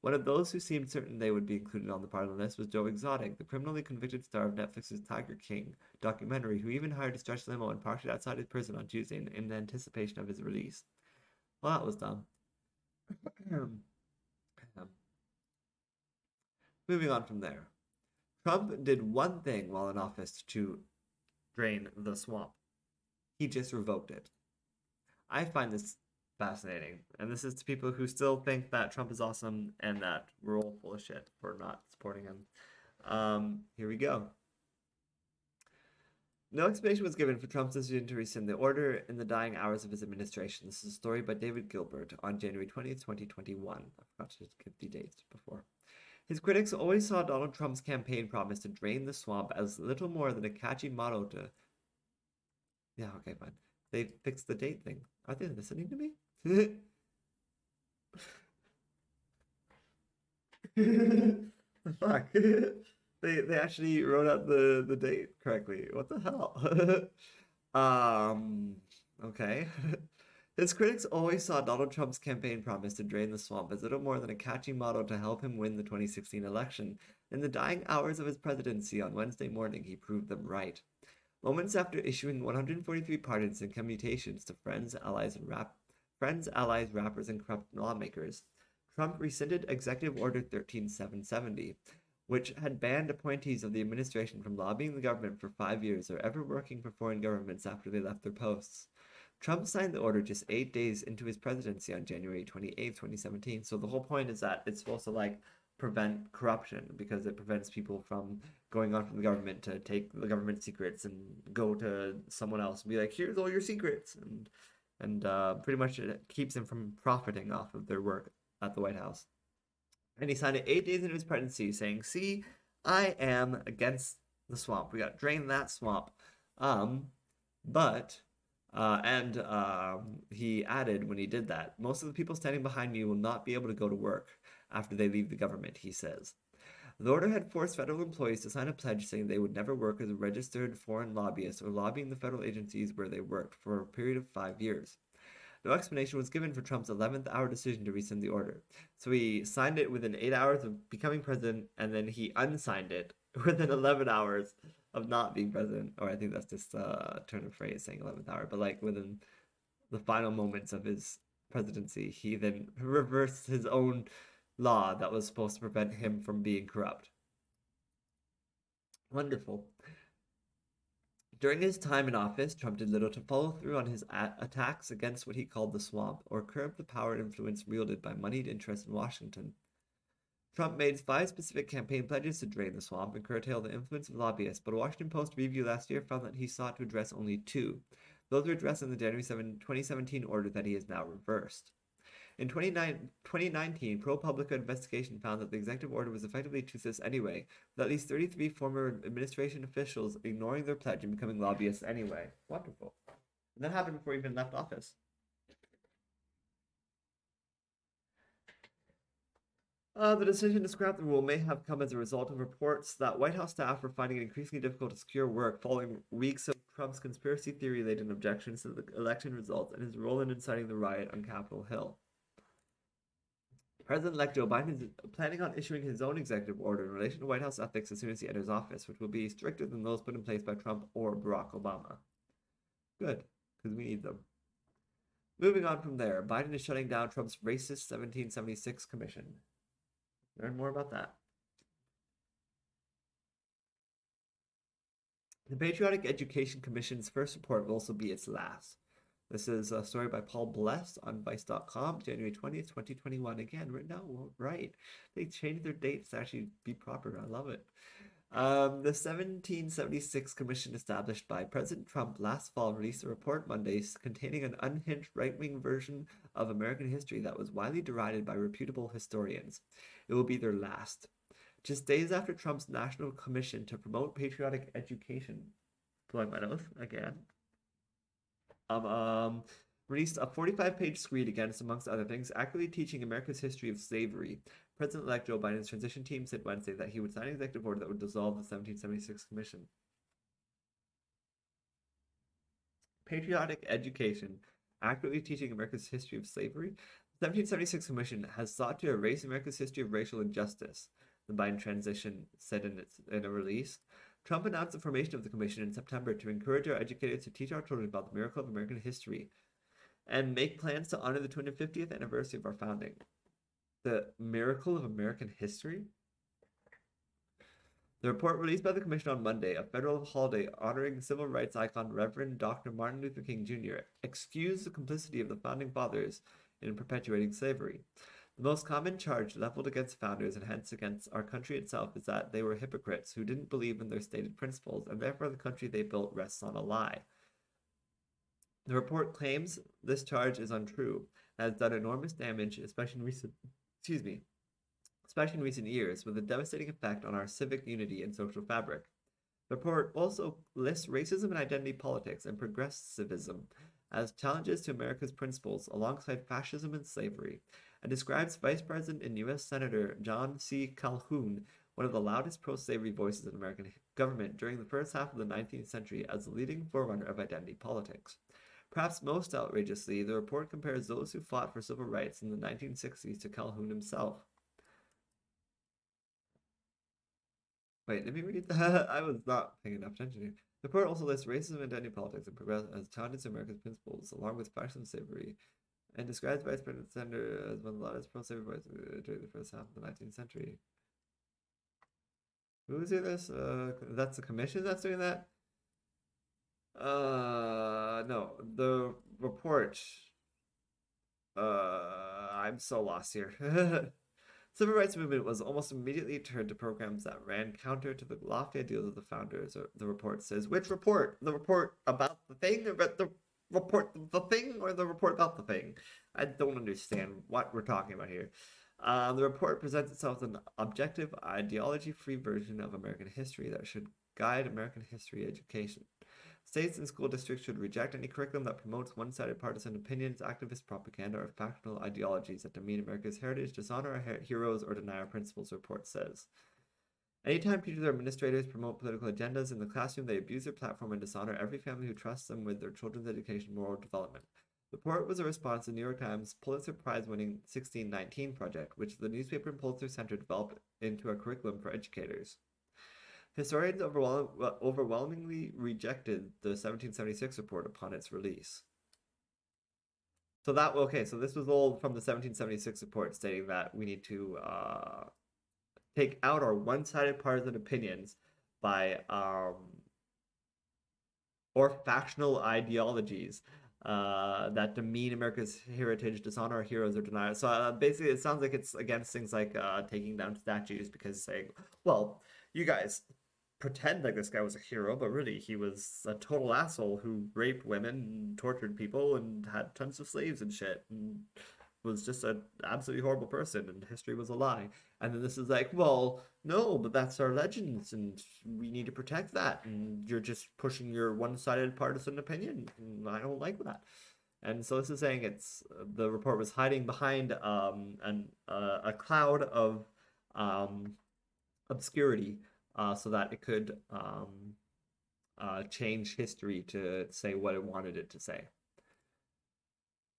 One of those who seemed certain they would be included on the pardon list was Joe Exotic, the criminally convicted star of Netflix's Tiger King documentary, who even hired a stretch limo and parked it outside his prison on Tuesday in anticipation of his release. Well, that was dumb. Moving on from there. Trump did one thing while in office to drain the swamp. He just revoked it. I find this fascinating. And this is to people who still think that Trump is awesome and that we're all full of shit for not supporting him. Here we go. No explanation was given for Trump's decision to rescind the order in the dying hours of his administration. This is a story by David Gilbert on January 20th, 2021. I forgot to give the dates before. His critics always saw Donald Trump's campaign promise to drain the swamp as little more than a catchy motto to... Yeah, okay, fine. They fixed the date thing. Are they listening to me? Fuck. They actually wrote out the date correctly. What the hell? Okay. His critics always saw Donald Trump's campaign promise to drain the swamp as little more than a catchy motto to help him win the 2016 election. In the dying hours of his presidency on Wednesday morning, he proved them right. Moments after issuing 143 pardons and commutations to friends, allies, rappers, and corrupt lawmakers, Trump rescinded Executive Order 13770, which had banned appointees of the administration from lobbying the government for 5 years or ever working for foreign governments after they left their posts. Trump signed the order just 8 days into his presidency on January 28, 2017. So the whole point is that it's supposed to prevent corruption because it prevents people from going on from the government to take the government secrets and go to someone else and be like, here's all your secrets. And pretty much it keeps him from profiting off of their work at the White House. And he signed it 8 days into his presidency saying, see, I am against the swamp. We got to drain that swamp. He added when he did that, most of the people standing behind me will not be able to go to work after they leave the government, he says. The order had forced federal employees to sign a pledge saying they would never work as a registered foreign lobbyist or lobbying the federal agencies where they worked for a period of 5 years. No explanation was given for Trump's 11th hour decision to rescind the order. So he signed it within 8 hours of becoming president, and then he unsigned it within 11 hours of not being president. Or I think that's just a turn of phrase saying 11th hour, but within the final moments of his presidency, he then reversed his own law that was supposed to prevent him from being corrupt. Wonderful. During his time in office, Trump did little to follow through on his attacks against what he called the swamp, or curb the power and influence wielded by moneyed interests in Washington. Trump made 5 specific campaign pledges to drain the swamp and curtail the influence of lobbyists, but a Washington Post review last year found that he sought to address only 2. Those were addressed in the January 7, 2017 order that he has now reversed. In 2019, ProPublica investigation found that the executive order was effectively toothless anyway, with at least 33 former administration officials ignoring their pledge and becoming lobbyists anyway. Wonderful. And that happened before he even left office. The decision to scrap the rule may have come as a result of reports that White House staff were finding it increasingly difficult to secure work following weeks of Trump's conspiracy theory-laden objections to the election results and his role in inciting the riot on Capitol Hill. President-elect Joe Biden is planning on issuing his own executive order in relation to White House ethics as soon as he enters office, which will be stricter than those put in place by Trump or Barack Obama. Good, because we need them. Moving on from there, Biden is shutting down Trump's racist 1776 commission. Learn more about that. The Patriotic Education Commission's first report will also be its last. This is a story by Paul Bless on Vice.com, January 20th, 2021. Again, right now, right. They changed their dates to actually be proper. I love it. The 1776 Commission established by President Trump last fall released a report Monday containing an unhinged right-wing version of American history that was widely derided by reputable historians. It will be their last. Just days after Trump's National Commission to Promote Patriotic Education, blowing my nose again, released a 45-page screed against, amongst other things, accurately teaching America's history of slavery. President-elect Joe Biden's transition team said Wednesday that he would sign an executive order that would dissolve the 1776 Commission. Patriotic education, accurately teaching America's history of slavery. The 1776 Commission has sought to erase America's history of racial injustice, the Biden transition said in a release. Trump announced the formation of the commission in September to encourage our educators to teach our children about the miracle of American history and make plans to honor the 250th anniversary of our founding. The miracle of American history? The report released by the commission on Monday, a federal holiday honoring civil rights icon Reverend Dr. Martin Luther King Jr., excused the complicity of the founding fathers in perpetuating slavery. The most common charge leveled against founders and hence against our country itself is that they were hypocrites who didn't believe in their stated principles, and therefore the country they built rests on a lie. The report claims this charge is untrue and has done enormous damage, especially in recent years, with a devastating effect on our civic unity and social fabric. The report also lists racism and identity politics and progressivism as challenges to America's principles alongside fascism and slavery, and describes Vice President and U.S. Senator John C. Calhoun, one of the loudest pro-slavery voices in American government during the first half of the 19th century, as the leading forerunner of identity politics. Perhaps most outrageously, the report compares those who fought for civil rights in the 1960s to Calhoun himself. Wait, let me read that. I was not paying enough attention here. The report also lists racism and identity politics and progress as challenges to America's principles, along with fascism and slavery, and describes Vice President Senator as one of the loudest pro-slavery voices during the first half of the 19th century. Who is doing this? That's the commission that's doing that? No, the report. I'm so lost here. Civil rights movement was almost immediately turned to programs that ran counter to the lofty ideals of the founders, the report says. Which report? The report about the thing, or the report the thing, or the report about the thing? I don't understand what we're talking about here. The report presents itself as an objective, ideology-free version of American history that should guide American history education. States and school districts should reject any curriculum that promotes one-sided partisan opinions, activist propaganda, or factional ideologies that demean America's heritage, dishonor our heroes, or deny our principles, the report says. Anytime teachers or administrators promote political agendas in the classroom, they abuse their platform and dishonor every family who trusts them with their children's education and moral development. The report was a response to the New York Times Pulitzer Prize-winning 1619 project, which the newspaper and Pulitzer Center developed into a curriculum for educators. Historians overwhelmingly rejected the 1776 report upon its release. So this was all from the 1776 report stating that we need to take out our one-sided partisan opinions by or factional ideologies that demean America's heritage, dishonor our heroes, or deny it. So basically, it sounds like it's against things like taking down statues, because saying, well, you guys pretend like this guy was a hero, but really he was a total asshole who raped women and tortured people and had tons of slaves and shit. And was just an absolutely horrible person and history was a lie. And then this is like, well, no, but that's our legends and we need to protect that. And you're just pushing your one-sided partisan opinion. And I don't like that. And so this is saying it's the report was hiding behind a cloud of um, obscurity so that it could change history to say what it wanted it to say.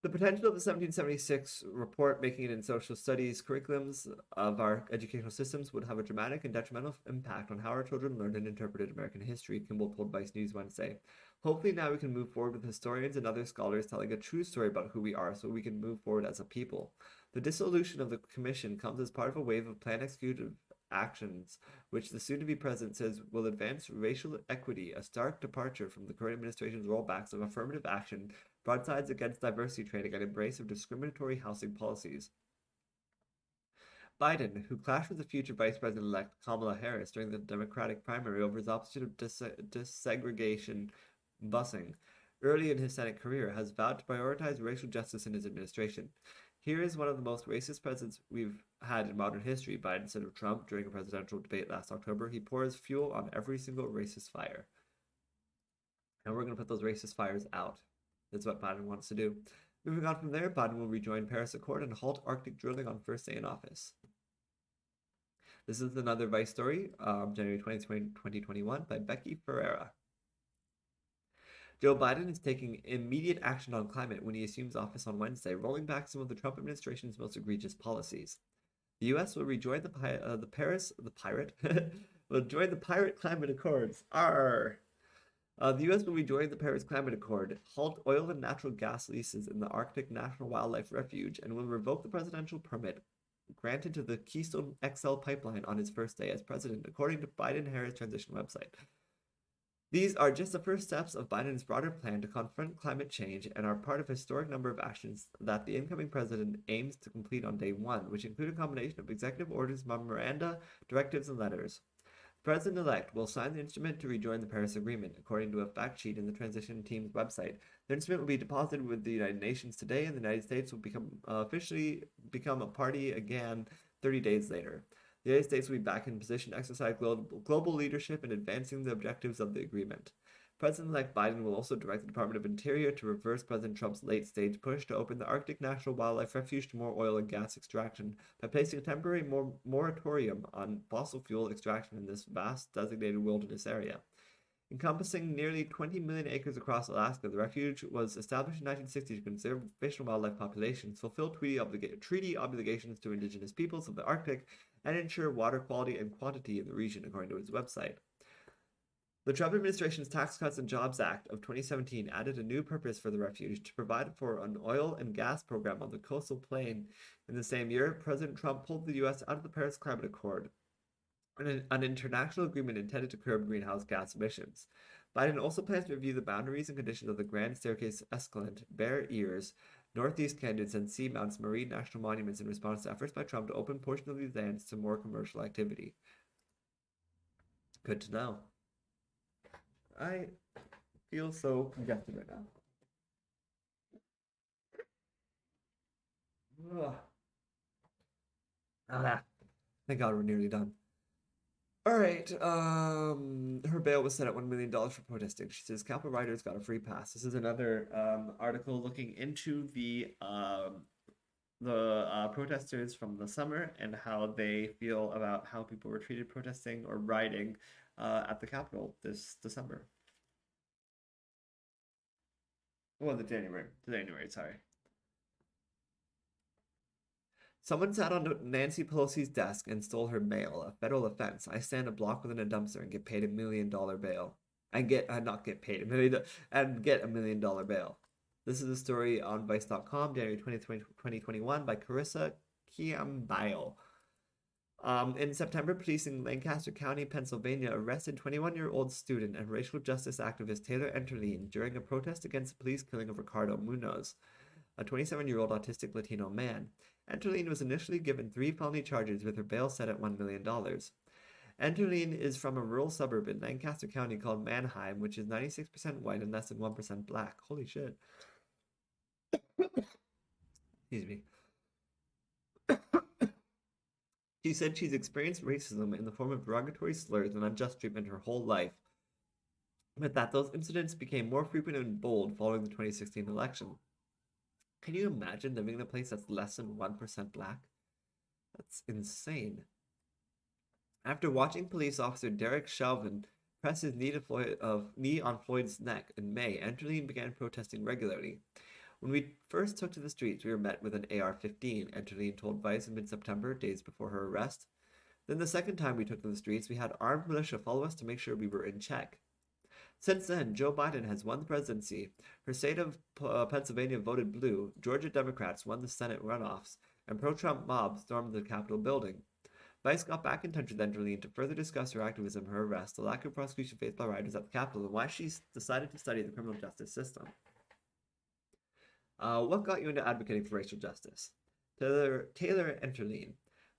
The potential of the 1776 report making it in social studies curriculums of our educational systems would have a dramatic and detrimental impact on how our children learned and interpreted American history, Kimball told Vice News Wednesday. Hopefully now we can move forward with historians and other scholars telling a true story about who we are so we can move forward as a people. The dissolution of the commission comes as part of a wave of planned executive actions, which the soon-to-be president says will advance racial equity, a stark departure from the current administration's rollbacks of affirmative action, broadsides against diversity training, and embrace of discriminatory housing policies. Biden, who clashed with the future Vice President-elect Kamala Harris during the Democratic primary over his opposite of desegregation busing, early in his Senate career, has vowed to prioritize racial justice in his administration. Here is one of the most racist presidents we've had in modern history, Biden said of Trump during a presidential debate last October. He pours fuel on every single racist fire. And we're going to put those racist fires out. That's what Biden wants to do. Moving on from there, Biden will rejoin Paris Accord and halt Arctic drilling on first day in office. This is another Vice story, January 20, 2021, by Becky Ferreira. Joe Biden is taking immediate action on climate when he assumes office on Wednesday, rolling back some of the Trump administration's most egregious policies. The U.S. will rejoin the Pirate Climate Accords. Arr! The U.S. will rejoin the Paris Climate Accord, halt oil and natural gas leases in the Arctic National Wildlife Refuge, and will revoke the presidential permit granted to the Keystone XL pipeline on his first day as president, according to Biden-Harris transition website. These are just the first steps of Biden's broader plan to confront climate change and are part of a historic number of actions that the incoming president aims to complete on day one, which include a combination of executive orders, memoranda, directives, and letters. The president-elect will sign the instrument to rejoin the Paris Agreement, according to a fact sheet in the transition team's website. The instrument will be deposited with the United Nations today, and the United States will officially become a party again 30 days later. The United States will be back in position to exercise global leadership in advancing the objectives of the agreement. President-elect Biden will also direct the Department of Interior to reverse President Trump's late-stage push to open the Arctic National Wildlife Refuge to more oil and gas extraction by placing a temporary moratorium on fossil fuel extraction in this vast designated wilderness area. Encompassing nearly 20 million acres across Alaska, the refuge was established in 1960 to conserve fish and wildlife populations, fulfill treaty obligations to indigenous peoples of the Arctic, and ensure water quality and quantity in the region, according to its website. The Trump administration's Tax Cuts and Jobs Act of 2017 added a new purpose for the refuge to provide for an oil and gas program on the coastal plain. In the same year, President Trump pulled the U.S. out of the Paris Climate Accord, an international agreement intended to curb greenhouse gas emissions. Biden also plans to review the boundaries and conditions of the Grand Staircase Escalante, Bear Ears, Northeast Canyons, and Seamounts marine national monuments in response to efforts by Trump to open portions of these lands to more commercial activity. Good to know. I feel so congested right now. Ugh. Thank God we're nearly done. All right. Her bail was set at $1 million for protesting. She says Capitol rioters got a free pass. This is another article looking into the protesters from the summer and how they feel about how people were treated protesting or rioting at the Capitol this December. Well, January, sorry. Someone sat on Nancy Pelosi's desk and stole her mail, a federal offense. I stand a block within a dumpster and get paid $1 million bail. And not get paid $1 million, and get $1 million bail. This is a story on Vice.com, January 2021, by Carissa Kiambayo. In September, police in Lancaster County, Pennsylvania, arrested 21-year-old student and racial justice activist Taylor Enterline during a protest against the police killing of Ricardo Munoz, a 27-year-old autistic Latino man. Enterline was initially given 3 felony charges with her bail set at $1 million. Enterline is from a rural suburb in Lancaster County called Manheim, which is 96% white and less than 1% black. Holy shit. Excuse me. She said she's experienced racism in the form of derogatory slurs and unjust treatment her whole life, but that those incidents became more frequent and bold following the 2016 election. Can you imagine living in a place that's less than 1% black? That's insane. After watching police officer Derek Chauvin press his knee on Floyd's neck in May, Angeline began protesting regularly. When we first took to the streets, we were met with an AR-15, Angeline told Vice in mid-September, days before her arrest. Then the second time we took to the streets, we had armed militia follow us to make sure we were in check. Since then, Joe Biden has won the presidency. Her state of Pennsylvania voted blue. Georgia Democrats won the Senate runoffs, and pro-Trump mobs stormed the Capitol building. Vice got back in touch with Angeline to further discuss her activism, her arrest, the lack of prosecution faced by rioters at the Capitol, and why she decided to study the criminal justice system. What got you into advocating for racial justice? Taylor Enterline.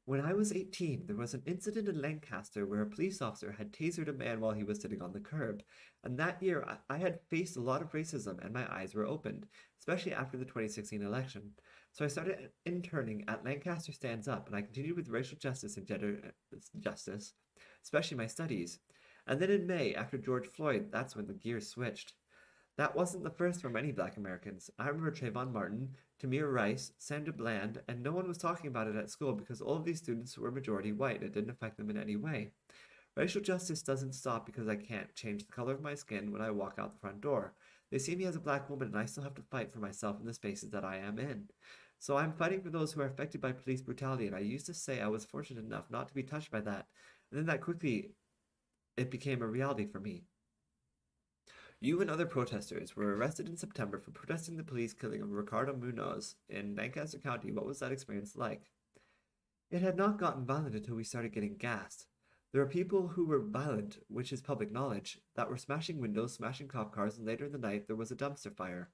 When I was 18, there was an incident in Lancaster where a police officer had tasered a man while he was sitting on the curb. And that year, I had faced a lot of racism and my eyes were opened, especially after the 2016 election. So I started interning at Lancaster Stands Up, and I continued with racial justice and gender justice, especially my studies. And then in May, after George Floyd, that's when the gears switched. That wasn't the first for many black Americans. I remember Trayvon Martin, Tamir Rice, Sandra Bland, and no one was talking about it at school because all of these students were majority white and it didn't affect them in any way. Racial justice doesn't stop because I can't change the color of my skin when I walk out the front door. They see me as a black woman and I still have to fight for myself in the spaces that I am in. So I'm fighting for those who are affected by police brutality, and I used to say I was fortunate enough not to be touched by that. And then that quickly, it became a reality for me. You and other protesters were arrested in September for protesting the police killing of Ricardo Munoz in Lancaster County. What was that experience like? It had not gotten violent until we started getting gassed. There were people who were violent, which is public knowledge, that were smashing windows, smashing cop cars, and later in the night there was a dumpster fire.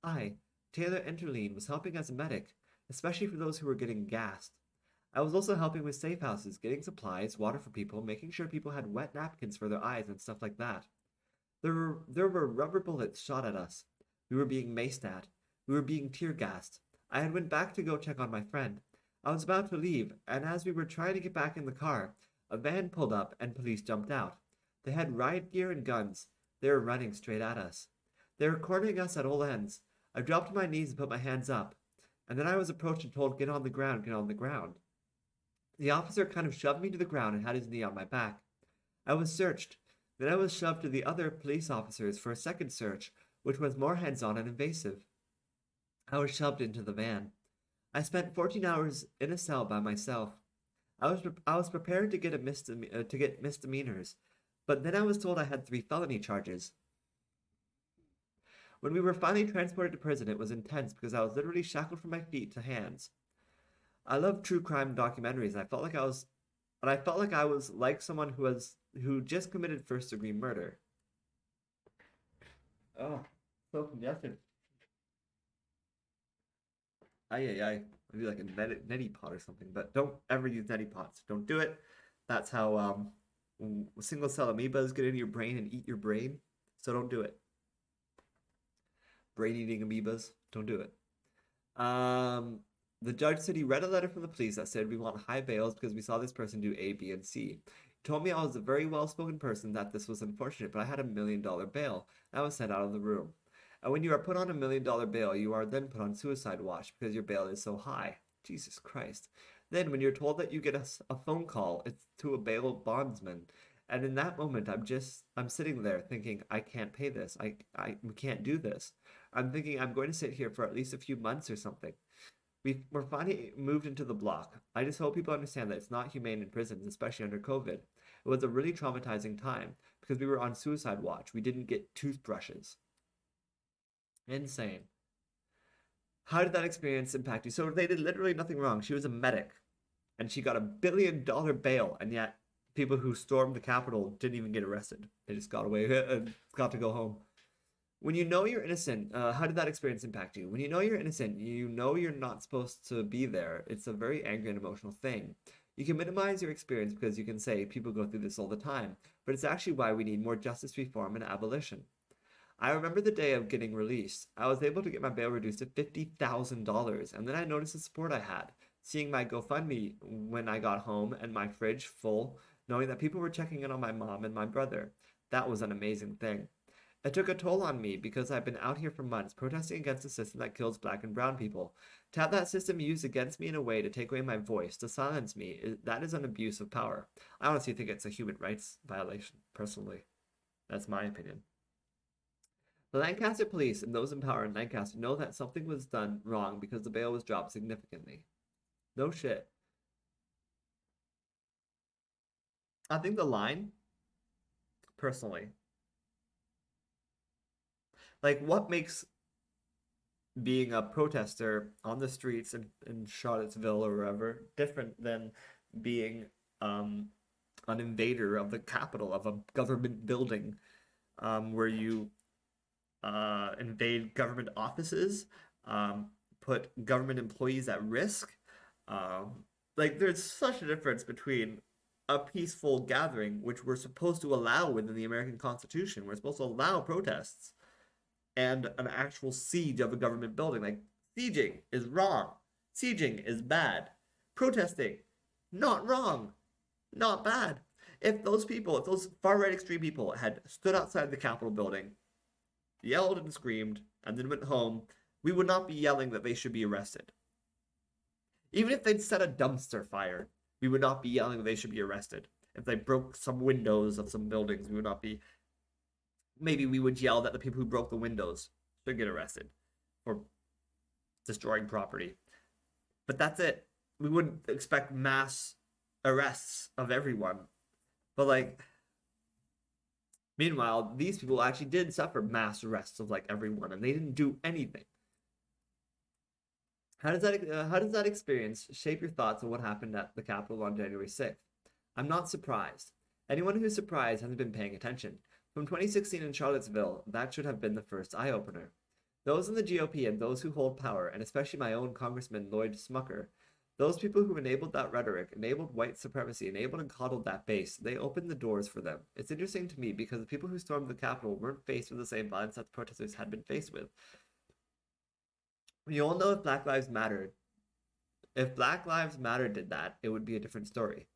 I, Taylor Enterline, was helping as a medic, especially for those who were getting gassed. I was also helping with safe houses, getting supplies, water for people, making sure people had wet napkins for their eyes and stuff like that. There were rubber bullets shot at us. We were being maced at. We were being tear gassed. I had went back to go check on my friend. I was about to leave, and as we were trying to get back in the car, a van pulled up and police jumped out. They had riot gear and guns. They were running straight at us. They were cornering us at all ends. I dropped to my knees and put my hands up. And then I was approached and told, "Get on the ground, get on the ground." The officer kind of shoved me to the ground and had his knee on my back. I was searched. Then I was shoved to the other police officers for a second search, which was more hands-on and invasive. I was shoved into the van. I spent 14 hours in a cell by myself. I was prepared to get misdemeanors, but then I was told I had 3 felony charges. When we were finally transported to prison, it was intense because I was literally shackled from my feet to hands. I love true crime documentaries, and I felt like I was like someone who just committed first-degree murder. Oh, so congested. Ay, ay, ay. Maybe like a neti pot or something, but don't ever use neti pots. Don't do it. That's how single-cell amoebas get into your brain and eat your brain. So don't do it. Brain-eating amoebas. Don't do it. The judge said he read a letter from the police that said we want high bails because we saw this person do A, B, and C. He told me I was a very well-spoken person, that this was unfortunate, but I had $1 million bail. I was sent out of the room. And when you are put on $1 million bail, you are then put on suicide watch because your bail is so high. Jesus Christ. Then when you're told that you get a phone call, it's to a bail bondsman. And in that moment, I'm sitting there thinking, I can't pay this. We can't do this. I'm thinking I'm going to sit here for at least a few months or something. We're finally moved into the block. I just hope people understand that it's not humane in prisons, especially under COVID. It was a really traumatizing time because we were on suicide watch. We didn't get toothbrushes. Insane. How did that experience impact you? So they did literally nothing wrong. She was a medic, and she got $1 billion bail, and yet people who stormed the Capitol didn't even get arrested. They just got away and got to go home. When you know you're innocent, how did that experience impact you? When you know you're innocent, you know you're not supposed to be there. It's a very angry and emotional thing. You can minimize your experience because you can say people go through this all the time, but it's actually why we need more justice reform and abolition. I remember the day of getting released. I was able to get my bail reduced to $50,000, and then I noticed the support I had. Seeing my GoFundMe when I got home and my fridge full, knowing that people were checking in on my mom and my brother. That was an amazing thing. It took a toll on me because I've been out here for months protesting against a system that kills black and brown people. To have that system used against me in a way to take away my voice, to silence me, that is an abuse of power. I honestly think it's a human rights violation, personally. That's my opinion. The Lancaster police and those in power in Lancaster know that something was done wrong because the bail was dropped significantly. No shit. I think the line, personally, like what makes being a protester on the streets in Charlottesville or wherever different than being an invader of the Capitol of a government building where you invade government offices, put government employees at risk. Like there's such a difference between a peaceful gathering, which we're supposed to allow within the American Constitution. We're supposed to allow protests and an actual siege of a government building. Like sieging is wrong. Sieging is bad. Protesting, not wrong, not bad. If those people, if those far right extreme people had stood outside the Capitol building, yelled and screamed, and then went home, we would not be yelling that they should be arrested. Even if they'd set a dumpster fire, we would not be yelling that they should be arrested. If they broke some windows of some buildings, we would not be. Maybe we would yell that the people who broke the windows should get arrested for destroying property. But that's it. We wouldn't expect mass arrests of everyone. But like, meanwhile, these people actually did suffer mass arrests of like everyone, and they didn't do anything. How does that experience shape your thoughts on what happened at the Capitol on January 6th? I'm not surprised. Anyone who's surprised hasn't been paying attention. From 2016 in Charlottesville, that should have been the first eye-opener. Those in the GOP and those who hold power, and especially my own Congressman Lloyd Smucker, those people who enabled that rhetoric, enabled white supremacy, enabled and coddled that base, they opened the doors for them. It's interesting to me because the people who stormed the Capitol weren't faced with the same violence that the protesters had been faced with. We all know if Black Lives Matter, if Black Lives Matter did that, it would be a different story.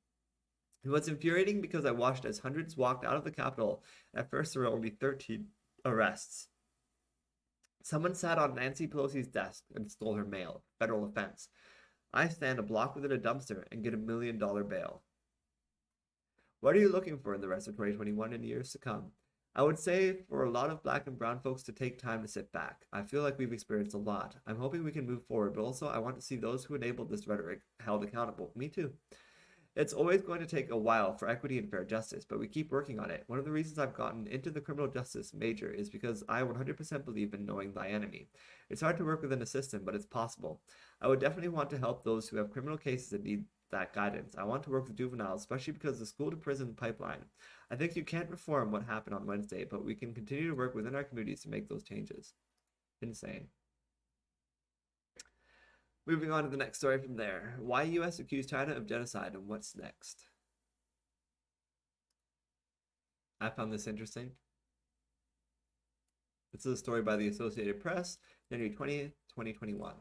It was infuriating because I watched as hundreds walked out of the Capitol. At first, there were only 13 arrests. Someone sat on Nancy Pelosi's desk and stole her mail. Federal offense. I stand a block within a dumpster and get $1 million bail. What are you looking for in the rest of 2021 and years to come? I would say for a lot of black and brown folks to take time to sit back. I feel like we've experienced a lot. I'm hoping we can move forward, but also I want to see those who enabled this rhetoric held accountable. Me too. It's always going to take a while for equity and fair justice, but we keep working on it. One of the reasons I've gotten into the criminal justice major is because I 100% believe in knowing thy enemy. It's hard to work within a system, but it's possible. I would definitely want to help those who have criminal cases and need that guidance. I want to work with juveniles, especially because of the school to prison pipeline. I think you can't reform what happened on Wednesday, but we can continue to work within our communities to make those changes. Insane. Moving on to the next story from there. Why U.S. accused China of genocide and what's next? I found this interesting. This is a story by the Associated Press, January 20th, 2021.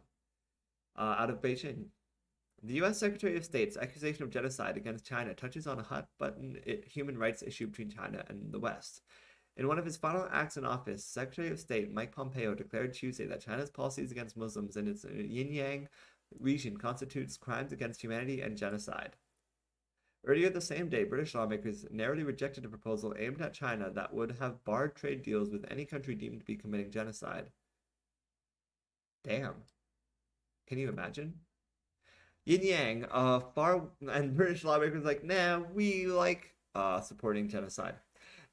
Out of Beijing. The U.S. Secretary of State's accusation of genocide against China touches on a hot-button human rights issue between China and the West. In one of his final acts in office, Secretary of State Mike Pompeo declared Tuesday that China's policies against Muslims in its Xinjiang region constitutes crimes against humanity and genocide. Earlier the same day, British lawmakers narrowly rejected a proposal aimed at China that would have barred trade deals with any country deemed to be committing genocide. Damn. Can you imagine? Xinjiang, and British lawmakers like, nah, we like supporting genocide.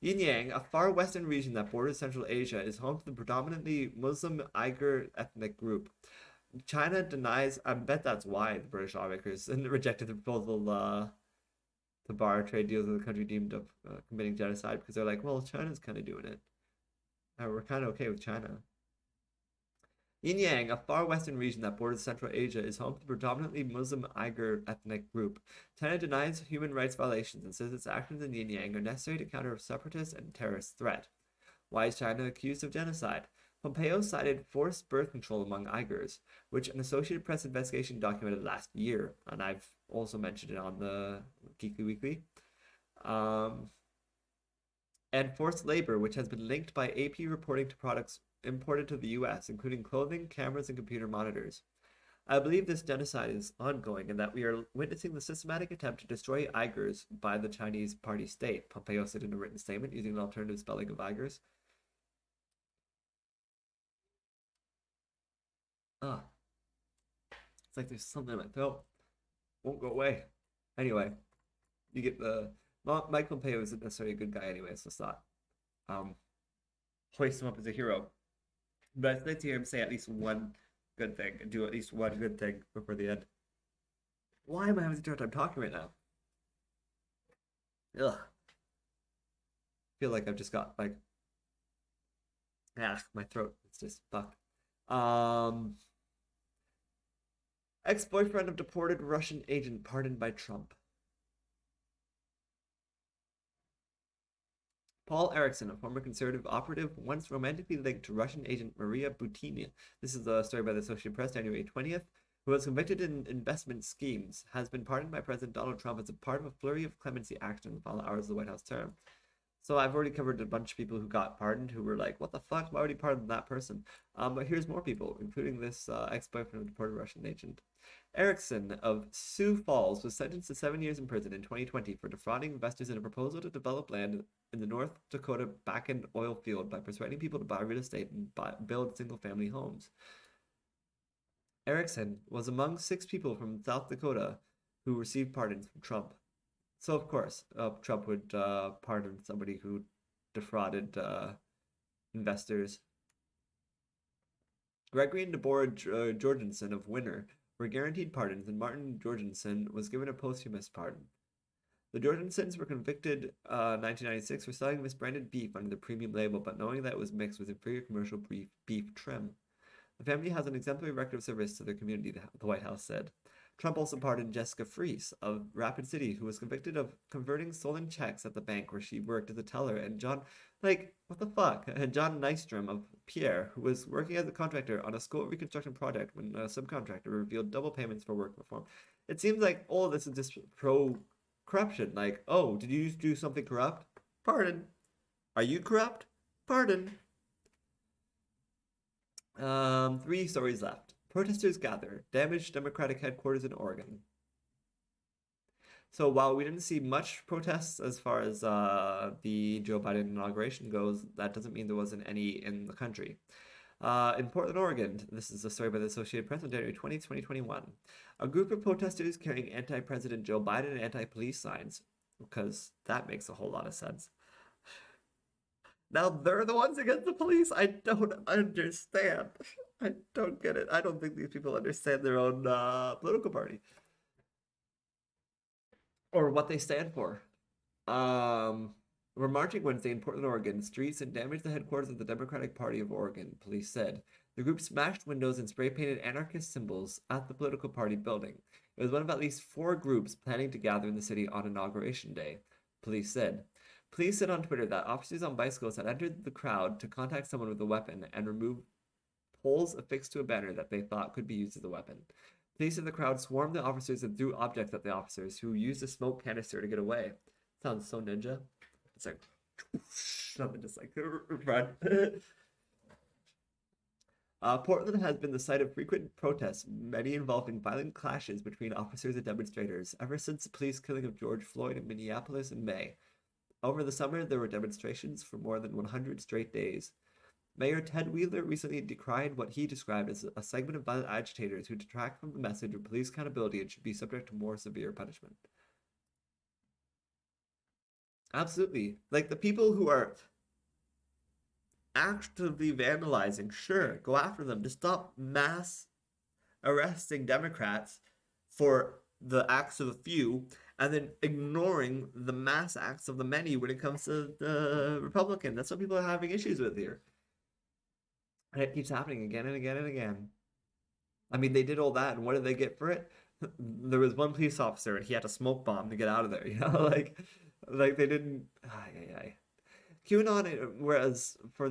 Xinjiang, a far western region that borders Central Asia, is home to the predominantly Muslim Uyghur ethnic group. China denies, I bet that's why the British lawmakers rejected the proposal to bar trade deals with a country deemed of committing genocide, because they're like, well, China's kind of doing it. And we're kind of okay with China. Xinjiang, a far western region that borders Central Asia, is home to the predominantly Muslim Uyghur ethnic group. China denies human rights violations and says its actions in Xinjiang are necessary to counter a separatist and terrorist threat. Why is China accused of genocide? Pompeo cited forced birth control among Uyghurs, which an Associated Press investigation documented last year, and I've also mentioned it on the Geekly Weekly. Um, and forced labor, which has been linked by AP reporting to products imported to the US, including clothing, cameras, and computer monitors. I believe this genocide is ongoing and that we are witnessing the systematic attempt to destroy Uyghurs by the Chinese Party state, Pompeo said in a written statement using an alternative spelling of Uyghurs. Ah, it's like there's something in my throat. Won't go away. Anyway, you get the. Mike Pompeo isn't necessarily a good guy anyway, so it's not um, hoist him up as a hero. But it's nice to hear him say at least one good thing and do at least one good thing before the end. Why am I having such a hard time talking right now? Ugh. I feel like I've just got like my throat. It's just fucked. Um Ex-boyfriend of deported Russian agent pardoned by Trump. Paul Erickson, a former conservative operative once romantically linked to Russian agent Maria Butina. This is a story by the Associated Press, January 20th. Who was convicted in investment schemes, has been pardoned by President Donald Trump as a part of a flurry of clemency action in the final hours of the White House term. So I've already covered a bunch of people who got pardoned who were like, what the fuck? Why would he pardon that person? But here's more people, including this ex-boyfriend of deported Russian agent. Erickson of Sioux Falls was sentenced to 7 years in prison in 2020 for defrauding investors in a proposal to develop land in the North Dakota back-end oil field by persuading people to buy real estate and build single-family homes. Erickson was among 6 people from South Dakota who received pardons from Trump. So, of course, Trump would pardon somebody who defrauded investors. Gregory and Deborah Jorgensen of Winner were guaranteed pardons, and Martin Jorgensen was given a posthumous pardon. The Jorgensens were convicted in 1996 for selling misbranded beef under the premium label, but knowing that it was mixed with inferior commercial beef trim. The family has an exemplary record of service to their community, the White House said. Trump also pardoned Jessica Freese of Rapid City, who was convicted of converting stolen checks at the bank where she worked as a teller, and what the fuck? And John Nystrom of Pierre, who was working as a contractor on a school reconstruction project when a subcontractor revealed double payments for work performed. It seems like all of this is just pro-corruption. Like, oh, did you do something corrupt? Pardon. Are you corrupt? Pardon. 3 stories left. Protesters gather. Damaged Democratic headquarters in Oregon. So while we didn't see much protests as far as the Joe Biden inauguration goes, that doesn't mean there wasn't any in the country. In Portland, Oregon, this is a story by the Associated Press on January 20, 2021. A group of protesters carrying anti-President Joe Biden and anti-police signs, because that makes a whole lot of sense. Now they're the ones against the police. I don't understand. I don't get it. I don't think these people understand their own political party or what they stand for. Were marching Wednesday in Portland, Oregon, streets and damaged the headquarters of the Democratic Party of Oregon, police said. The group smashed windows and spray painted anarchist symbols at the political party building. It was one of at least 4 groups planning to gather in the city on Inauguration Day, police said. Police said on Twitter that officers on bicycles had entered the crowd to contact someone with a weapon and remove poles affixed to a banner that they thought could be used as a weapon. Police in the crowd swarmed the officers and threw objects at the officers, who used a smoke canister to get away. Sounds so ninja. It's like something just like run. Portland has been the site of frequent protests, many involving violent clashes between officers and demonstrators, ever since the police killing of George Floyd in Minneapolis in May. Over the summer, there were demonstrations for more than 100 straight days. Mayor Ted Wheeler recently decried what he described as a segment of violent agitators who detract from the message of police accountability and should be subject to more severe punishment. Absolutely. Like the people who are actively vandalizing, sure, go after them to stop mass arresting Democrats for the acts of the few and then ignoring the mass acts of the many when it comes to the Republican. That's what people are having issues with here. And it keeps happening again and again and again. I mean, they did all that, and what did they get for it? There was one police officer, and he had a smoke bomb to get out of there. Like they didn't. QAnon, whereas for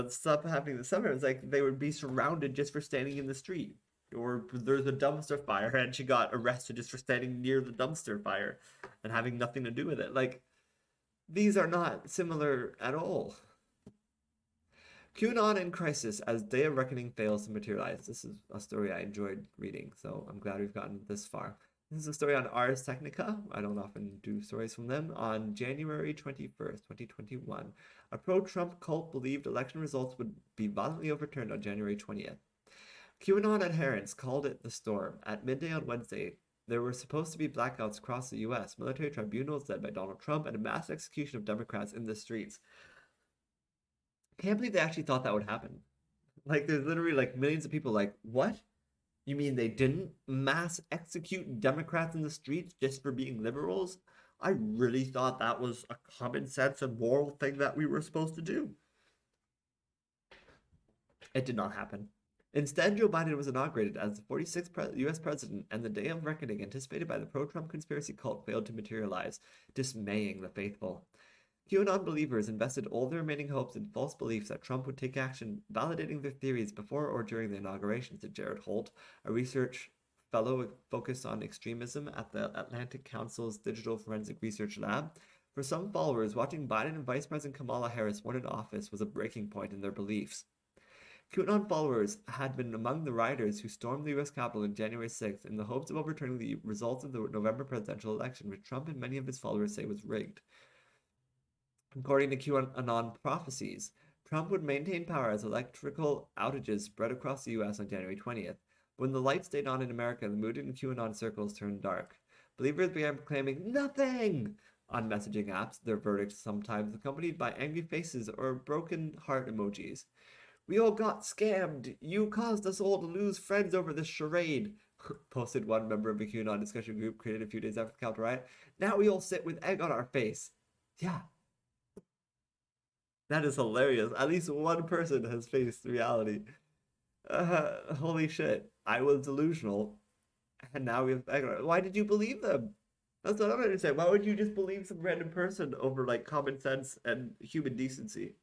stuff happening in the suburbs, like they would be surrounded just for standing in the street. Or there's a dumpster fire and she got arrested just for standing near the dumpster fire and having nothing to do with it. Like, these are not similar at all. QAnon in crisis as Day of Reckoning fails to materialize. This is a story I enjoyed reading, so I'm glad we've gotten this far. This is a story on Ars Technica. I don't often do stories from them. On January 21st, 2021, a pro-Trump cult believed election results would be violently overturned on January 20th. QAnon adherents called it the storm. At midday on Wednesday, there were supposed to be blackouts across the U.S., military tribunals led by Donald Trump, and a mass execution of Democrats in the streets. Can't believe they actually thought that would happen. Like, there's literally like millions of people like, what? You mean they didn't mass execute Democrats in the streets just for being liberals? I really thought that was a common sense and moral thing that we were supposed to do. It did not happen. Instead, Joe Biden was inaugurated as the 46th U.S. president, and the day of reckoning anticipated by the pro-Trump conspiracy cult failed to materialize, dismaying the faithful. QAnon believers invested all their remaining hopes in false beliefs that Trump would take action, validating their theories before or during the inauguration, said Jared Holt, a research fellow focused on extremism at the Atlantic Council's Digital Forensic Research Lab. For some followers, watching Biden and Vice President Kamala Harris win in office was a breaking point in their beliefs. QAnon followers had been among the rioters who stormed the U.S. Capitol on January 6th in the hopes of overturning the results of the November presidential election, which Trump and many of his followers say was rigged. According to QAnon prophecies, Trump would maintain power as electrical outages spread across the U.S. on January 20th. When the lights stayed on in America, the mood in QAnon circles turned dark. Believers began proclaiming nothing on messaging apps, their verdicts sometimes accompanied by angry faces or broken heart emojis. We all got scammed. You caused us all to lose friends over this charade, posted one member of a QAnon discussion group created a few days after the Capitol riot. Now we all sit with egg on our face. Yeah. That is hilarious. At least one person has faced reality. Holy shit. I was delusional. And now we have egg on our... Why did you believe them? That's what I don't understand. Why would you just believe some random person over like common sense and human decency?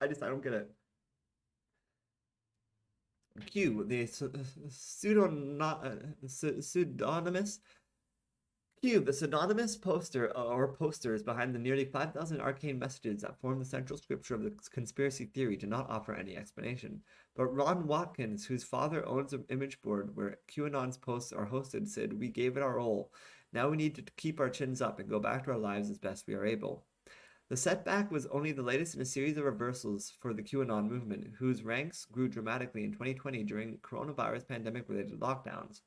I don't get it. Q, the pseudonymous Q, the pseudonymous poster or posters behind the nearly 5,000 arcane messages that form the central scripture of the conspiracy theory do not offer any explanation. But Ron Watkins, whose father owns an image board where QAnon's posts are hosted, said, "We gave it our all. Now we need to keep our chins up and go back to our lives as best we are able." The setback was only the latest in a series of reversals for the QAnon movement, whose ranks grew dramatically in 2020 during coronavirus pandemic-related lockdowns.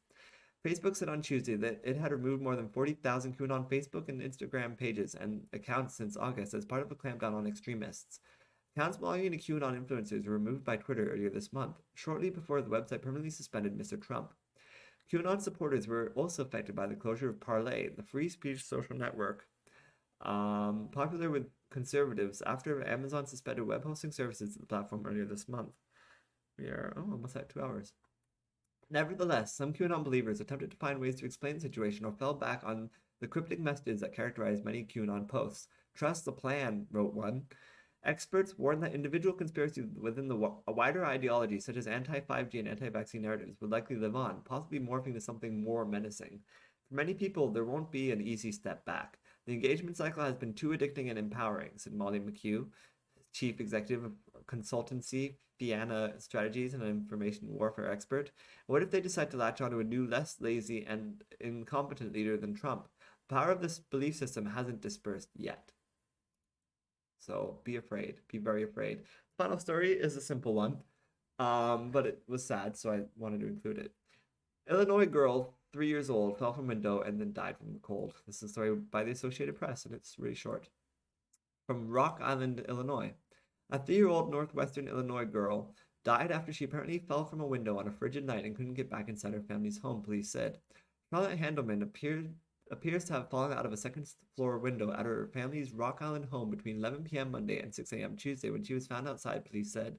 Facebook said on Tuesday that it had removed more than 40,000 QAnon Facebook and Instagram pages and accounts since August as part of a clampdown on extremists. Accounts belonging to QAnon influencers were removed by Twitter earlier this month, shortly before the website permanently suspended Mr. Trump. QAnon supporters were also affected by the closure of Parler, the free speech social network, popular with conservatives after Amazon suspended web hosting services to the platform earlier this month. We are almost at 2 hours. Nevertheless, some QAnon believers attempted to find ways to explain the situation or fell back on the cryptic messages that characterize many QAnon posts. Trust the plan, wrote one. Experts warn that individual conspiracies within a wider ideology, such as anti-5G and anti-vaccine narratives, would likely live on, possibly morphing to something more menacing. For many people, there won't be an easy step back. The engagement cycle has been too addicting and empowering, said Molly McHugh, chief executive of consultancy Fianna Strategies and an information warfare expert. What if they decide to latch onto a new, less lazy and incompetent leader than Trump? The power of this belief system hasn't dispersed yet. So be afraid. Be very afraid. The final story is a simple one, but it was sad, so I wanted to include it. Illinois girl, 3 years old, fell from a window and then died from the cold. This is a story by the Associated Press, and it's really short. From Rock Island, Illinois. A 3-year-old Northwestern Illinois girl died after she apparently fell from a window on a frigid night and couldn't get back inside her family's home, police said. Charlotte Handelman appears to have fallen out of a second-floor window at her family's Rock Island home between 11 p.m. Monday and 6 a.m. Tuesday when she was found outside, police said.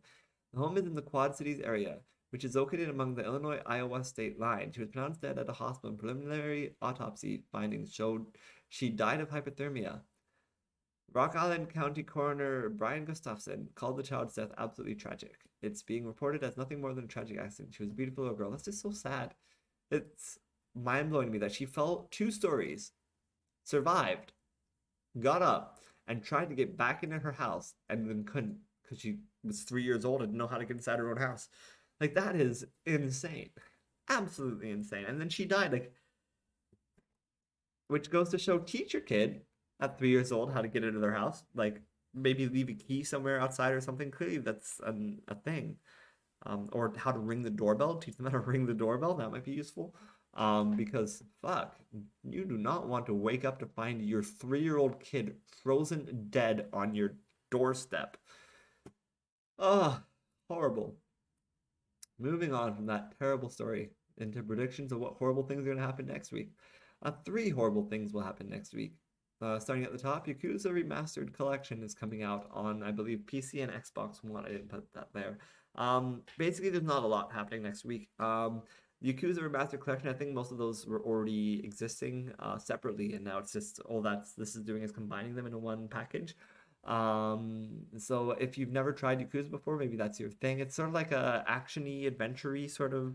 The home is in the Quad Cities area. which is located among the Illinois-Iowa state line. She was pronounced dead at a hospital, and preliminary autopsy findings showed she died of hypothermia. Rock Island County Coroner Brian Gustafson called the child's death absolutely tragic. It's being reported as nothing more than a tragic accident. She was a beautiful little girl. That's just so sad. It's mind-blowing to me that she fell 2 stories, survived, got up, and tried to get back into her house, and then couldn't because she was 3 years old and didn't know how to get inside her own house. Like, that is insane. Absolutely insane. And then she died, like, which goes to show, teach your kid at 3 years old how to get into their house. Like, maybe leave a key somewhere outside or something. Clearly, that's a thing. Or how to ring the doorbell. Teach them how to ring the doorbell. That might be useful. Because fuck, you do not want to wake up to find your 3-year-old kid frozen dead on your doorstep. Oh, horrible. Moving on from that terrible story into predictions of what horrible things are going to happen next week. 3 horrible things will happen next week. Starting at the top, Yakuza Remastered Collection is coming out on, I believe, PC and Xbox One. I didn't put that there. Basically, there's not a lot happening next week. Yakuza Remastered Collection, I think most of those were already existing separately, and now it's just all this is doing is combining them into one package. So if you've never tried Yakuza before, maybe that's your thing. It's sort of like a action-y, adventure-y sort of.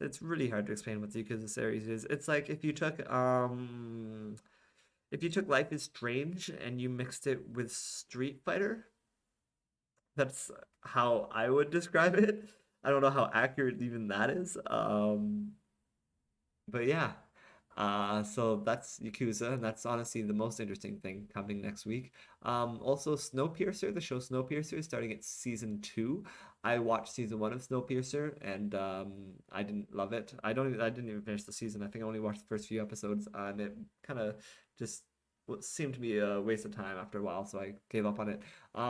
It's really hard to explain what the Yakuza series is. It's like if you took Life is Strange and you mixed it with Street Fighter. That's how I would describe it. I don't know how accurate even that is. But yeah. So that's Yakuza, and that's honestly the most interesting thing coming next week. Also Snowpiercer, the show Snowpiercer is starting its season 2. I watched season 1 of Snowpiercer, and I didn't love it. I didn't even finish the season. I think I only watched the first few episodes, and it kind of just seemed to be a waste of time after a while, so I gave up on it.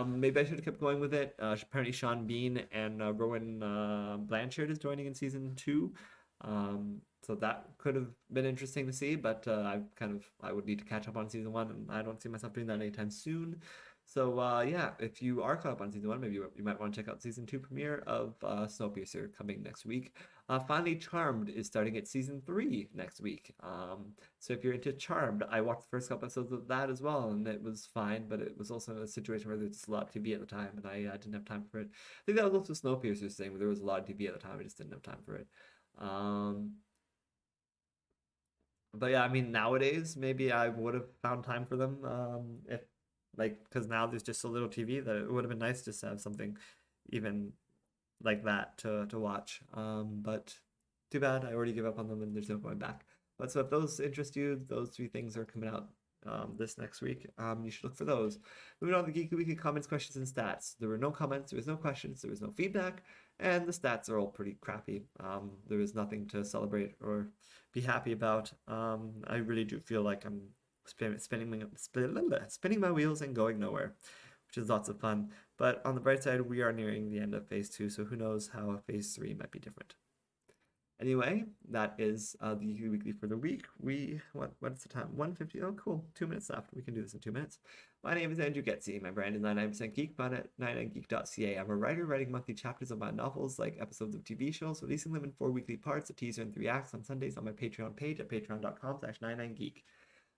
Maybe I should have kept going with it. Apparently Sean Bean and Rowan Blanchard is joining in season 2. So that could have been interesting to see, but I would need to catch up on season 1, and I don't see myself doing that anytime soon. So yeah, if you are caught up on season 1, maybe you might want to check out season 2 premiere of Snowpiercer coming next week. Finally, Charmed is starting its season 3 next week. So if you're into Charmed, I watched the first couple episodes of that as well, and it was fine, but it was also a situation where there was a lot of TV at the time, and I didn't have time for it. I think that was also Snowpiercer's thing, where there was a lot of TV at the time, I just didn't have time for it. But yeah, I mean, nowadays maybe I would have found time for them if like because now there's just so little TV that it would have been nice just to have something even like that to watch. But too bad I already gave up on them and there's no going back. But so if those interest you, those 3 things are coming out this next week. You should look for those. Moving on to the Geeky Weekly comments, questions, and stats. There were no comments, there was no questions, there was no feedback, and the stats are all pretty crappy. There was nothing to celebrate or be happy about. I really do feel like I'm spinning my wheels and going nowhere, which is lots of fun. But on the bright side, we are nearing the end of phase 2, so who knows how phase 3 might be different. Anyway, that is the Geekly Weekly for the week. What's the time? 1:50. Oh, cool. 2 minutes left. We can do this in 2 minutes. My name is Andrew Geczy. My brand is 99% Geek, found at 99geek.ca. I'm a writer writing monthly chapters of my novels, like episodes of TV shows, releasing them in 4 weekly parts, a teaser and 3 acts on Sundays on my Patreon page at patreon.com/99geek.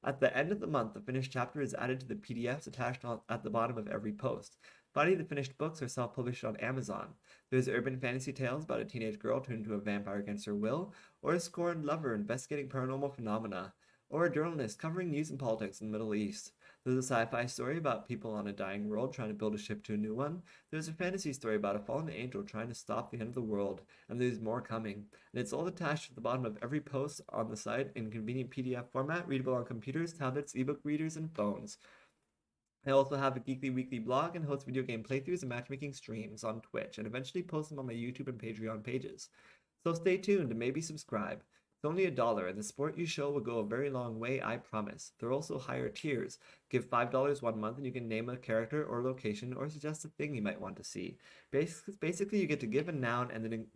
At the end of the month, the finished chapter is added to the PDFs attached at the bottom of every post. Finally, the finished books are self-published on Amazon. There's urban fantasy tales about a teenage girl turned into a vampire against her will, or a scorned lover investigating paranormal phenomena, or a journalist covering news and politics in the Middle East. There's a sci-fi story about people on a dying world trying to build a ship to a new one. There's a fantasy story about a fallen angel trying to stop the end of the world, and there's more coming. And it's all attached at the bottom of every post on the site in convenient PDF format, readable on computers, tablets, ebook readers, and phones. I also have a Geekly Weekly blog and host video game playthroughs and matchmaking streams on Twitch, and eventually post them on my YouTube and Patreon pages. So stay tuned and maybe subscribe. It's only $1, and the support you show will go a very long way, I promise. There are also higher tiers. Give $5 one month and you can name a character or location or suggest a thing you might want to see. Basically, you get to give a noun and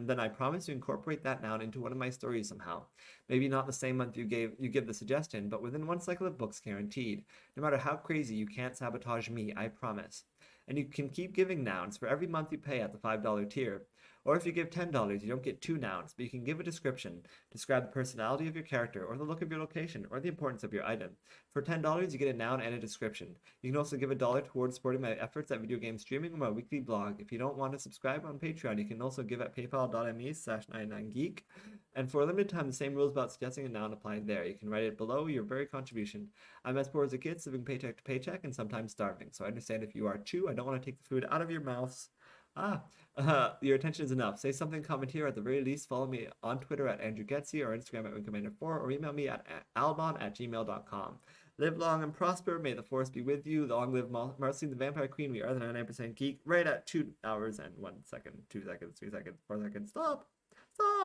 then I promise to incorporate that noun into one of my stories somehow. Maybe not the same month you give the suggestion, but within one cycle of books guaranteed. No matter how crazy, you can't sabotage me, I promise. And you can keep giving nouns for every month you pay at the $5 tier. Or if you give $10, you don't get two nouns, but you can give a description. Describe the personality of your character, or the look of your location, or the importance of your item. For $10, you get a noun and a description. You can also give $1 towards supporting my efforts at video game streaming or my weekly blog. If you don't want to subscribe on Patreon, you can also give at paypal.me/99geek. And for a limited time, the same rules about suggesting a noun apply there. You can write it below your very contribution. I'm as poor as a kid, living paycheck to paycheck, and sometimes starving. So I understand if you are too. I don't want to take the food out of your mouths. Your attention is enough. Say something, comment here. At the very least, follow me on Twitter at Andrew Geczy or Instagram at WingcommanderIV or email me at albon@gmail.com. Live long and prosper. May the force be with you. Long live Marcy, the Vampire Queen. We are the 99% Geek. Right at 2 hours and 1 second, 2 seconds, 3 seconds, 4 seconds. Stop! Stop!